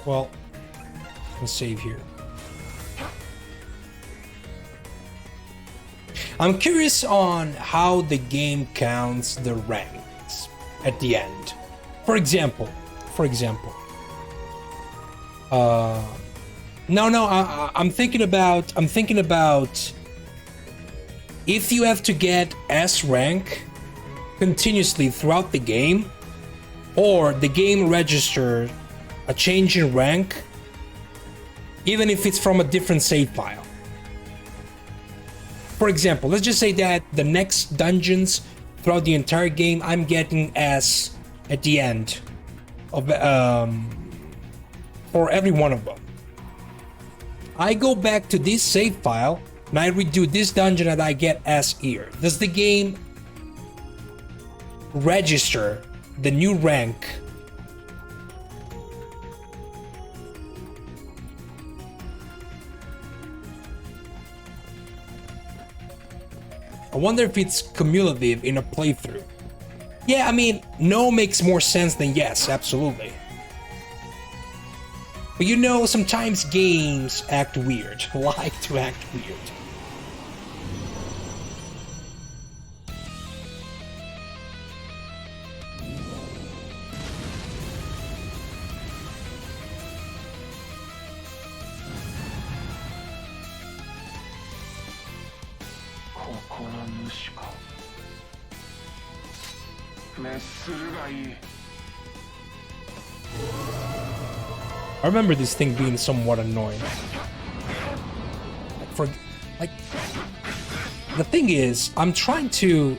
Well, let's save here. I'm curious on how the game counts the ranks at the end. For example, I'm thinking about if you have to get S rank continuously throughout the game, or the game registers a change in rank even if it's from a different save file. For example, let's just say that the next dungeons throughout the entire game I'm getting S at the end of for every one of them. I go back to this save file and I redo this dungeon and I get S here. Does the game register the new rank. I wonder if it's cumulative in a playthrough. Yeah, I mean, no makes more sense than yes, absolutely. But you know, sometimes games act weird, like to act weird. I remember this thing being somewhat annoying. Like, the thing is, I'm trying to...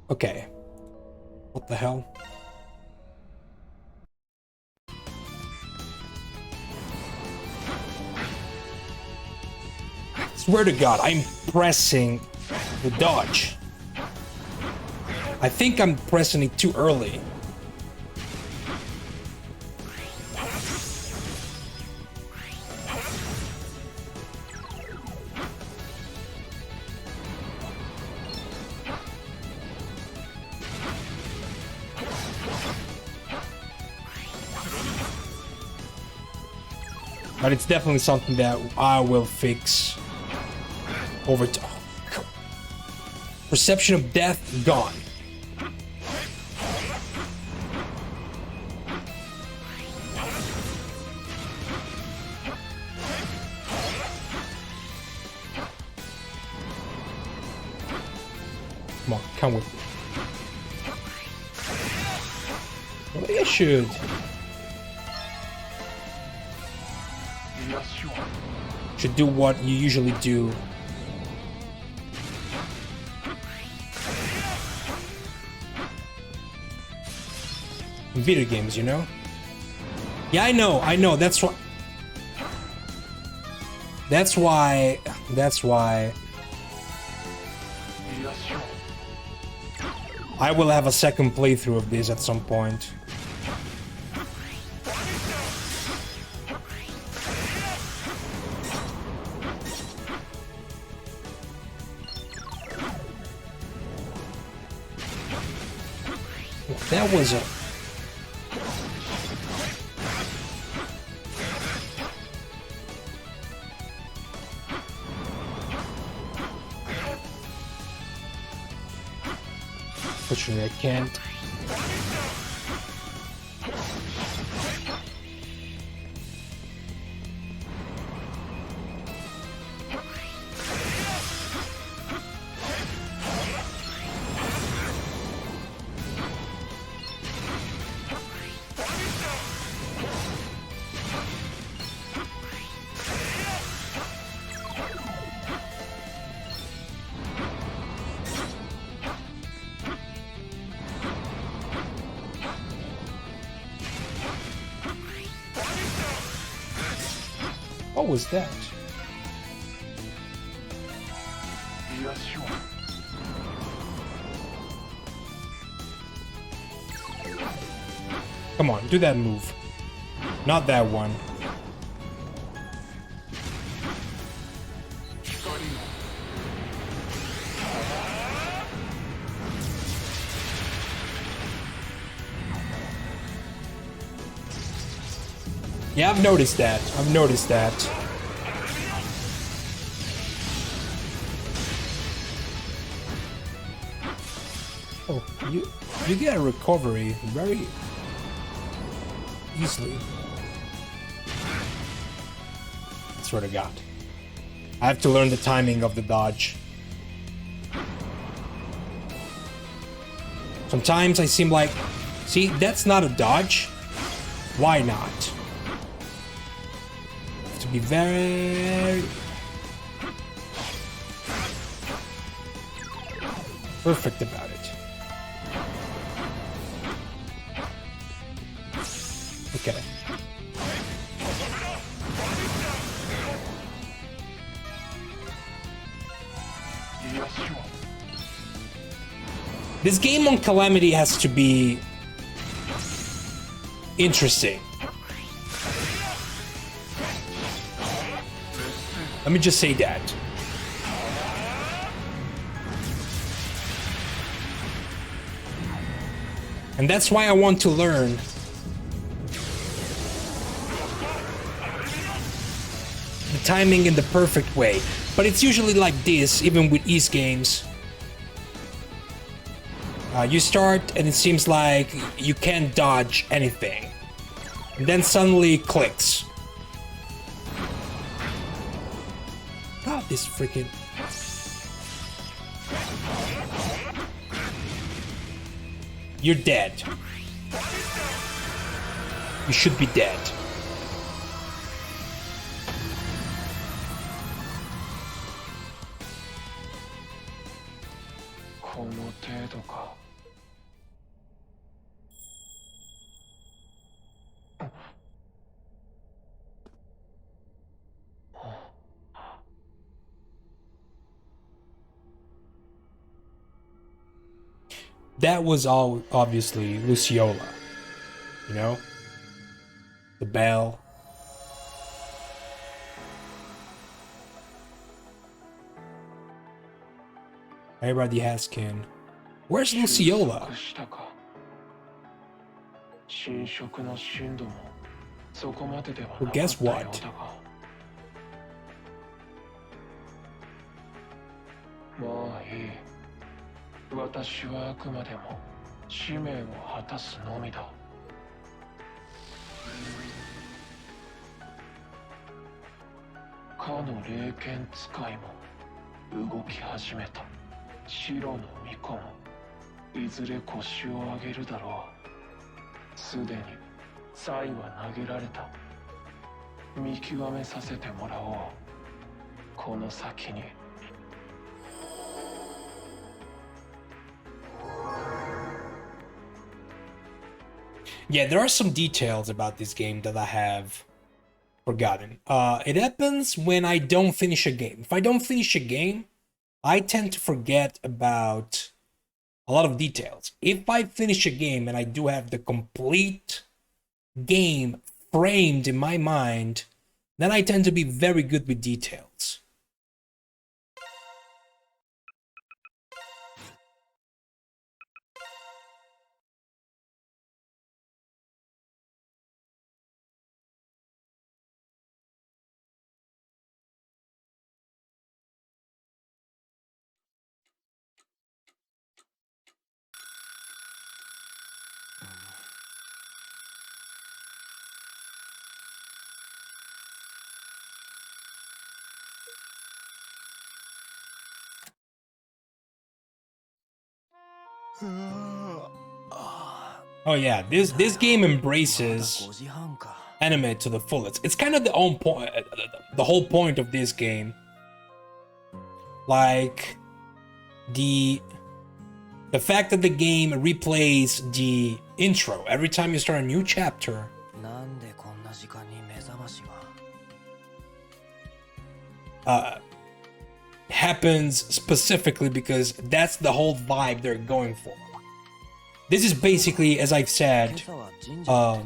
Okay. What the hell? Swear to God, I'm pressing the dodge. I think I'm pressing it too early. But it's definitely something that I will fix over time. Perception of death gone. Come on, come with me. Well, you should. Should do what you usually do. In video games, you know? Yeah, I know, that's why... That's why... I will have a second playthrough of this at some point. That was a... Unfortunately, I can't. What was that? Come on, do that move. Not that one. Yeah, I've noticed that. Oh, you get a recovery very easily. Swear to God. I have to learn the timing of the dodge. Sometimes I seem like... See, that's not a dodge. Why not? To be very... perfect about it. Okay. This game on Calamity has to be interesting. Let me just say that. And that's why I want to learn the timing in the perfect way. But it's usually like this, even with East games. You start and it seems like you can't dodge anything. And then suddenly it clicks. Ah, this freaking... You're dead. You should be dead. That was all obviously Luciola, you know? The bell. Everybody has skin. Where's Luciola? Well, guess what? Yeah, there are some details about this game that I have forgotten. It happens when I don't finish a game. If I don't finish a game, I tend to forget about a lot of details. If I finish a game and I do have the complete game framed in my mind, then I tend to be very good with details. Oh yeah, this game embraces anime to the fullest. It's kind of the whole point of this game. Like the fact that the game replays the intro every time you start a new chapter. Happens specifically because that's the whole vibe they're going for. This is basically, as I've said, a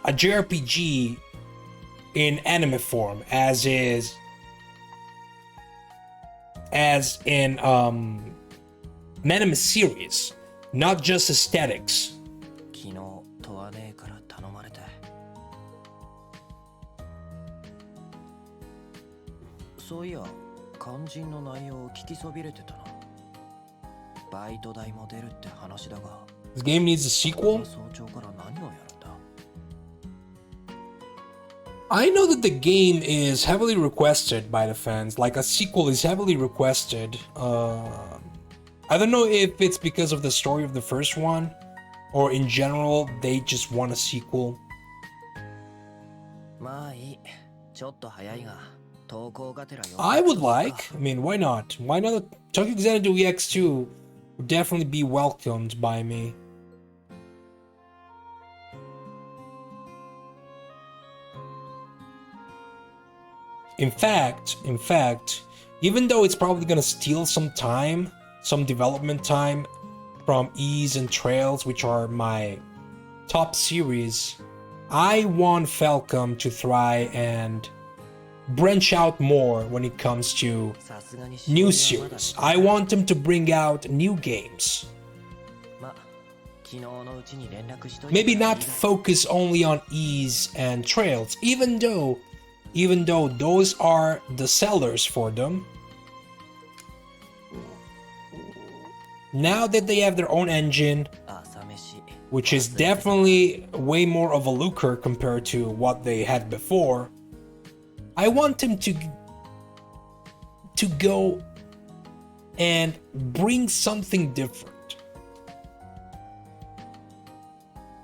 JRPG in anime form, as in Menace series, not just aesthetics. This game needs a sequel? I know that the game is heavily requested by the fans, like a sequel is heavily requested. I don't know if it's because of the story of the first one, or in general, they just want a sequel. I would like, I mean, why not? Why not? Tokyo Xanadu EX2 would definitely be welcomed by me. In fact, Even though it's probably gonna steal some time, some development time from Ease and Trails, which are my top series, I want Falcom to try and branch out more when it comes to new series. I want them to bring out new games. Maybe not focus only on Ease and Trails, even though those are the sellers for them. Now that they have their own engine, which is definitely way more of a lucre compared to what they had before, I want them to go and bring something different.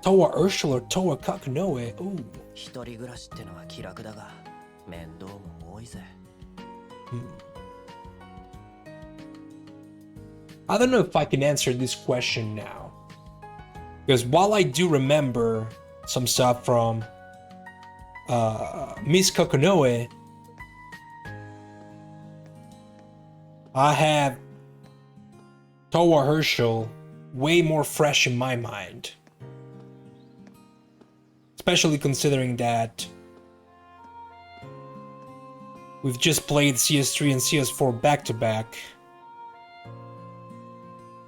Toa Ursula or Toa Kakunoe, ooh. I don't know if I can answer this question now, because while I do remember some stuff from Miss Kakunoe, I have Toa Herschel way more fresh in my mind, especially considering that we've just played CS3 and CS4 back to back.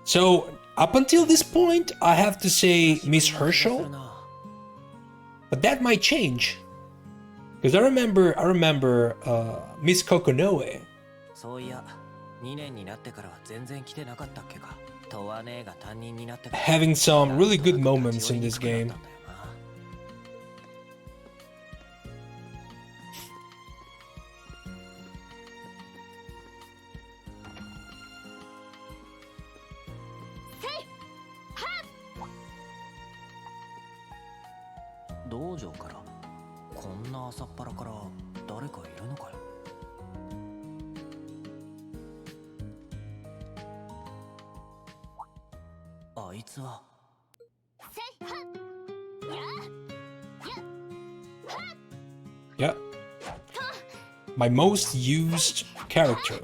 So up until this point, I have to say Miss Herschel, but that might change, because I remember Miss Kokonoe having some really good moments in this game. Yeah. My most used character.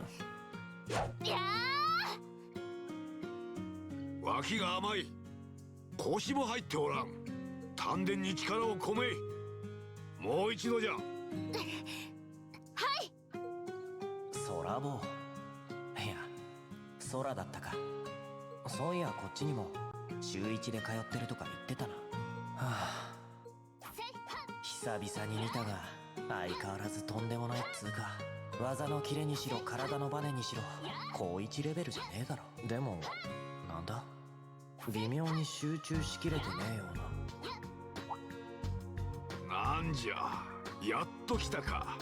脇が甘い。腰も入っておらん。丹田に力を込め。もう一度じゃ。はい。空棒。いや、空だったか。そういやこっちにも週1で通ってるとか言ってたな。はあ、久々に見たが相変わらずとんでもないっつうか、技のキレにしろ体のバネにしろ高1レベルじゃねえだろ。でもなんだ、微妙に集中しきれてねえような。なんじゃ、やっと来たか。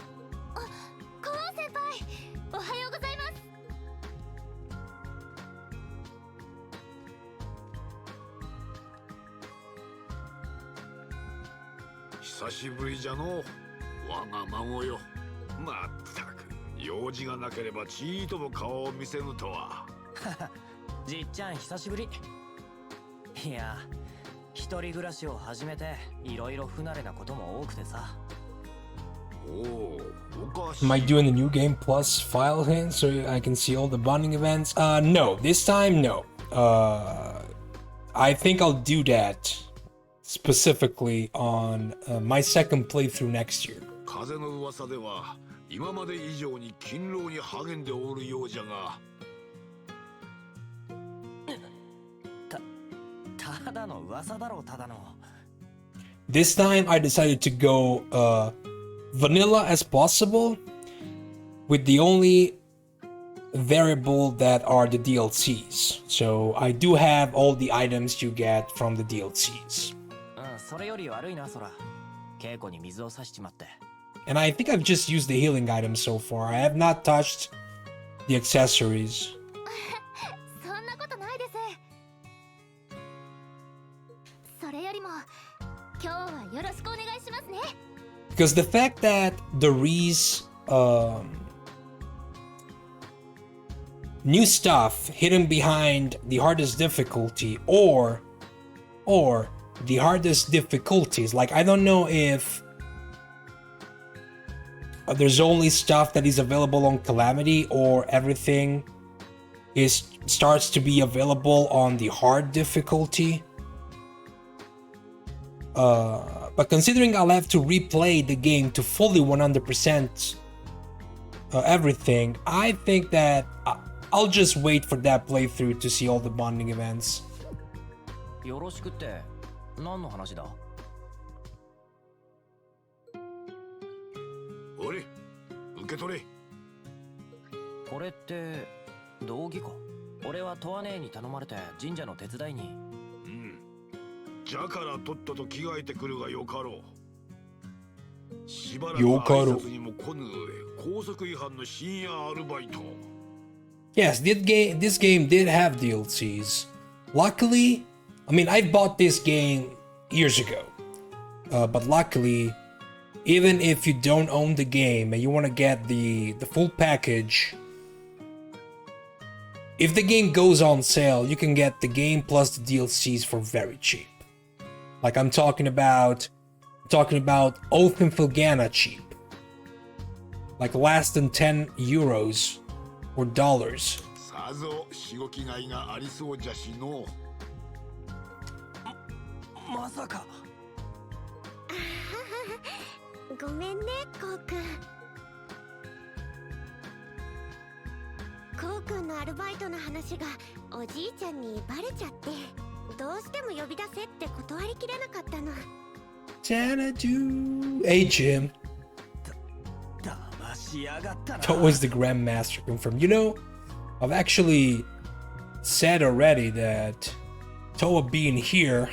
コア先輩、おはようございます。久しぶりじゃの、我が孫よ。まったく用事がなければちーとも顔を見せぬとは。じっちゃん久しぶり。いや、一人暮らしを始めていろいろ不慣れなことも多くてさ。Am I doing the new game plus file hint so I can see all the bonding events? No, this time no. I think I'll do that specifically on my second playthrough next year. 風の噂では今まで以上に勤労に励んでおるようじゃが。ただの噂だろう、ただの。This time I decided to go vanilla as possible, with the only variable that are the DLCs. So I do have all the items you get from the DLCs. それより悪いな、そら。稽古に水を差しちまって。And I think I've just used the healing items so far. I have not touched the accessories. そんなことないです。それよりも今日はよろしくお願いしますね。Because the fact that the Reese new stuff hidden behind the hardest difficulty or the hardest difficulties, like I don't know if there's only stuff that is available on Calamity, or everything starts to be available on the hard difficulty. But considering I'll have to replay the game to fully 100% everything, I think that I'll just wait for that playthrough to see all the bonding events. よろしくって何の話だ？おれ、受け取れ。これって道着か？俺はトワネーに頼まれて神社の手伝いに。うん。じゃからとっとと着替えてくるがよかろう。しばらく挨拶にも来ぬ上、高速違反の深夜アルバイト。Yes, this game did have DLCs. Luckily, I mean, I bought this game years ago. But luckily, even if you don't own the game and you want to get the full package, if the game goes on sale, you can get the game plus the DLCs for very cheap. Like I'm talking about Oath and Filgana cheap. Like less than 10 euros or dollars. さぞしごきがいがありそうじゃしの。まさか。ごめんね、コウ君。コウ君のアルバイトの話がおじいちゃんにバレちゃって、どうしても呼び出せって断りきれなかったの。Xanadu. Hey, Jim. That was the Grandmaster confirmed. You know, I've actually said already that Toa being here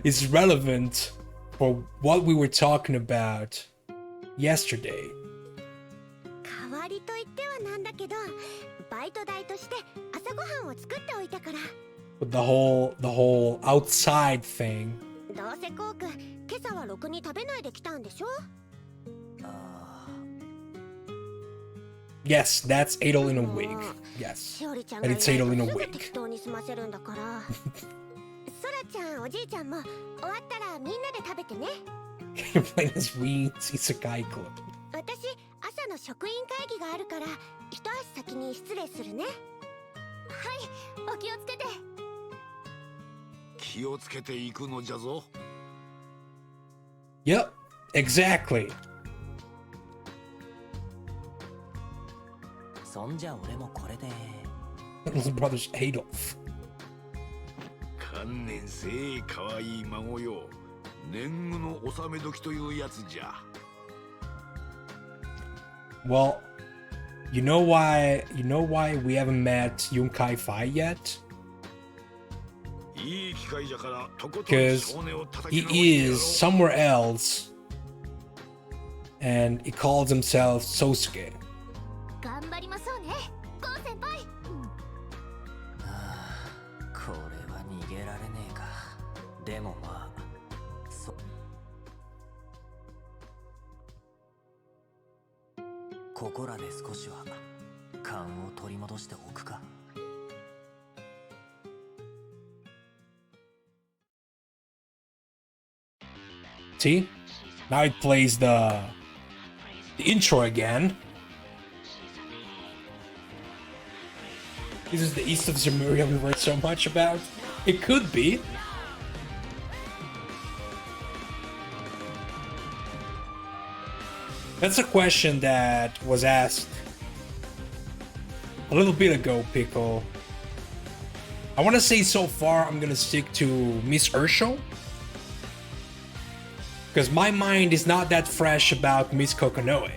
is relevant for what we were talking about yesterday. 代わりと言ってはなんだけど、バイト代として朝ごはんを作っておいたから。But the whole outside thing. どうせコウ君、今朝はろくに食べないで来たんでしょ? Yes, that's Adol in a wig. Yes, and it's Adol in a wig. 適当に済ませるんだから。ソラちゃん、おじいちゃんも終わったらみんなで食べてね。You're playing this Wii Isekai Club. 私、朝の職員会議があるから、一足先に失礼するね。はい、お気をつけて。気をつけていくのじゃぞ。Yep, exactly. そんじゃ俺もこれで。Little brother's Adolf. 観念せえ、かわいい孫よ。年貢の納め時というやつじゃ。Well, you know why we haven't met Yunkai Fai yet? Because he is somewhere else and he calls himself Sosuke. 頑張りましょうね、ゴー先輩。これは逃げられねえか。でもまあ、ここらで少しは勘を取り戻しておくか。See? Now it plays the intro again. This is the east of Zemuria we heard so much about. It could be. That's a question that was asked a little bit ago, Pickle. I want to say so far I'm gonna stick to Miss Ursho, because my mind is not that fresh about Miss Kokonoe.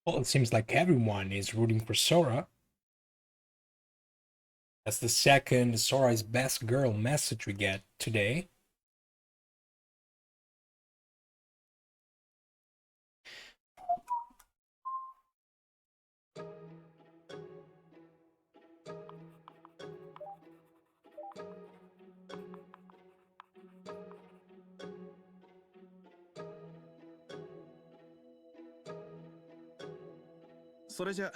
Well, it seems like everyone is rooting for Sora. That's the second Sora is best girl message we get today.それじゃ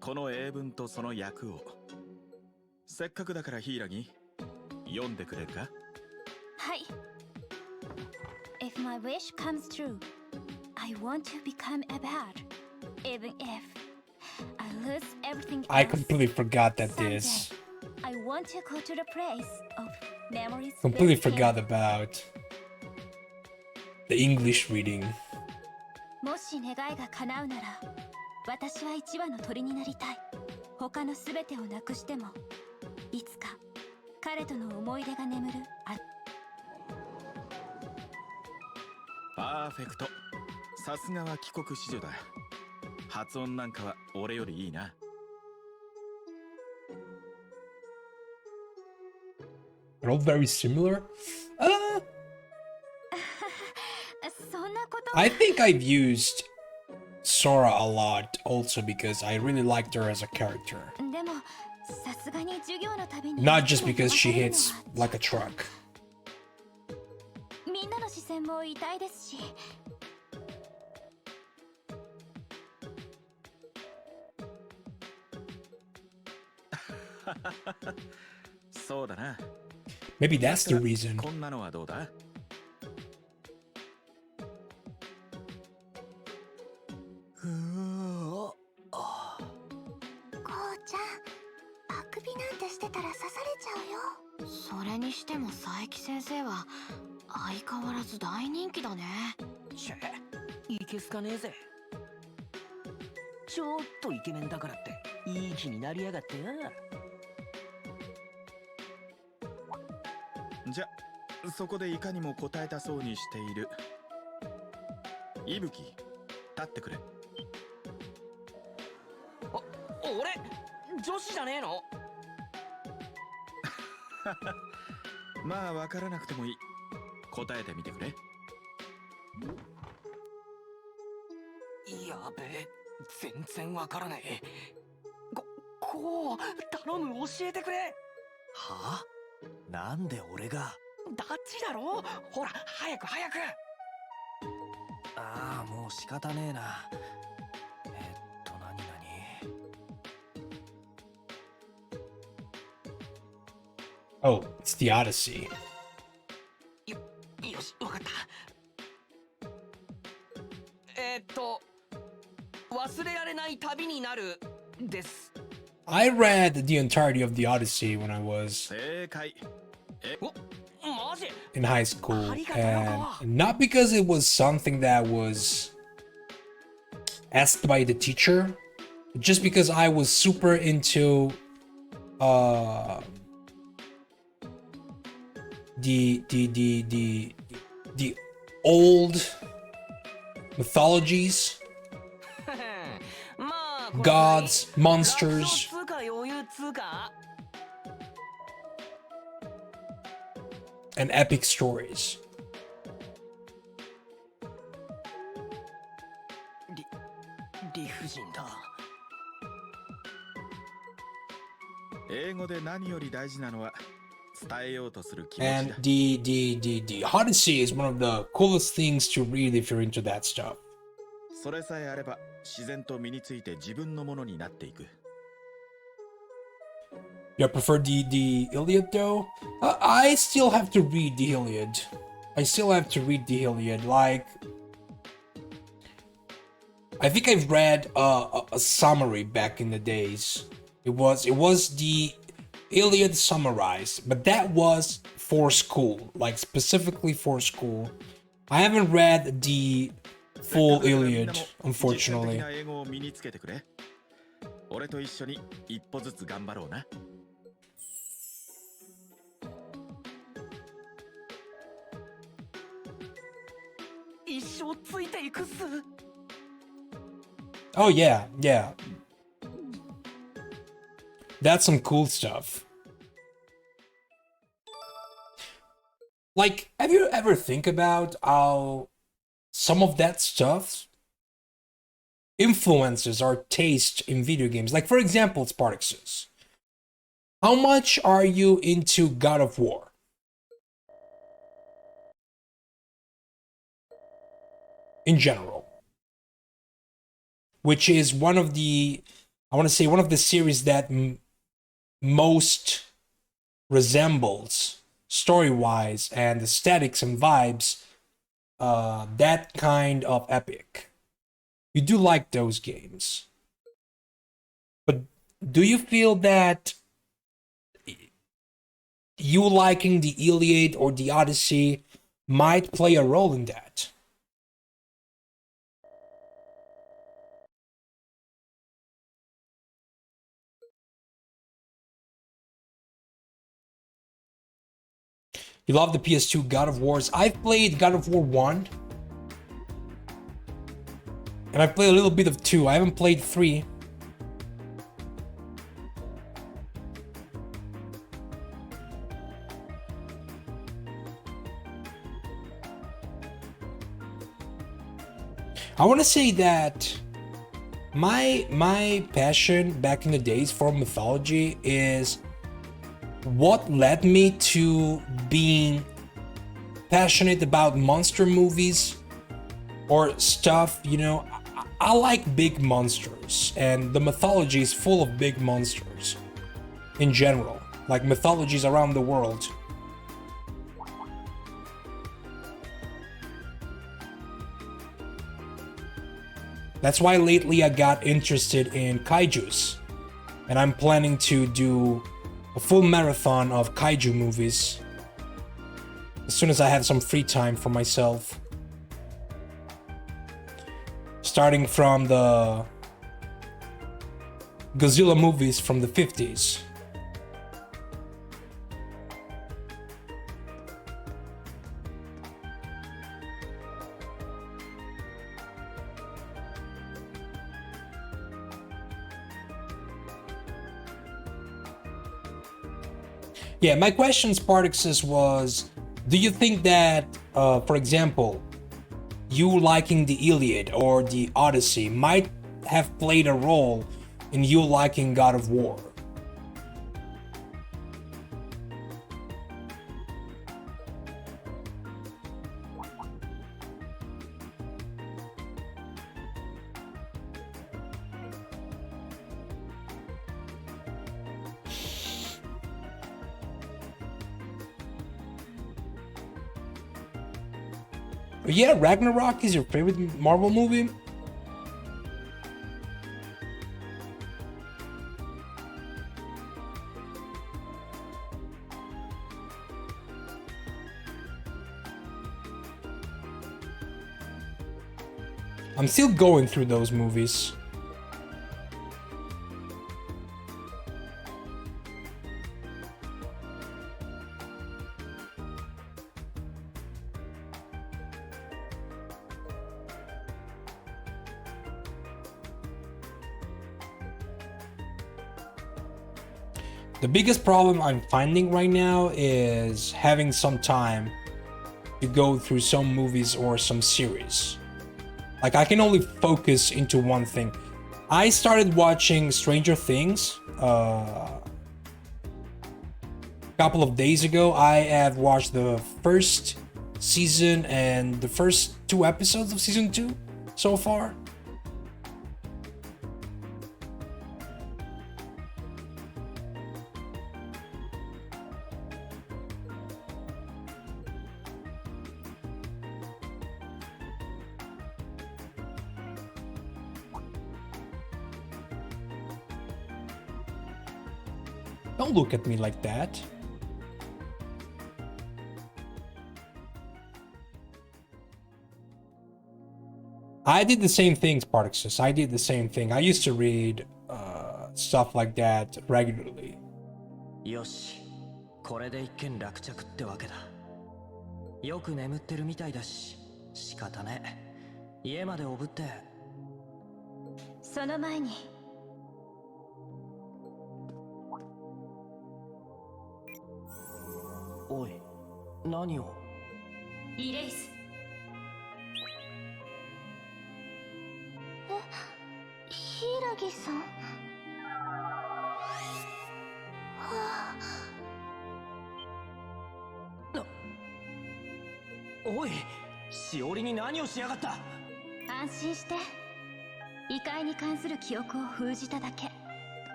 この英文とその訳をせっかくだからヒイラギ読んでくれるか？はい。If my wish comes true, I want to become a bard, even if I lose everything else. I completely forgot that Someday, this. I want to go to the place of memories. Completely with him. forgot about the English reading. もし願いが叶うなら、私は一羽の鳥になりたい。他のすべてをなくしても、いつか彼との思い出が眠る。パーフェクト。さすがは帰国子女だ。発音なんかは俺よりいいな。They're all very similar. I think I've used Sora a lot also because I really liked her as a character. Not just because she hits like a truck. みんなの視線も痛いですし。そうだな。Maybe that's the reason. こんなのはどうだ？それにしても佐伯先生は相変わらず大人気だね。チェ、いけすかねえぜ。ちょっとイケメンだからっていい気になりやがってな。じゃ、そこでいかにも答えたそうにしている伊吹、立ってくれ。俺女子じゃねえの？まあ分からなくてもいい。答えてみてくれ。やべえ、全然わからねえ。こう頼む、教えてくれ。はあ？なんで俺が？ダッチだろ。ほら早く早く。ああ、もう仕方ねえな。Oh, it's the Odyssey. よし、わかった。忘れられない旅になるです。I read the entirety of the Odyssey when I was in high school, and not because it was something that was asked by the teacher, just because I was super into the old mythologies, gods, monsters, and epic stories. 理不尽だ。英語で何より大事なのは伝えようとする気持ちだ。 And the Odyssey is one of the coolest things to read if you're into that stuff. それさえあれば自然と身について自分のものになっていく。You prefer the Iliad though? I still have to read the Iliad. I still have to read the Iliad. Like, I think I've read a summary back in the days. It was the Iliad summarized, but that was for school, like specifically for school. I haven't read the full Iliad, unfortunately. 俺と一緒に一歩ずつ頑張ろうな。一生ついていくっす。Oh yeah, yeah. That's some cool stuff. Like, have you ever think about how some of that stuff influences our taste in video games? Like, for example, Spartacus. How much are you into God of War? In general. Which is one of the, I want to say, one of the series that most resembles, story-wise and aesthetics and vibes, that kind of epic. You do like those games. But do you feel that you liking the Iliad or the Odyssey might play a role in that? You love the PS2 God of Wars. I've played God of War 1. And I played a little bit of 2. I haven't played 3. I want to say that my passion back in the days for mythology is what led me to being passionate about monster movies or stuff, you know. I like big monsters, and the mythology is full of big monsters in general, like mythologies around the world. That's why lately I got interested in kaijus, and I'm planning to do a full marathon of kaiju movies as soon as I have some free time for myself. Starting from the Godzilla movies from the 50s. Yeah, my question, Spartacus, was, do you think that, for example, you liking the Iliad or the Odyssey might have played a role in you liking God of War? Yeah, Ragnarok is your favorite Marvel movie? I'm still going through those movies. The biggest problem I'm finding right now is having some time to go through some movies or some series. Like, I can only focus into one thing. I started watching Stranger Things a couple of days ago. I have watched the first season and the first 2 episodes of season 2 so far. Don't look at me like that. I did the same thing, Spartacus. I did the same thing. I used to read stuff like that regularly. よし、これで一件落着ってわけだ。よく眠ってるみたいだし、仕方ね。家までおぶって。その前におい、何を。イレイス。柊さん。はおい、しおりに何をしやがった。安心して。異界に関する記憶を封じただけ。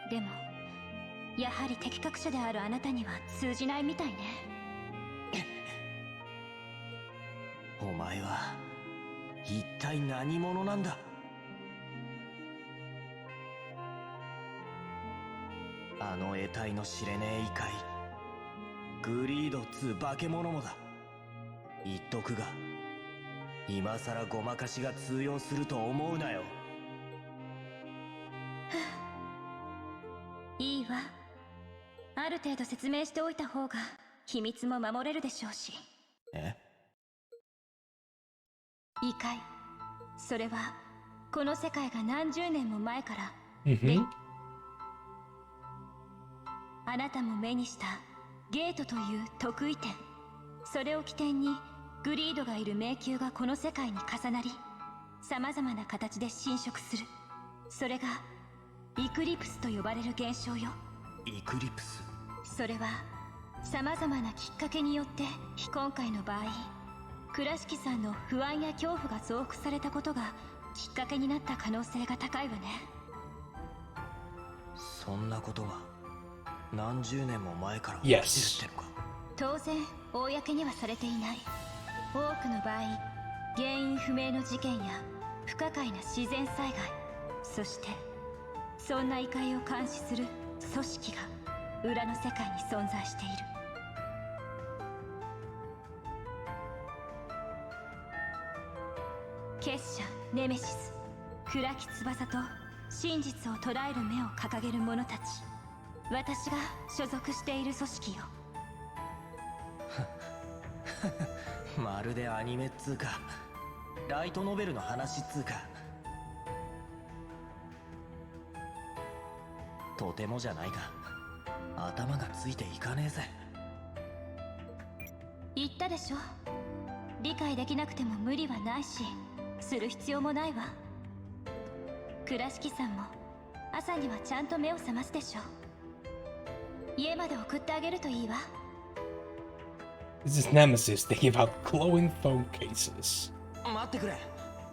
でもやはり適格者であるあなたには通じないみたいね。お前は一体何者なんだ。あの得体の知れねえ異界、グリードっつう化け物もだ。言っとくが、今さらごまかしが通用すると思うなよ。いいわ。ある程度説明しておいた方が秘密も守れるでしょうし。え？異界、それはこの世界が何十年も前から、あなたも目にしたゲートという特異点、それを起点にグリードがいる迷宮がこの世界に重なり、様々な形で侵食する。それがイクリプスと呼ばれる現象よ。イクリプス。それは様々なきっかけによって、今回の場合倉敷さんの不安や恐怖が増幅されたことがきっかけになった可能性が高いわね。そんなことが何十年も前から起きてるってのか。当然公にはされていない。多くの場合、原因不明の事件や不可解な自然災害、そしてそんな異界を監視する組織が裏の世界に存在している。結社ネメシス、暗き翼と真実を捉える目を掲げる者たち、私が所属している組織よ。まるでアニメっつうかライトノベルの話っつうか。とてもじゃないが頭がついていかねえぜ。言ったでしょ。理解できなくても無理はないし、する必要もないわ。倉敷さんも朝にはちゃんと目を覚ますでしょ。家まで送ってあげるといいわ。This is Nemesis. They give out glowing phone cases. 待ってくれ、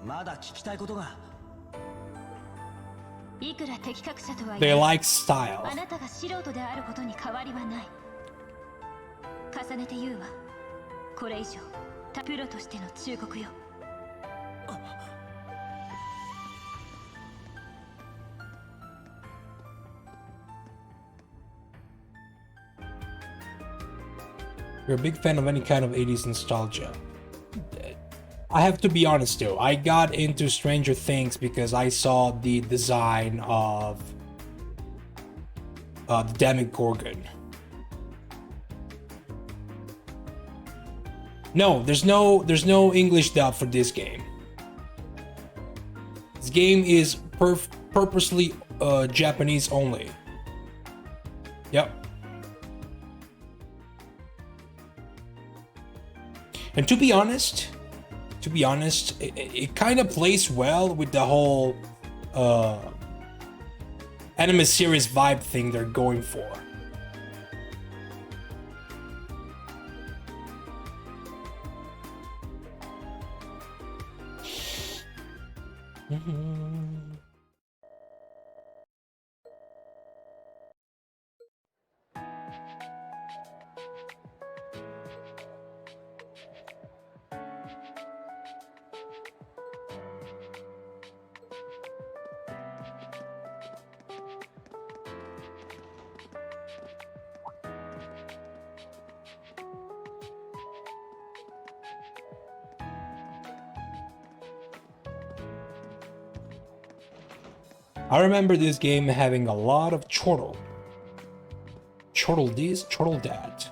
まだ聞きたいことが。いくら適格者とはい They え、 like style. あなたが素人であることに変わりはない。重ねて言うわ。これ以上プロとしての忠告よ。You're a big fan of any kind of 80s nostalgia. I have to be honest though, I got into Stranger Things because I saw the design of the Demogorgon. No, there's no English dub for this game. This game is purposely Japanese only. Yep. And to be honest, it kind of plays well with the whole anime series vibe thing they're going for. I remember this game having a lot of chortle. Chortle this, chortle that.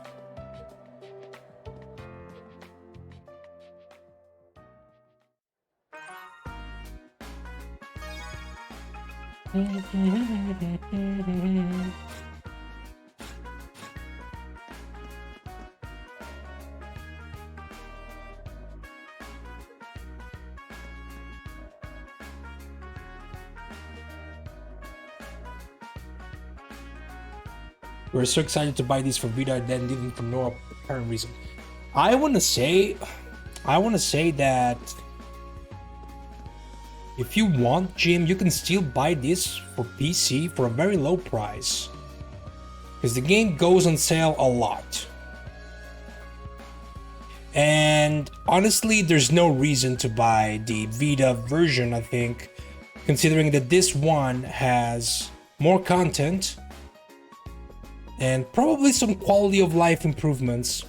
We're so excited to buy these for Vita, then leaving for no apparent reason. I want to say that if you want, Jim, you can still buy this for PC for a very low price, because the game goes on sale a lot. And honestly, there's no reason to buy the Vita version, I think, considering that this one has more content and probably some quality of life improvements.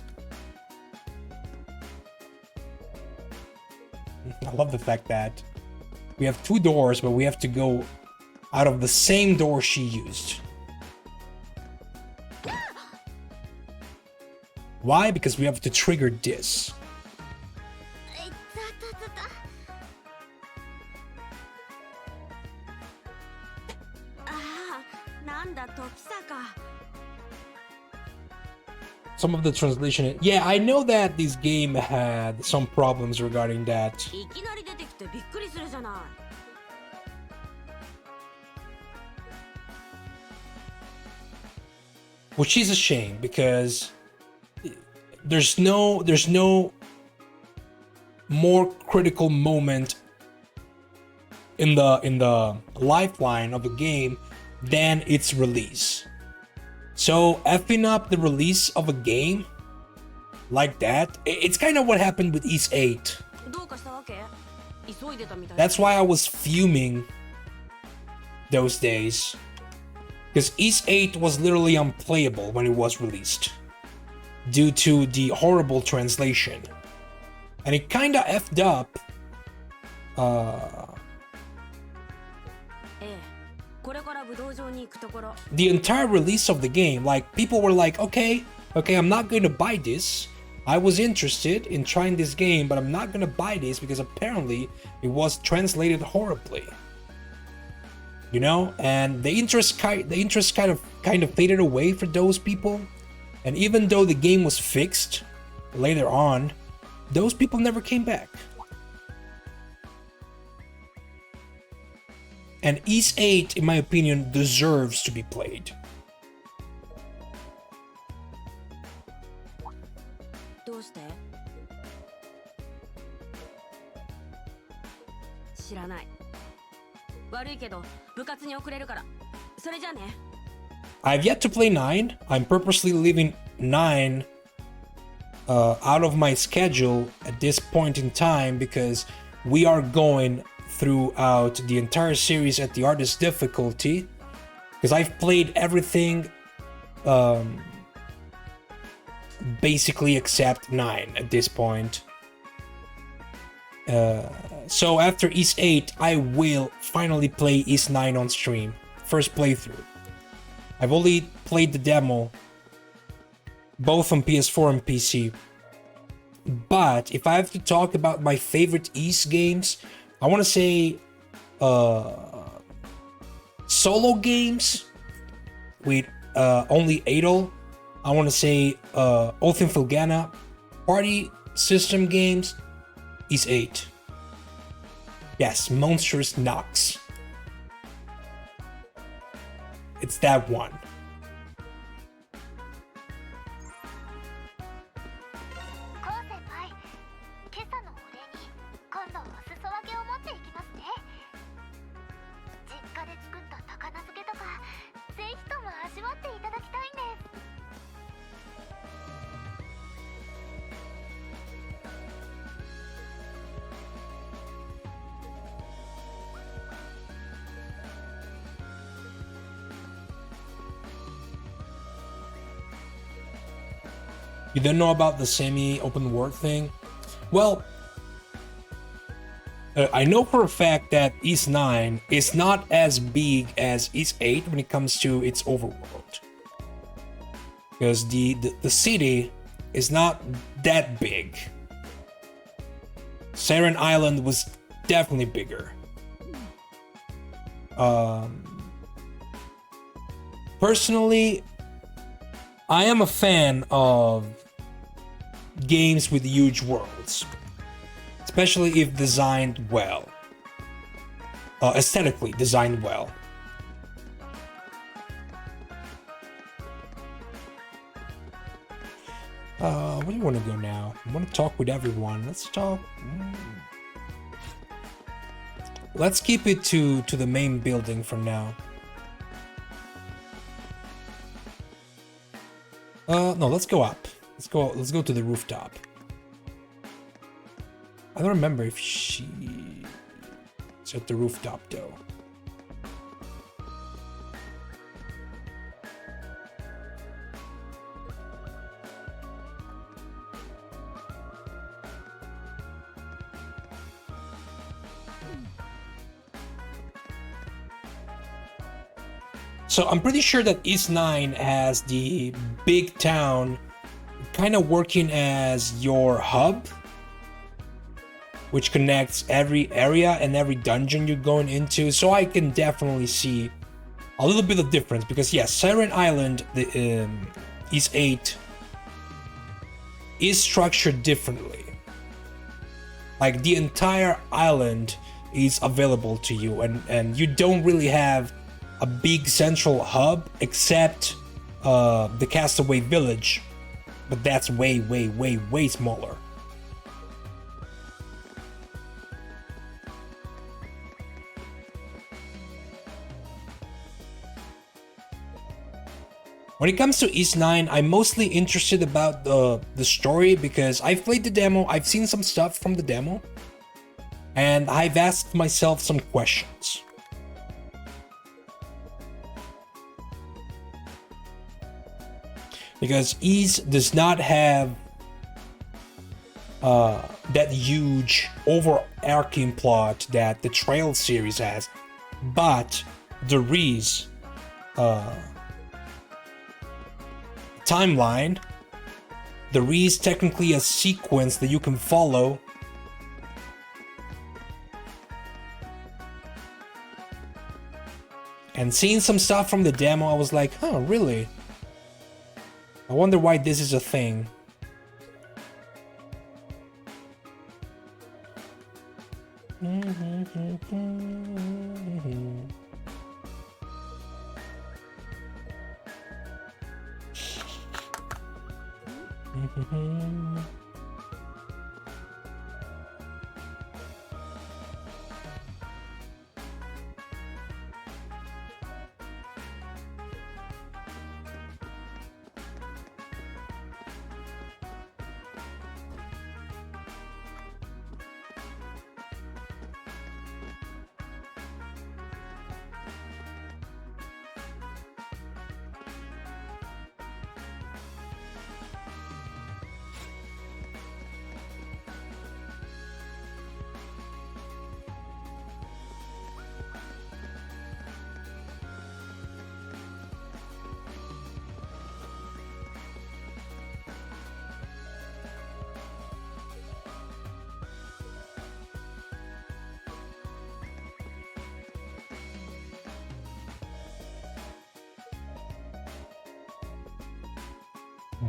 I love the fact that we have 2 doors, but we have to go out of the same door she used. Why? Because we have to trigger this. Some of the translation, yeah, I know that this game had some problems regarding that. Which is a shame, because there's no more critical moment in the lifeline of the game than its release. So effing up the release of a game like that, it's kind of what happened with Ys 8. That's why I was fuming those days, because Ys 8 was literally unplayable when it was released due to the horrible translation, and it kind of effed up the entire release of the game. Like, people were like, okay, I'm not going to buy this. I was interested in trying this game, but I'm not going to buy this because apparently it was translated horribly. You know, and the interest kind of faded away for those people. And even though the game was fixed later on, those people never came back. And Ys 8, in my opinion, deserves to be played. I've yet to play 9. I'm purposely leaving 9 out of my schedule at this point in time, because we are going throughout the entire series at the hardest difficulty, because I've played everything basically except 9 at this point. So after Ys 8, I will finally play Ys 9 on stream. First playthrough. I've only played the demo, both on PS4 and PC. But if I have to talk about my favorite Ys games, I want to say solo games with only Adol. I want to say Oath in Filgana. Party system games, Ys 8. Yes, Monstrous Nox. It's that one. You don't know about the semi-open world thing? Well, I know for a fact that Ys 9 is not as big as Ys 8 when it comes to its overworld. Because the city is not that big. Siren Island was definitely bigger. Personally, I am a fan of games with huge worlds, especially if designed well, aesthetically designed well. Where do you want to go now? I want to talk with everyone. Let's talk. Let's keep it to the main building for now. No, let's go up. Let's go to the rooftop. I don't remember if she's at the rooftop though. So I'm pretty sure that East 9 has the big town kind of working as your hub, which connects every area and every dungeon you're going into. So I can definitely see a little bit of difference because yes, Siren Island, the East 8 is structured differently. Like the entire island is available to you, and you don't really have a big central hub except the Castaway Village, but that's way smaller. When it comes to East 9, I'm mostly interested about the story because I've played the demo, I've seen some stuff from the demo, and I've asked myself some questions. Because East does not have that huge overarching plot that the Trail series has, but there is timeline. There is technically a sequence that you can follow. And seeing some stuff from the demo, I was like, huh, really? I wonder why this is a thing.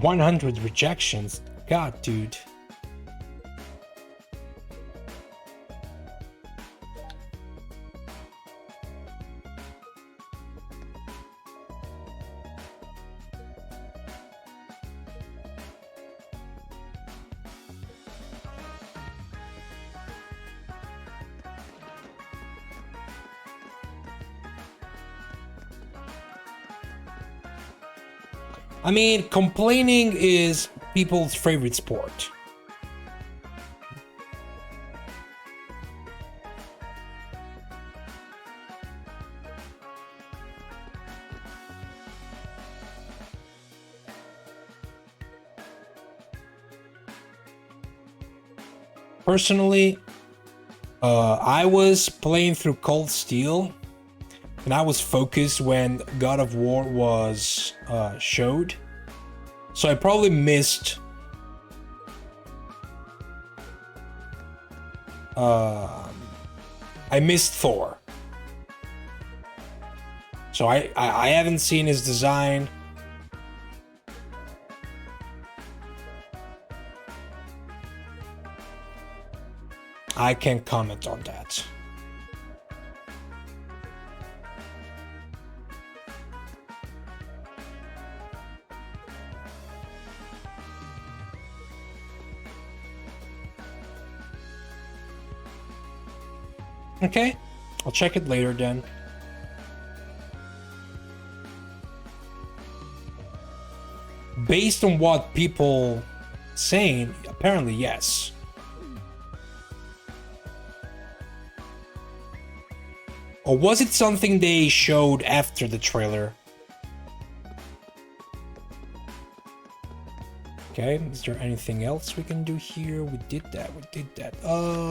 $100 rejections. God, dude. I mean, complaining is people's favorite sport. Personally, I was playing through Cold Steel, and I was focused when God of War was showed, so I probably missed I missed Thor. So I haven't seen his design. I can't comment on that. Okay, I'll check it later then. Based on what people saying, apparently yes. Or was it something they showed after the trailer? Okay, is there anything else we can do here? We did that.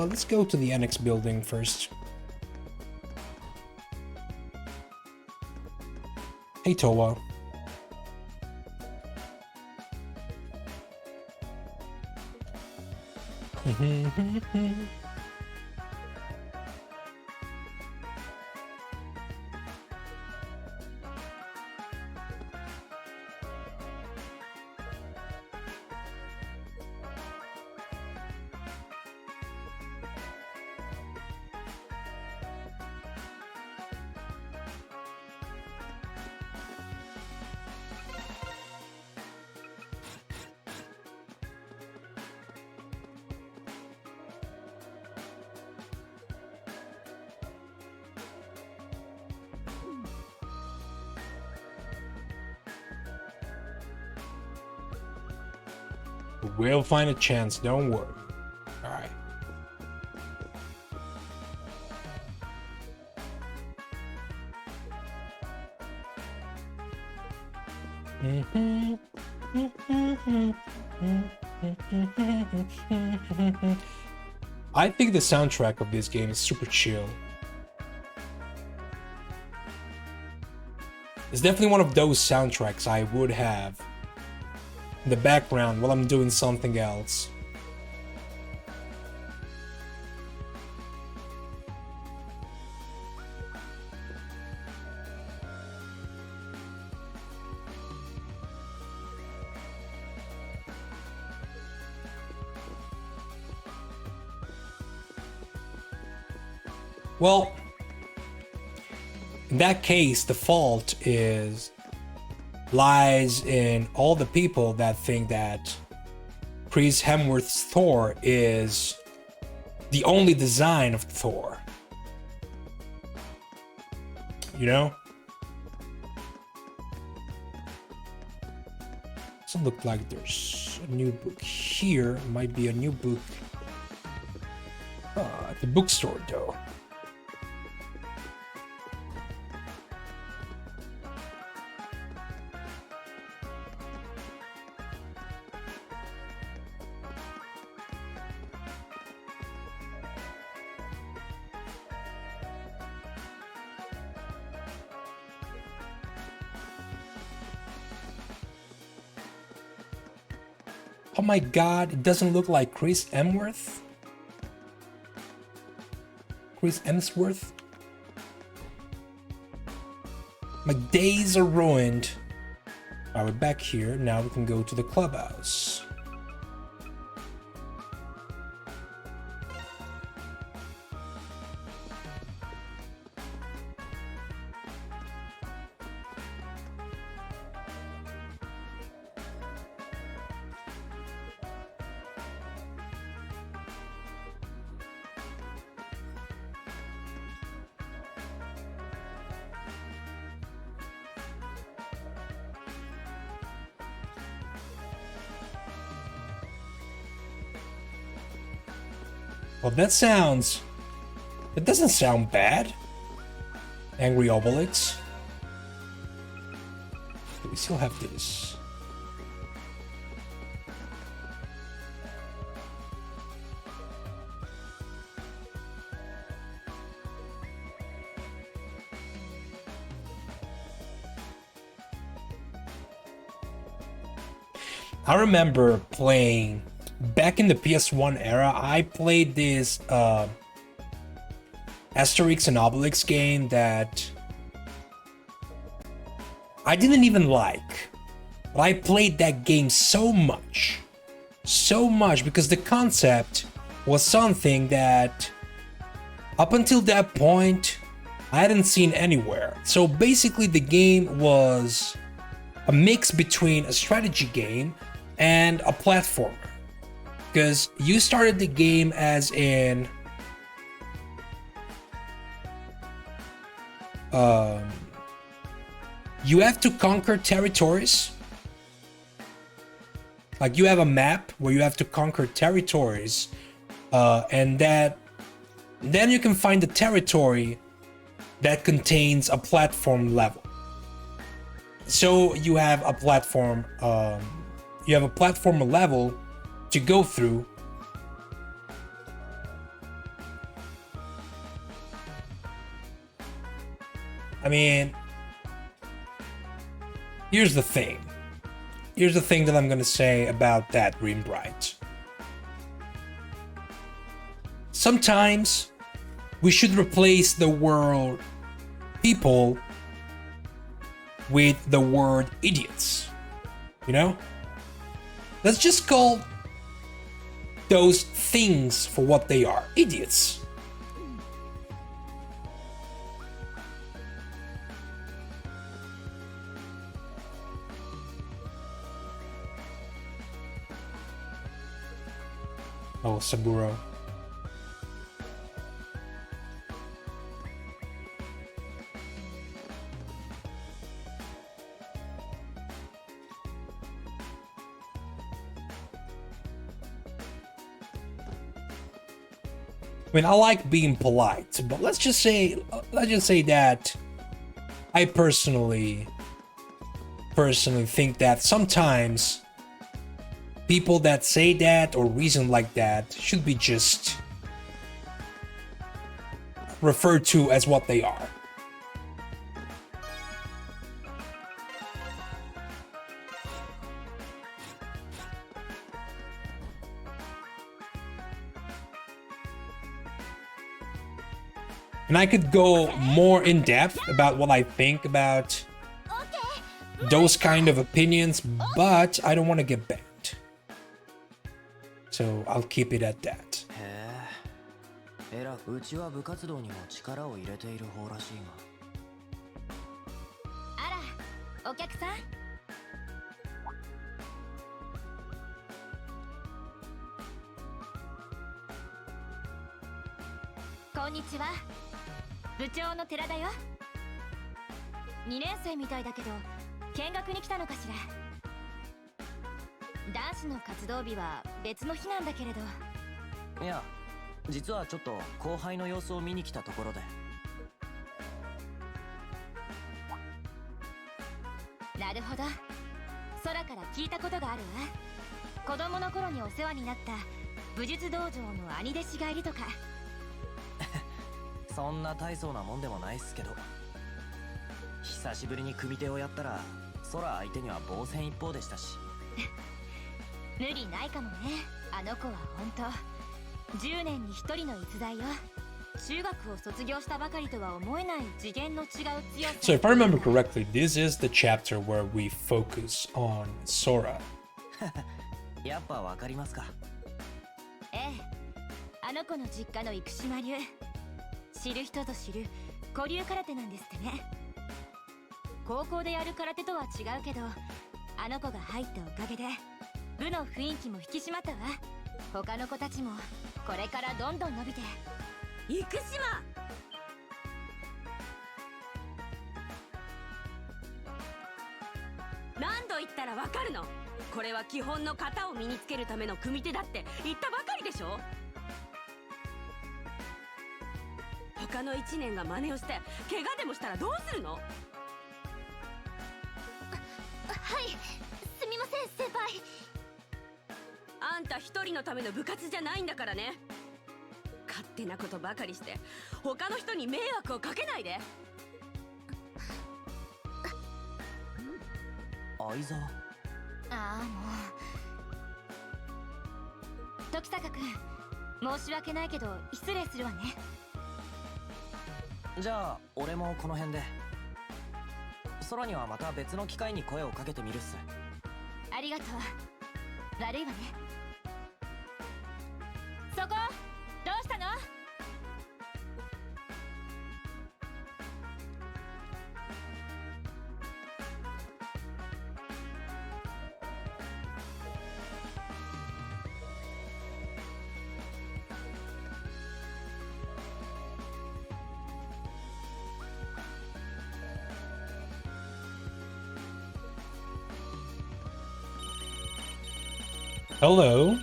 Let's go to the annex building first. Hey, Toa. We'll find a chance, don't worry. Alright. I think the soundtrack of this game is super chill. It's definitely one of those soundtracks I would have in the background while I'm doing something else. Well, in that case, the fault lies in all the people that think that Chris Hemsworth's Thor is the only design of Thor. You know? Doesn't look like there's a new book here. Might be a new book at the bookstore though. Oh my god, it doesn't look like Chris Hemsworth? Chris Hemsworth? My days are ruined. Alright, we're back here. Now we can go to the clubhouse. Well, that doesn't sound bad. Angry Obelix. We still have this. I remember playing back in the PS1 era. I played this Asterix and Obelix game that I didn't even like. But I played that game so much because the concept was something that up until that point I hadn't seen anywhere. So basically the game was a mix between a strategy game and a platformer. Because you started the game as in you have to conquer territories. Like you have a map where you have to conquer territories, and then you can find a territory that contains a platform level. So you have a platform, platformer level to go through. I mean, here's the thing that I'm gonna say about that Green Bright. Sometimes we should replace the word people with the word idiots. You know? Let's just call those things for what they are. Idiots. Oh, Saburo. I mean, I like being polite, but let's just say that I personally think that sometimes people that say that or reason like that should be just referred to as what they are. And I could go more in depth about what I think about those kind of opinions, but I don't want to get banned. So I'll keep it at that. うちは部活動にも力を入れている方らしいが。あら、お客さん。こんにちは。部長の寺だよ。2年生みたいだけど、見学に来たのかしら。男子の活動日は別の日なんだけれど。いや、実はちょっと後輩の様子を見に来たところで。なるほど。空から聞いたことがあるわ。子供の頃にお世話になった武術道場の兄弟子がいるとか。そんな大層なもんでもないっすけど、久しぶりに組手をやったら空相手には防戦一方でしたし。無理ないかもね。あの子は本当10年に1人の逸材よ。中学を卒業したばかりとは思えない次元の違う強さ。 So if I remember correctly, this is the chapter where we focus on Sora. やっぱわかりますか。ええ、あの子の実家の生島流、知る人ぞ知る古流空手なんですってね。高校でやる空手とは違うけど、あの子が入ったおかげで部の雰囲気も引き締まったわ。他の子たちもこれからどんどん伸びて。生島、何度言ったらわかるの。これは基本の型を身につけるための組手だって言ったばかりでしょ。他の1年が真似をして怪我でもしたらどうするの。はい、すみません先輩。あんた一人のための部活じゃないんだからね。勝手なことばかりして他の人に迷惑をかけないで。相沢。ああ、もう。時坂君、申し訳ないけど失礼するわね。じゃあ俺もこの辺で。空にはまた別の機会に声をかけてみるっす。ありがとう。悪いわね。そこどうしたの？ Hello.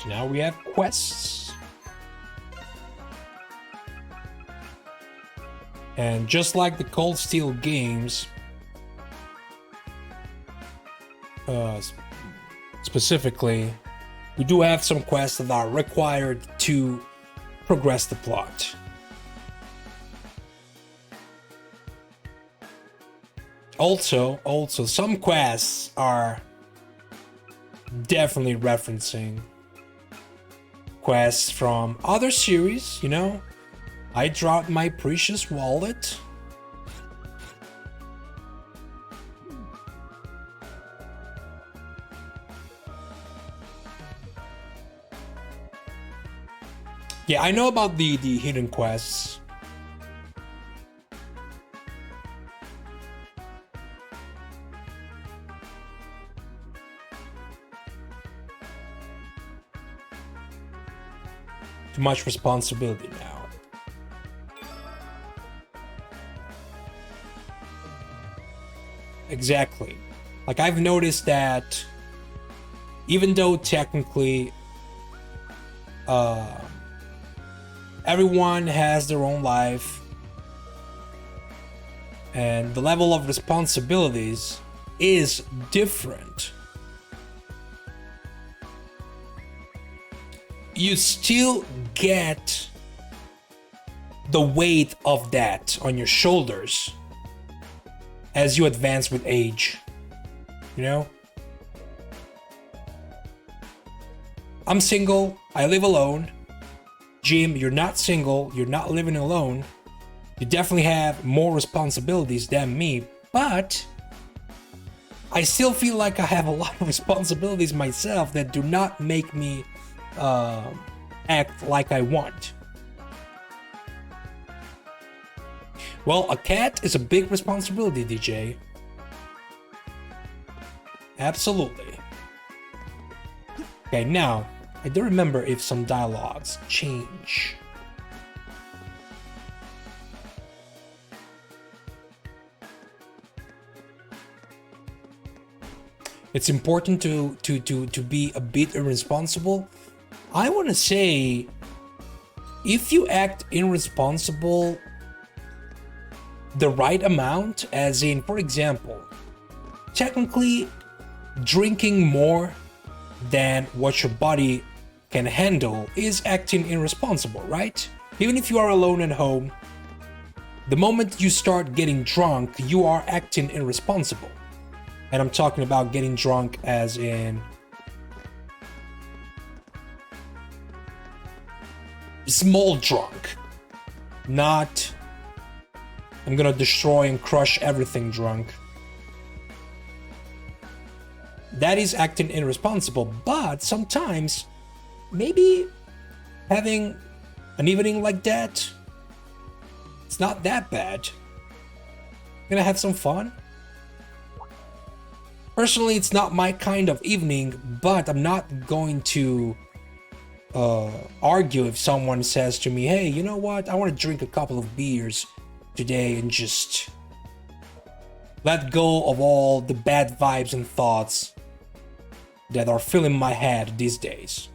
Now we have quests. And just like the Cold Steel games, specifically, we do have some quests that are required to progress the plot. Also, some quests are definitely referencing quests from other series, you know. I dropped my precious wallet. Yeah, I know about the hidden quests. Too much responsibility now. Exactly. Like, I've noticed that even though technically everyone has their own life and the level of responsibilities is different, you still get the weight of that on your shoulders as you advance with age, you know? I'm single, I live alone. Jim, you're not single, you're not living alone. You definitely have more responsibilities than me, but I still feel like I have a lot of responsibilities myself that do not make me act like I want. Well, a cat is a big responsibility, DJ. Absolutely. Okay, now, I don't remember if some dialogues change. It's important to be a bit irresponsible. I want to say, if you act irresponsible the right amount, as in, for example, technically drinking more than what your body can handle is acting irresponsible, right? Even if you are alone at home, the moment you start getting drunk, you are acting irresponsible. And I'm talking about getting drunk as in small drunk, not I'm gonna destroy and crush everything drunk. That is acting irresponsible, but sometimes maybe having an evening like that, it's not that bad. Gonna have some fun. Personally, it's not my kind of evening, but I'm not going to argue if someone says to me, hey, you know what, I want to drink a couple of beers today and just let go of all the bad vibes and thoughts that are filling my head these days.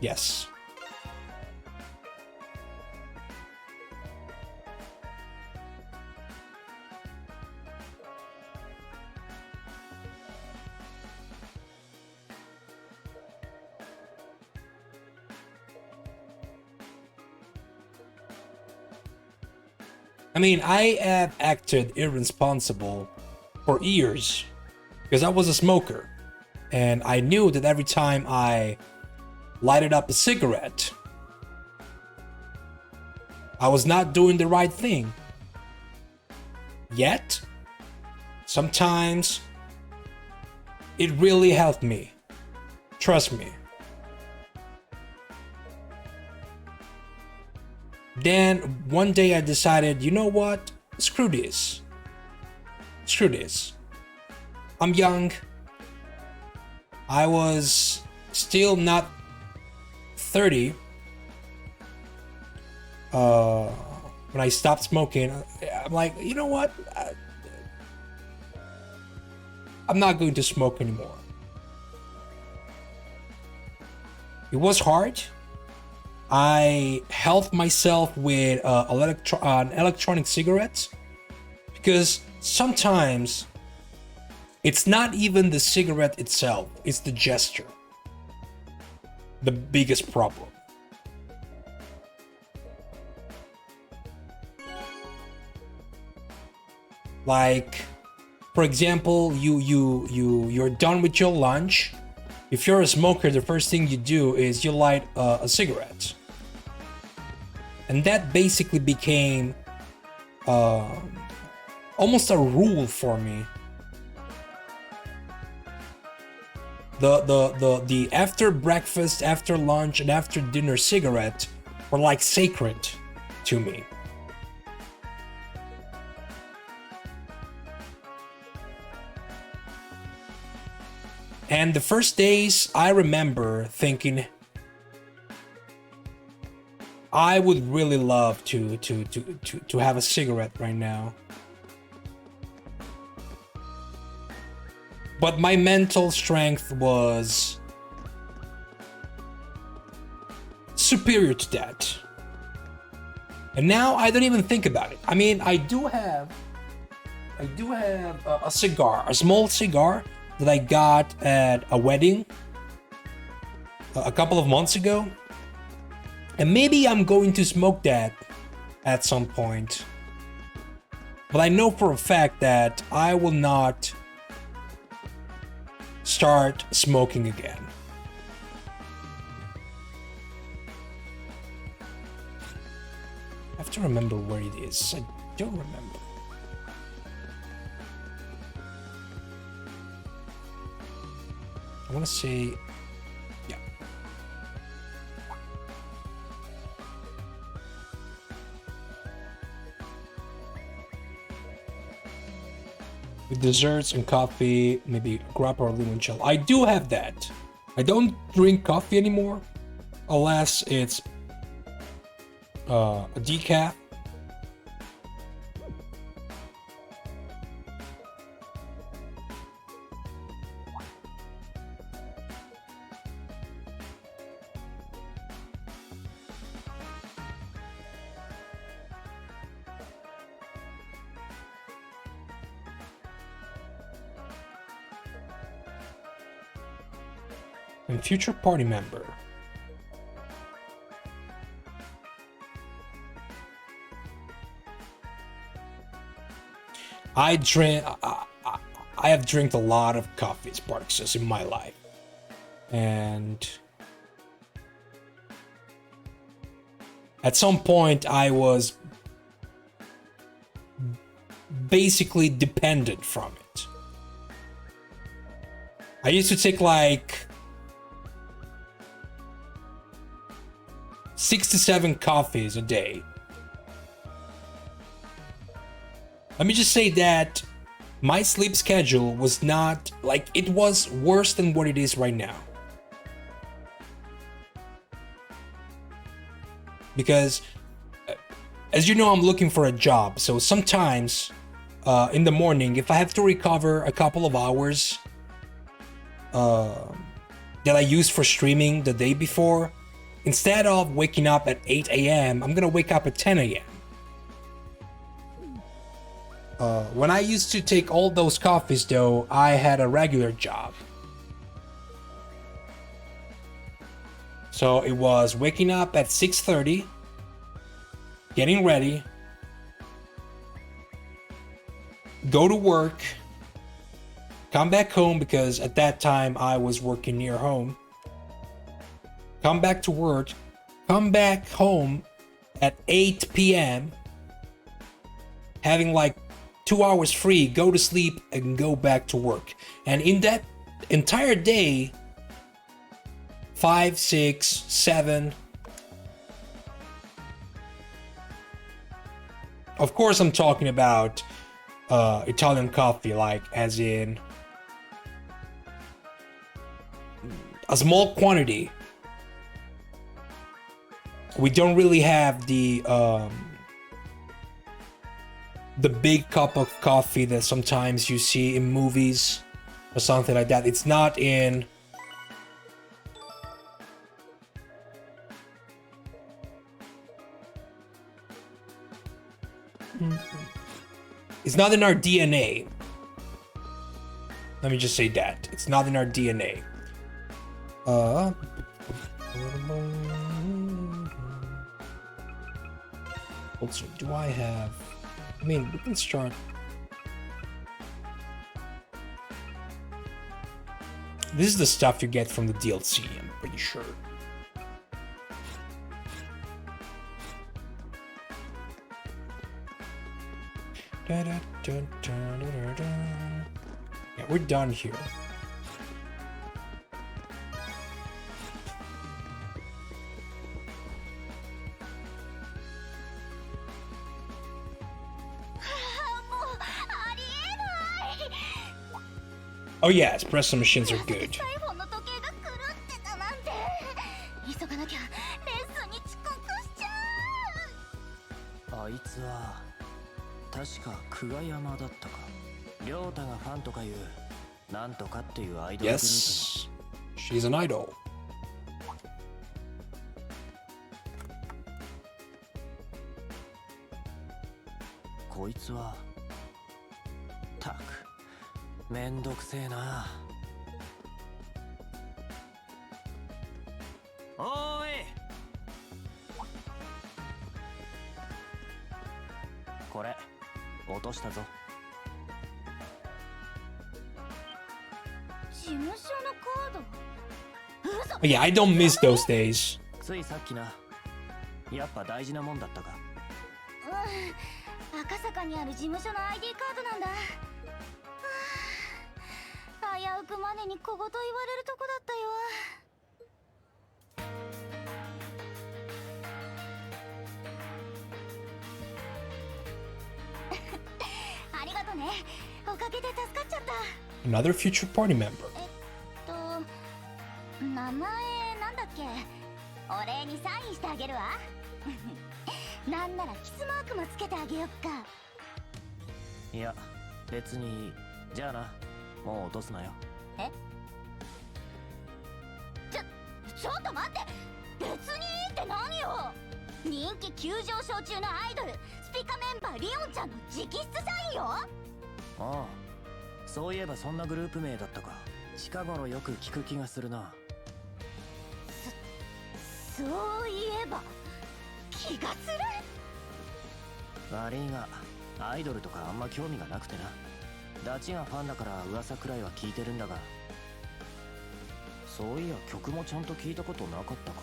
Yes. I mean, I have acted irresponsible for years because I was a smoker, and I knew that every time I lighted up a cigarette, I was not doing the right thing. Yet, sometimes it really helped me. Trust me. Then one day I decided, you know what? Screw this. Screw this. I'm young. I was still not 30 when I stopped smoking. I'm like, you know what? I'm not going to smoke anymore. It was hard. I helped myself with an electronic cigarette because sometimes it's not even the cigarette itself, it's the gesture. The biggest problem. Like, for example, you're done with your lunch. If you're a smoker, the first thing you do is you light a cigarette. And that basically became almost a rule for me. The after breakfast, after lunch, and after dinner cigarette were like sacred to me. And the first days, I remember thinking, I would really love to have a cigarette right now. But my mental strength was superior to that. And now I don't even think about it. I mean, I do have a cigar, a small cigar that I got at a wedding a couple of months ago. And maybe I'm going to smoke that at some point. But I know for a fact that I will not start smoking again. I have to remember where it is. I don't remember. I want to say... yeah. With desserts and coffee, maybe grappa or limoncello. I do have that. I don't drink coffee anymore, unless it's a decaf. And future party member. I have drank a lot of coffee Sparks in my life, and at some point I was basically dependent from it. I used to take like 6 to 7 coffees a day. Let me just say that my sleep schedule was not like, it was worse than what it is right now. Because, as you know, I'm looking for a job, so sometimes in the morning, if I have to recover a couple of hours that I used for streaming the day before, instead of waking up at 8 a.m., I'm gonna wake up at 10 a.m. When I used to take all those coffees though, I had a regular job. So it was waking up at 6:30, getting ready, go to work, come back home because at that time I was working near home. Come back to work, come back home at 8 p.m., having like 2 hours free, go to sleep and go back to work. And in that entire day, 5, 6, 7. Of course, I'm talking about Italian coffee, like as in a small quantity. We don't really have the big cup of coffee that sometimes you see in movies or something like that. It's not in our DNA. Let me just say that. It's not in our DNA. Also, do I have... I mean, we can start... This is the stuff you get from the DLC, I'm pretty sure. Yeah, we're done here. Oh yeah, espresso machines are good. あいつは確か久我山だったか。亮太がファンとかいうなんとかっていうアイドルグループの。 Yes, she's an idol. こいつはたくめんどくせえな。おーい、これ落としたぞ。事務所のカード？嘘。 Yeah, I don't miss those days. ついさっきな。やっぱ大事なもんだったか。うん、赤坂にある事務所の ID カードなんだ。危うくマネに小言言われるとこだったよ。ありがとね。おかげで助かっちゃった。 Another future party member. 名前なんだっけ？お礼にサインしてあげるわ。なんならキスマークもつけてあげよっか。いや、別にいい。じゃあな、もう落とすなよ。え？ちょっと待って。別にいいって何よ。人気急上昇中のアイドル、スピカメンバーリオンちゃんの直筆サインよ。ああ、そういえばそんなグループ名だったか。近頃よく聞く気がするな。そういえば気がする。悪いがアイドルとかあんま興味がなくてな。ダチがファンだから噂くらいは聞いてるんだが、そういや曲もちゃんと聞いたことなかったか。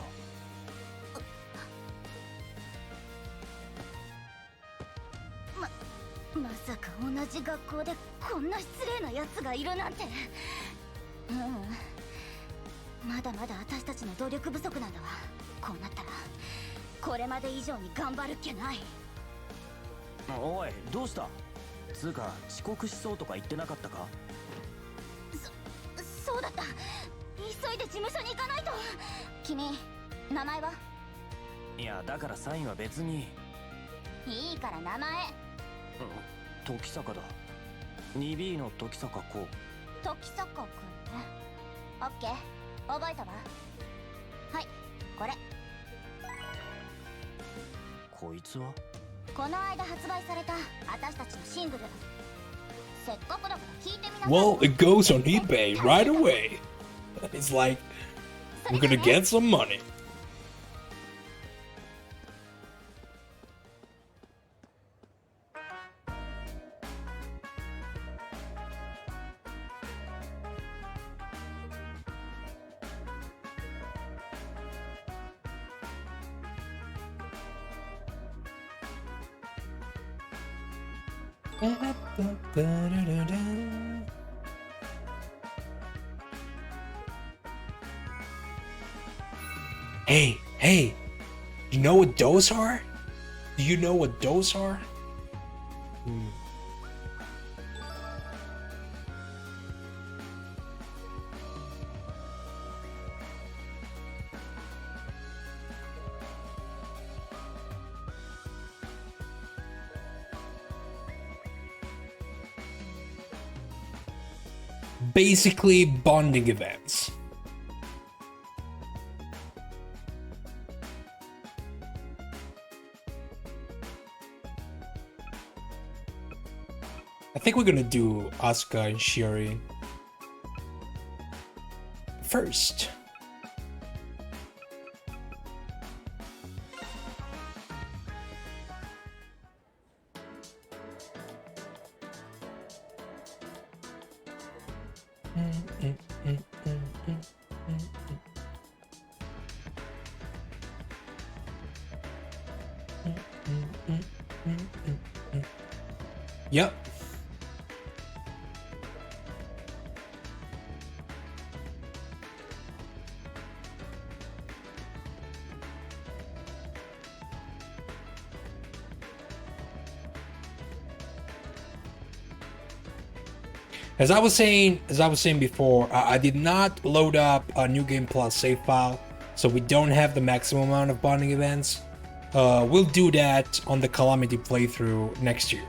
まさか同じ学校でこんな失礼な奴がいるなんて。まだまだ私たちの努力不足なんだわ。こうなったらこれまで以上に頑張るっきゃない。おい、どうした？つうか遅刻しそうとか言ってなかったか？そうだった。急いで事務所に行かないと。君、名前は？いや、だからサインは別に。いいから名前。時坂だ。2B の時坂こう。時坂くんね。オッケー、覚えたわ。はい、これ。こいつはこの間発売された私たちのシングル。せっかくだから聞いてみなさい。 Well, it goes on eBay right away. It's like, we're gonna get some money. Hey, you know what those are? Do you know what those are? Basically bonding events. I think we're gonna do Asuka and Shiori first. Yep. As I was saying before, I did not load up a New Game Plus save file, so we don't have the maximum amount of bonding events. We'll do that on the Calamity playthrough next year.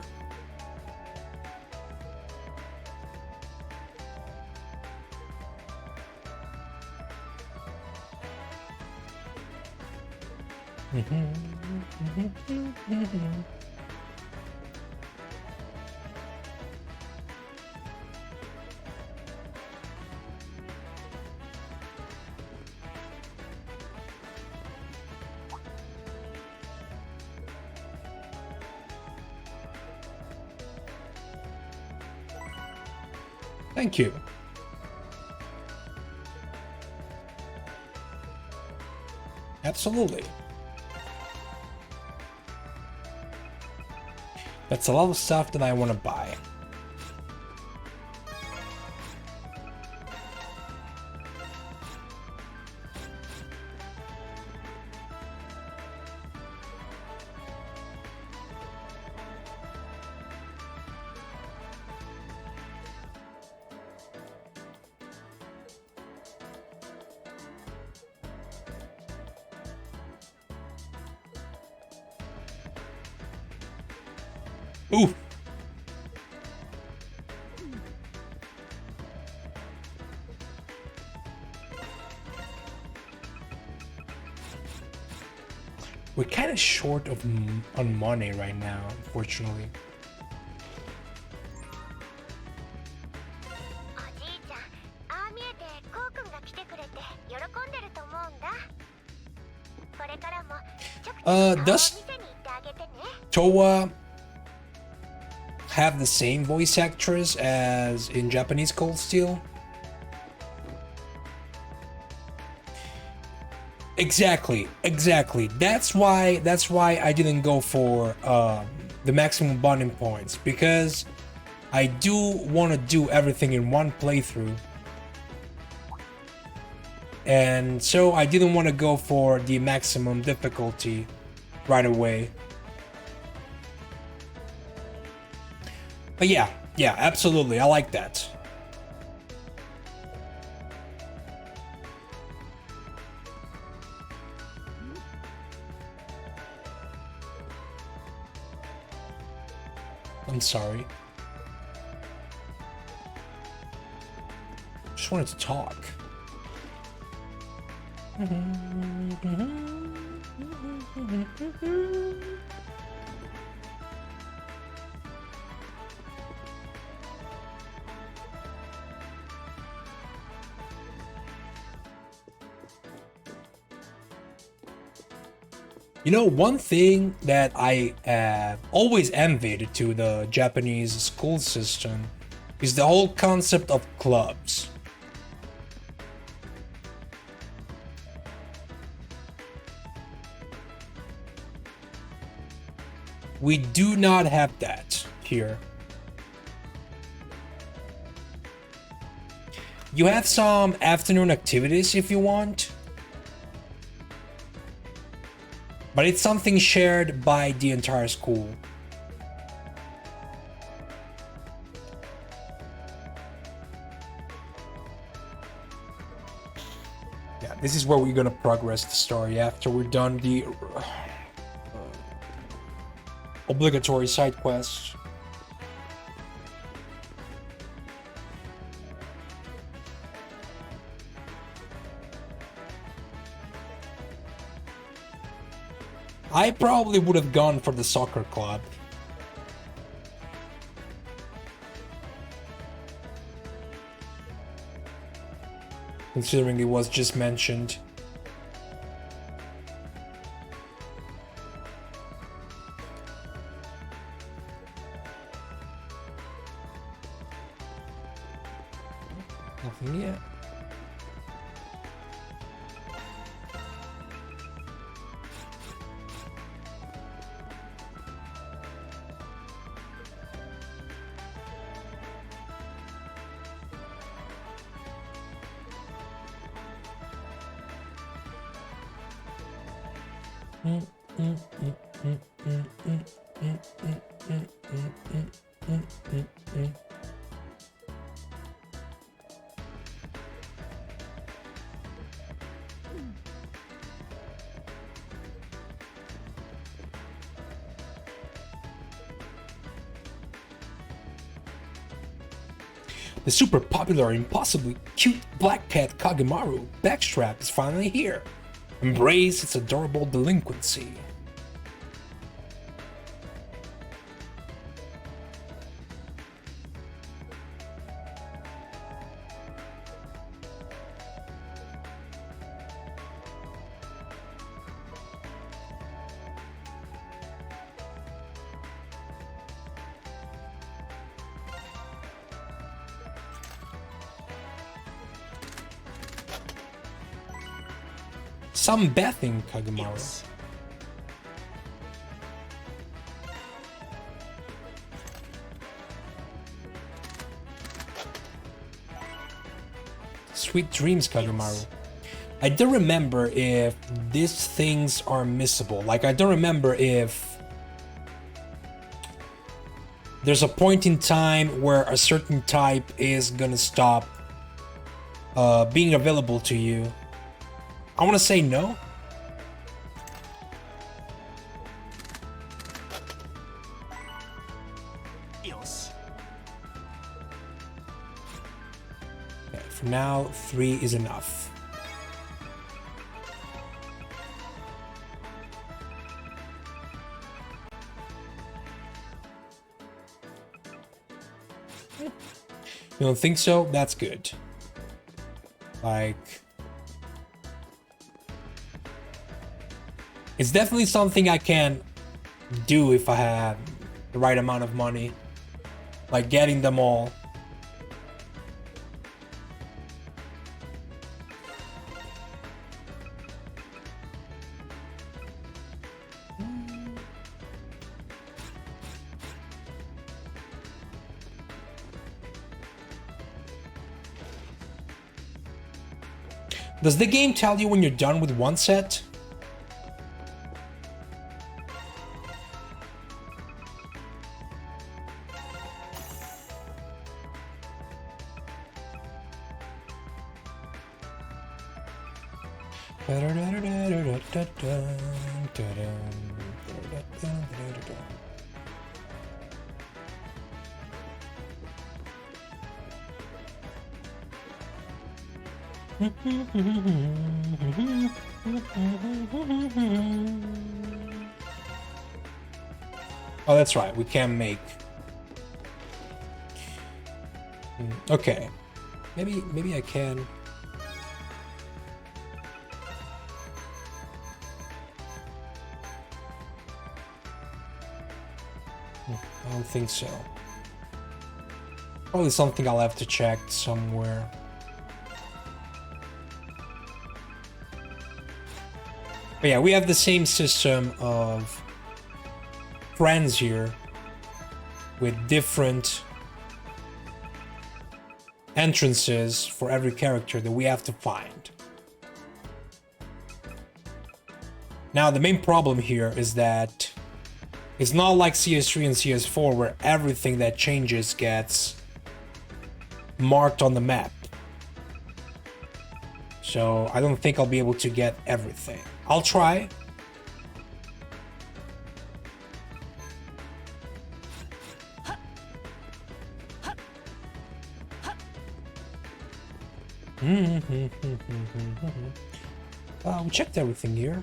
Thank you. Absolutely. That's a lot of stuff that I want to buy. Ooh. We're kind of short of on money right now, unfortunately. おじいちゃん、ああ見えてコウ君が来てくれて喜んでると思うんだ。これからもちょくちょくおdoes 店に行ってあげてね。Towa have the same voice actress as in Japanese Cold Steel? Exactly. That's why I didn't go for the maximum bonding points, because I do want to do everything in one playthrough. And so I didn't want to go for the maximum difficulty right away. But yeah, absolutely. I like that. I'm sorry. Just wanted to talk. You know, one thing that I always envied to the Japanese school system is the whole concept of clubs. We do not have that here. You have some afternoon activities if you want, but it's something shared by the entire school. Yeah, this is where we're gonna progress the story after we're done the obligatory side quests. I probably would have gone for the soccer club. Considering it was just mentioned. Nothing yet. The super popular and possibly cute black cat Kagemaru backstrap is finally here. Embrace its adorable delinquency. Some bathing Kagemaru. Sweet dreams, Kagemaru. I don't remember if these things are missable. Like, I don't remember if there's a point in time where a certain type is gonna stop being available to you. I want to say no. Okay, for now, 3 is enough. You don't think so? That's good. Like... it's definitely something I can do if I have the right amount of money. Like getting them all. Does the game tell you when you're done with one set? Oh, that's right. We can make. Okay. Maybe I can. I don't think so. Probably something I'll have to check somewhere. But yeah, we have the same system of friends here with different entrances for every character that we have to find. Now, the main problem here is that it's not like CS3 and CS4 where everything that changes gets marked on the map. So I don't think I'll be able to get everything. I'll try. We checked everything here.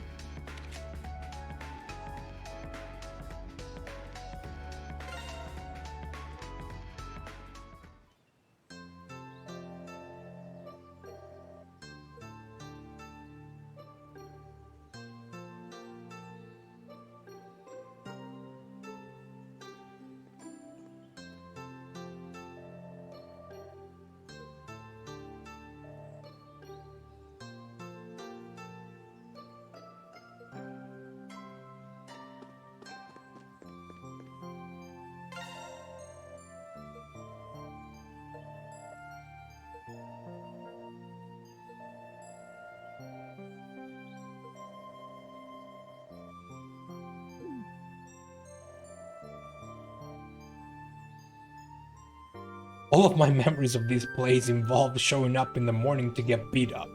All of my memories of these plays involve showing up in the morning to get beat up.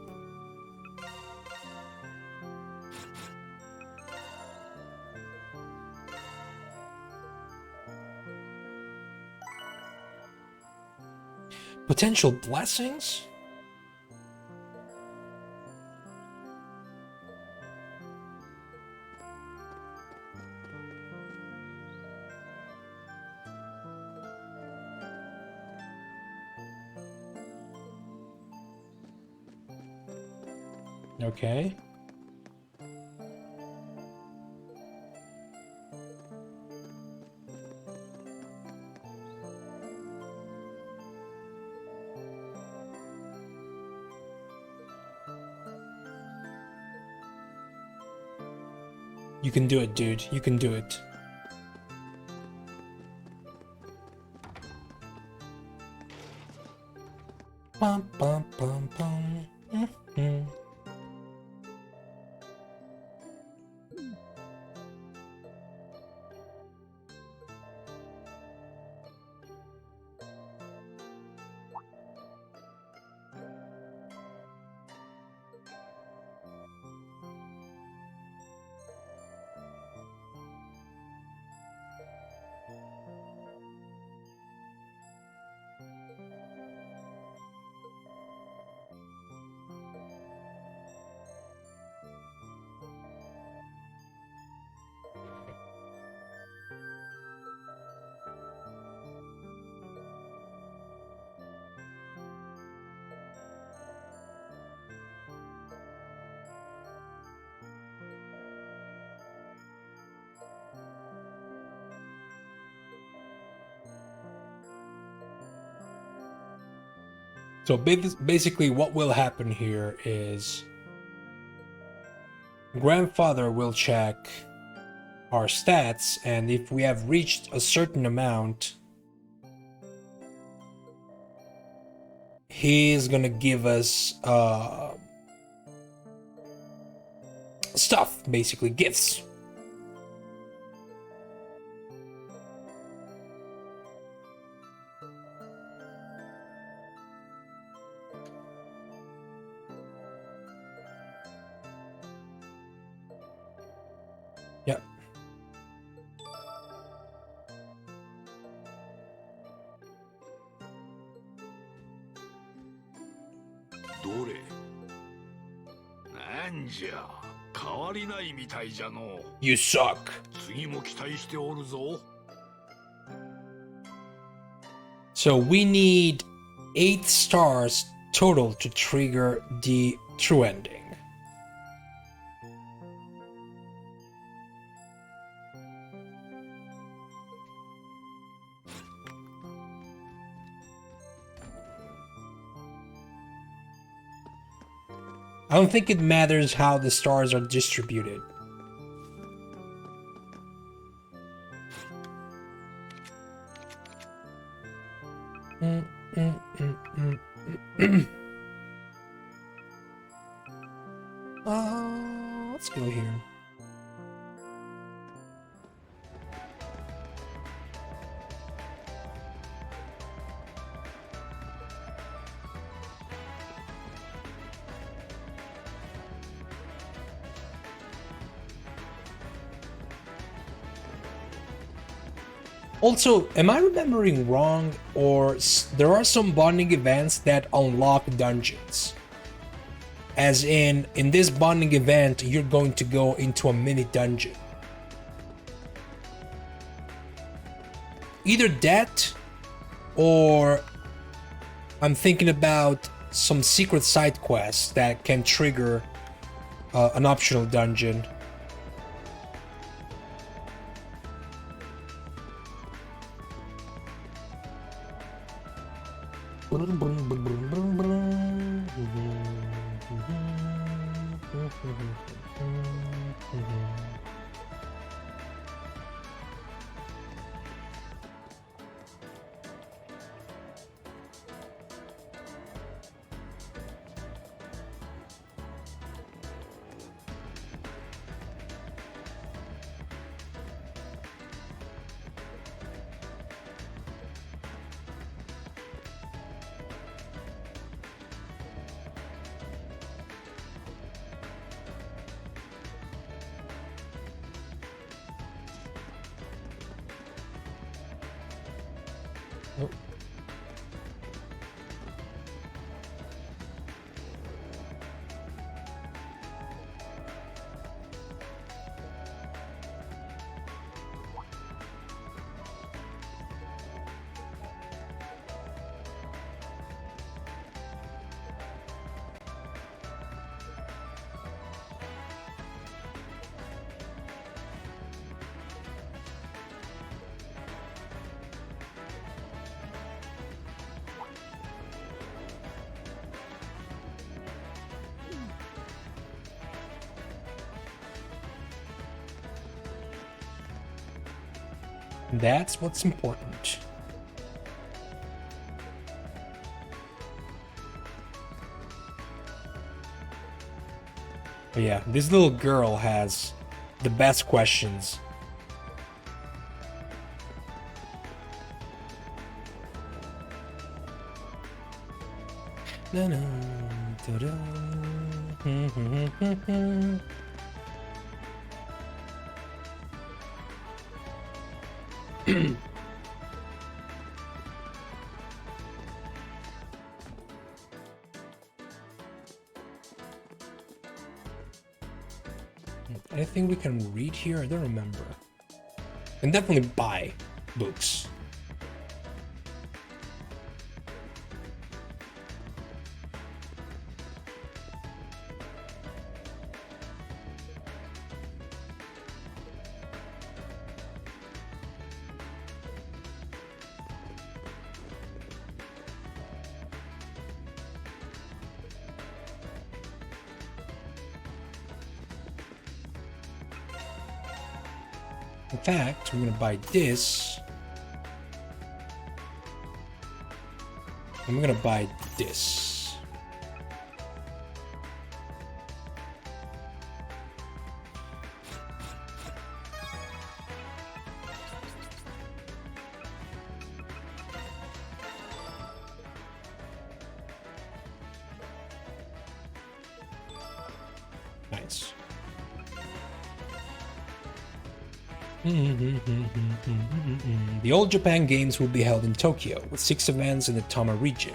Potential blessings? Okay. You can do it, dude. You can do it. Bum, bum, bum, bum. Mm-hmm. So basically what will happen here is grandfather will check our stats, and if we have reached a certain amount, he's gonna give us stuff, basically gifts. Yep. んじゃ。変わりないみたいじゃの。You suck. 次も期待しておるぞ。So we need 8 stars total to trigger the true ending. I don't think it matters how the stars are distributed. Let's go here. Also, am I remembering wrong, or there are some bonding events that unlock dungeons? As in this bonding event, you're going to go into a mini dungeon. Either that, or I'm thinking about some secret side quests that can trigger an optional dungeon. That's what's important. But yeah, this little girl has the best questions. Na, na, da, da. Anything we can read here? I don't remember. And definitely buy books. In fact, I'm gonna buy this. I'm gonna buy this. Nice. The Old Japan Games will be held in Tokyo, with 6 events in the Tama region.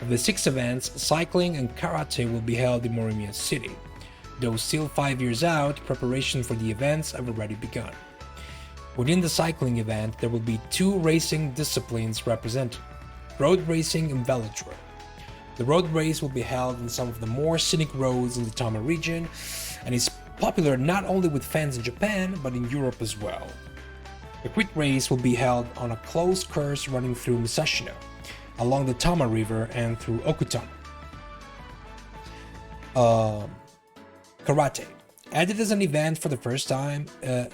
Of the 6 events, cycling and karate will be held in Morimiya City. Though still 5 years out, preparation for the events have already begun. Within the cycling event, there will be 2 racing disciplines represented: road racing and velodrome. The road race will be held in some of the more scenic roads in the Tama region, and is popular not only with fans in Japan, but in Europe as well. The crit race will be held on a closed course running through Musashino, along the Tama River and through Okutama. Karate. Added as an event for the first time. It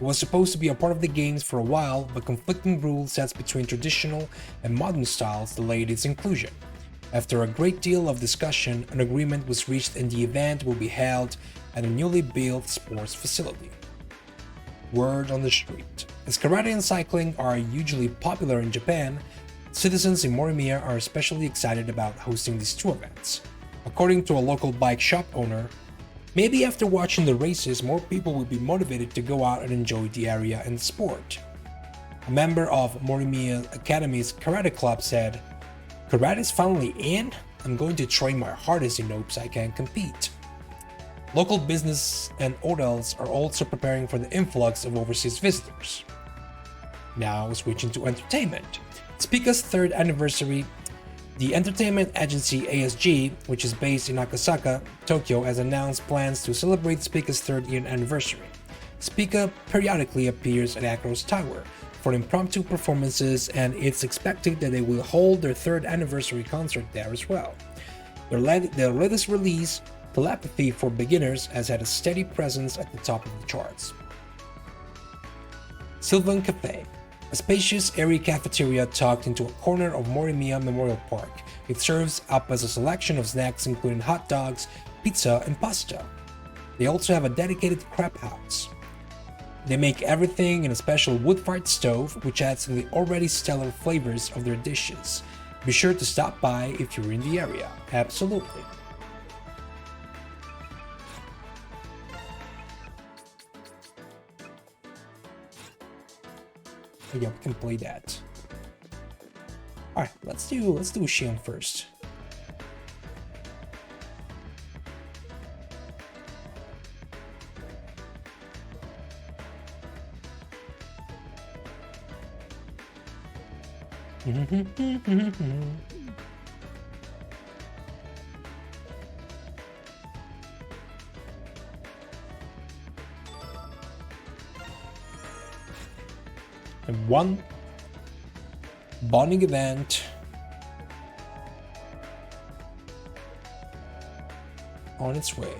was supposed to be a part of the games for a while, but conflicting rule sets between traditional and modern styles delayed its inclusion. After a great deal of discussion, an agreement was reached and the event will be held at a newly built sports facility. Word on the street. As karate and cycling are usually popular in Japan, citizens in Morimiya are especially excited about hosting these 2 events. According to a local bike shop owner, maybe after watching the races, more people will be motivated to go out and enjoy the area and the sport. A member of Morimiya Academy's karate club said, "Karate's finally in? I'm going to train my hardest in hopes I can compete." Local business and hotels are also preparing for the influx of overseas visitors. Now switching to entertainment. Spica's 3rd anniversary, the entertainment agency ASG, which is based in Akasaka, Tokyo, has announced plans to celebrate Spica's 3rd year anniversary. Spica periodically appears at Acro's Tower for impromptu performances, and it's expected that they will hold their 3rd anniversary concert there as well. Their latest release, Telepathy for Beginners, has had a steady presence at the top of the charts. Sylvan Cafe. A spacious, airy cafeteria tucked into a corner of Morimiya Memorial Park. It serves up as a selection of snacks including hot dogs, pizza, and pasta. They also have a dedicated crab house. They make everything in a special wood-fired stove, which adds to the already stellar flavors of their dishes. Be sure to stop by if you're in the area. Absolutely. Yeah, we can play that. All right, let's do Shion first. And 1 bonding event on its way.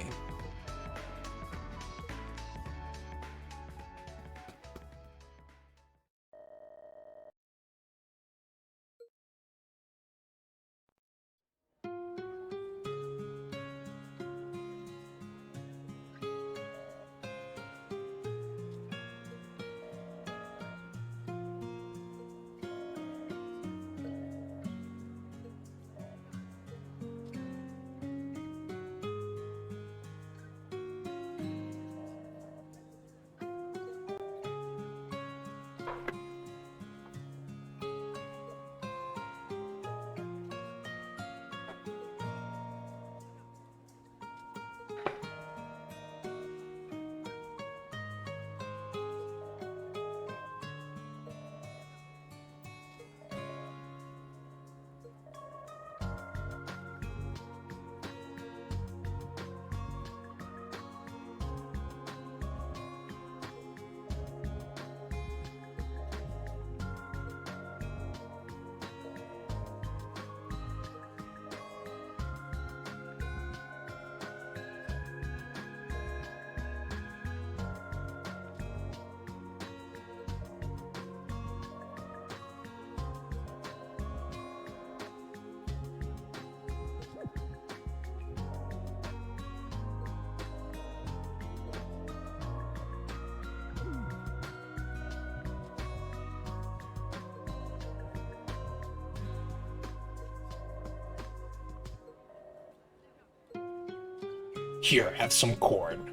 Here, have some corn.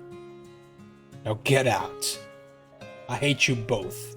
Now get out. I hate you both.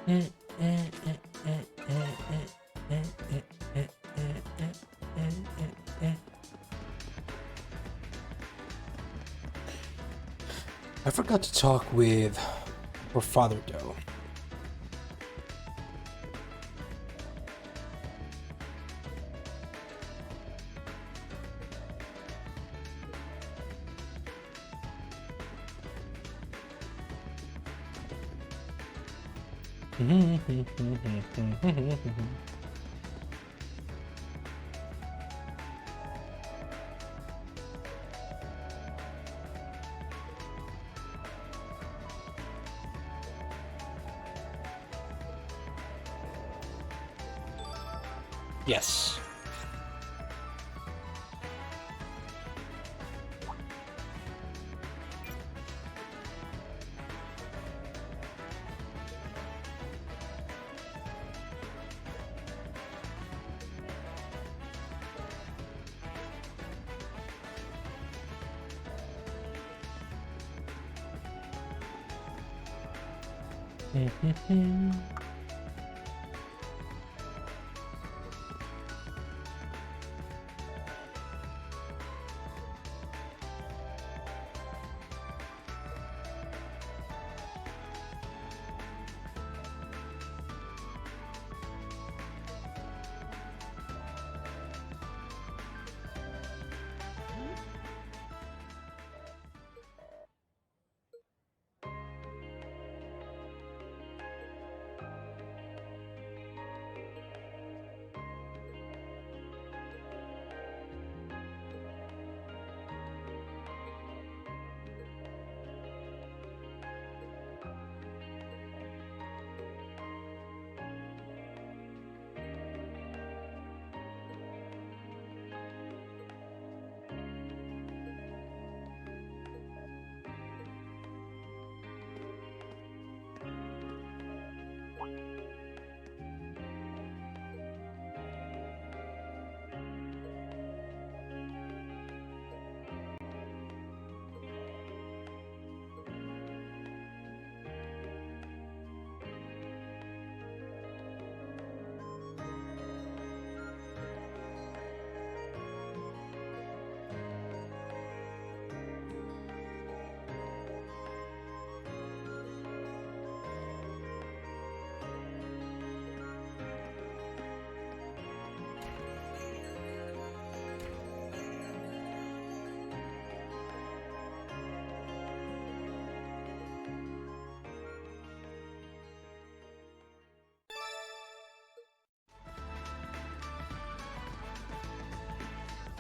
I forgot to talk with her father though. Yes.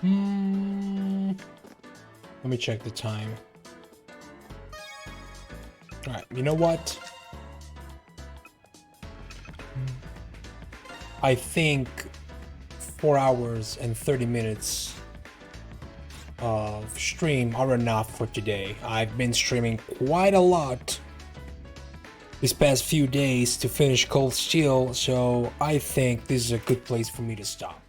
Let me check the time. Alright, you know what? I think 4 hours and 30 minutes of stream are enough for today. I've been streaming quite a lot these past few days to finish Cold Steel, so I think this is a good place for me to stop.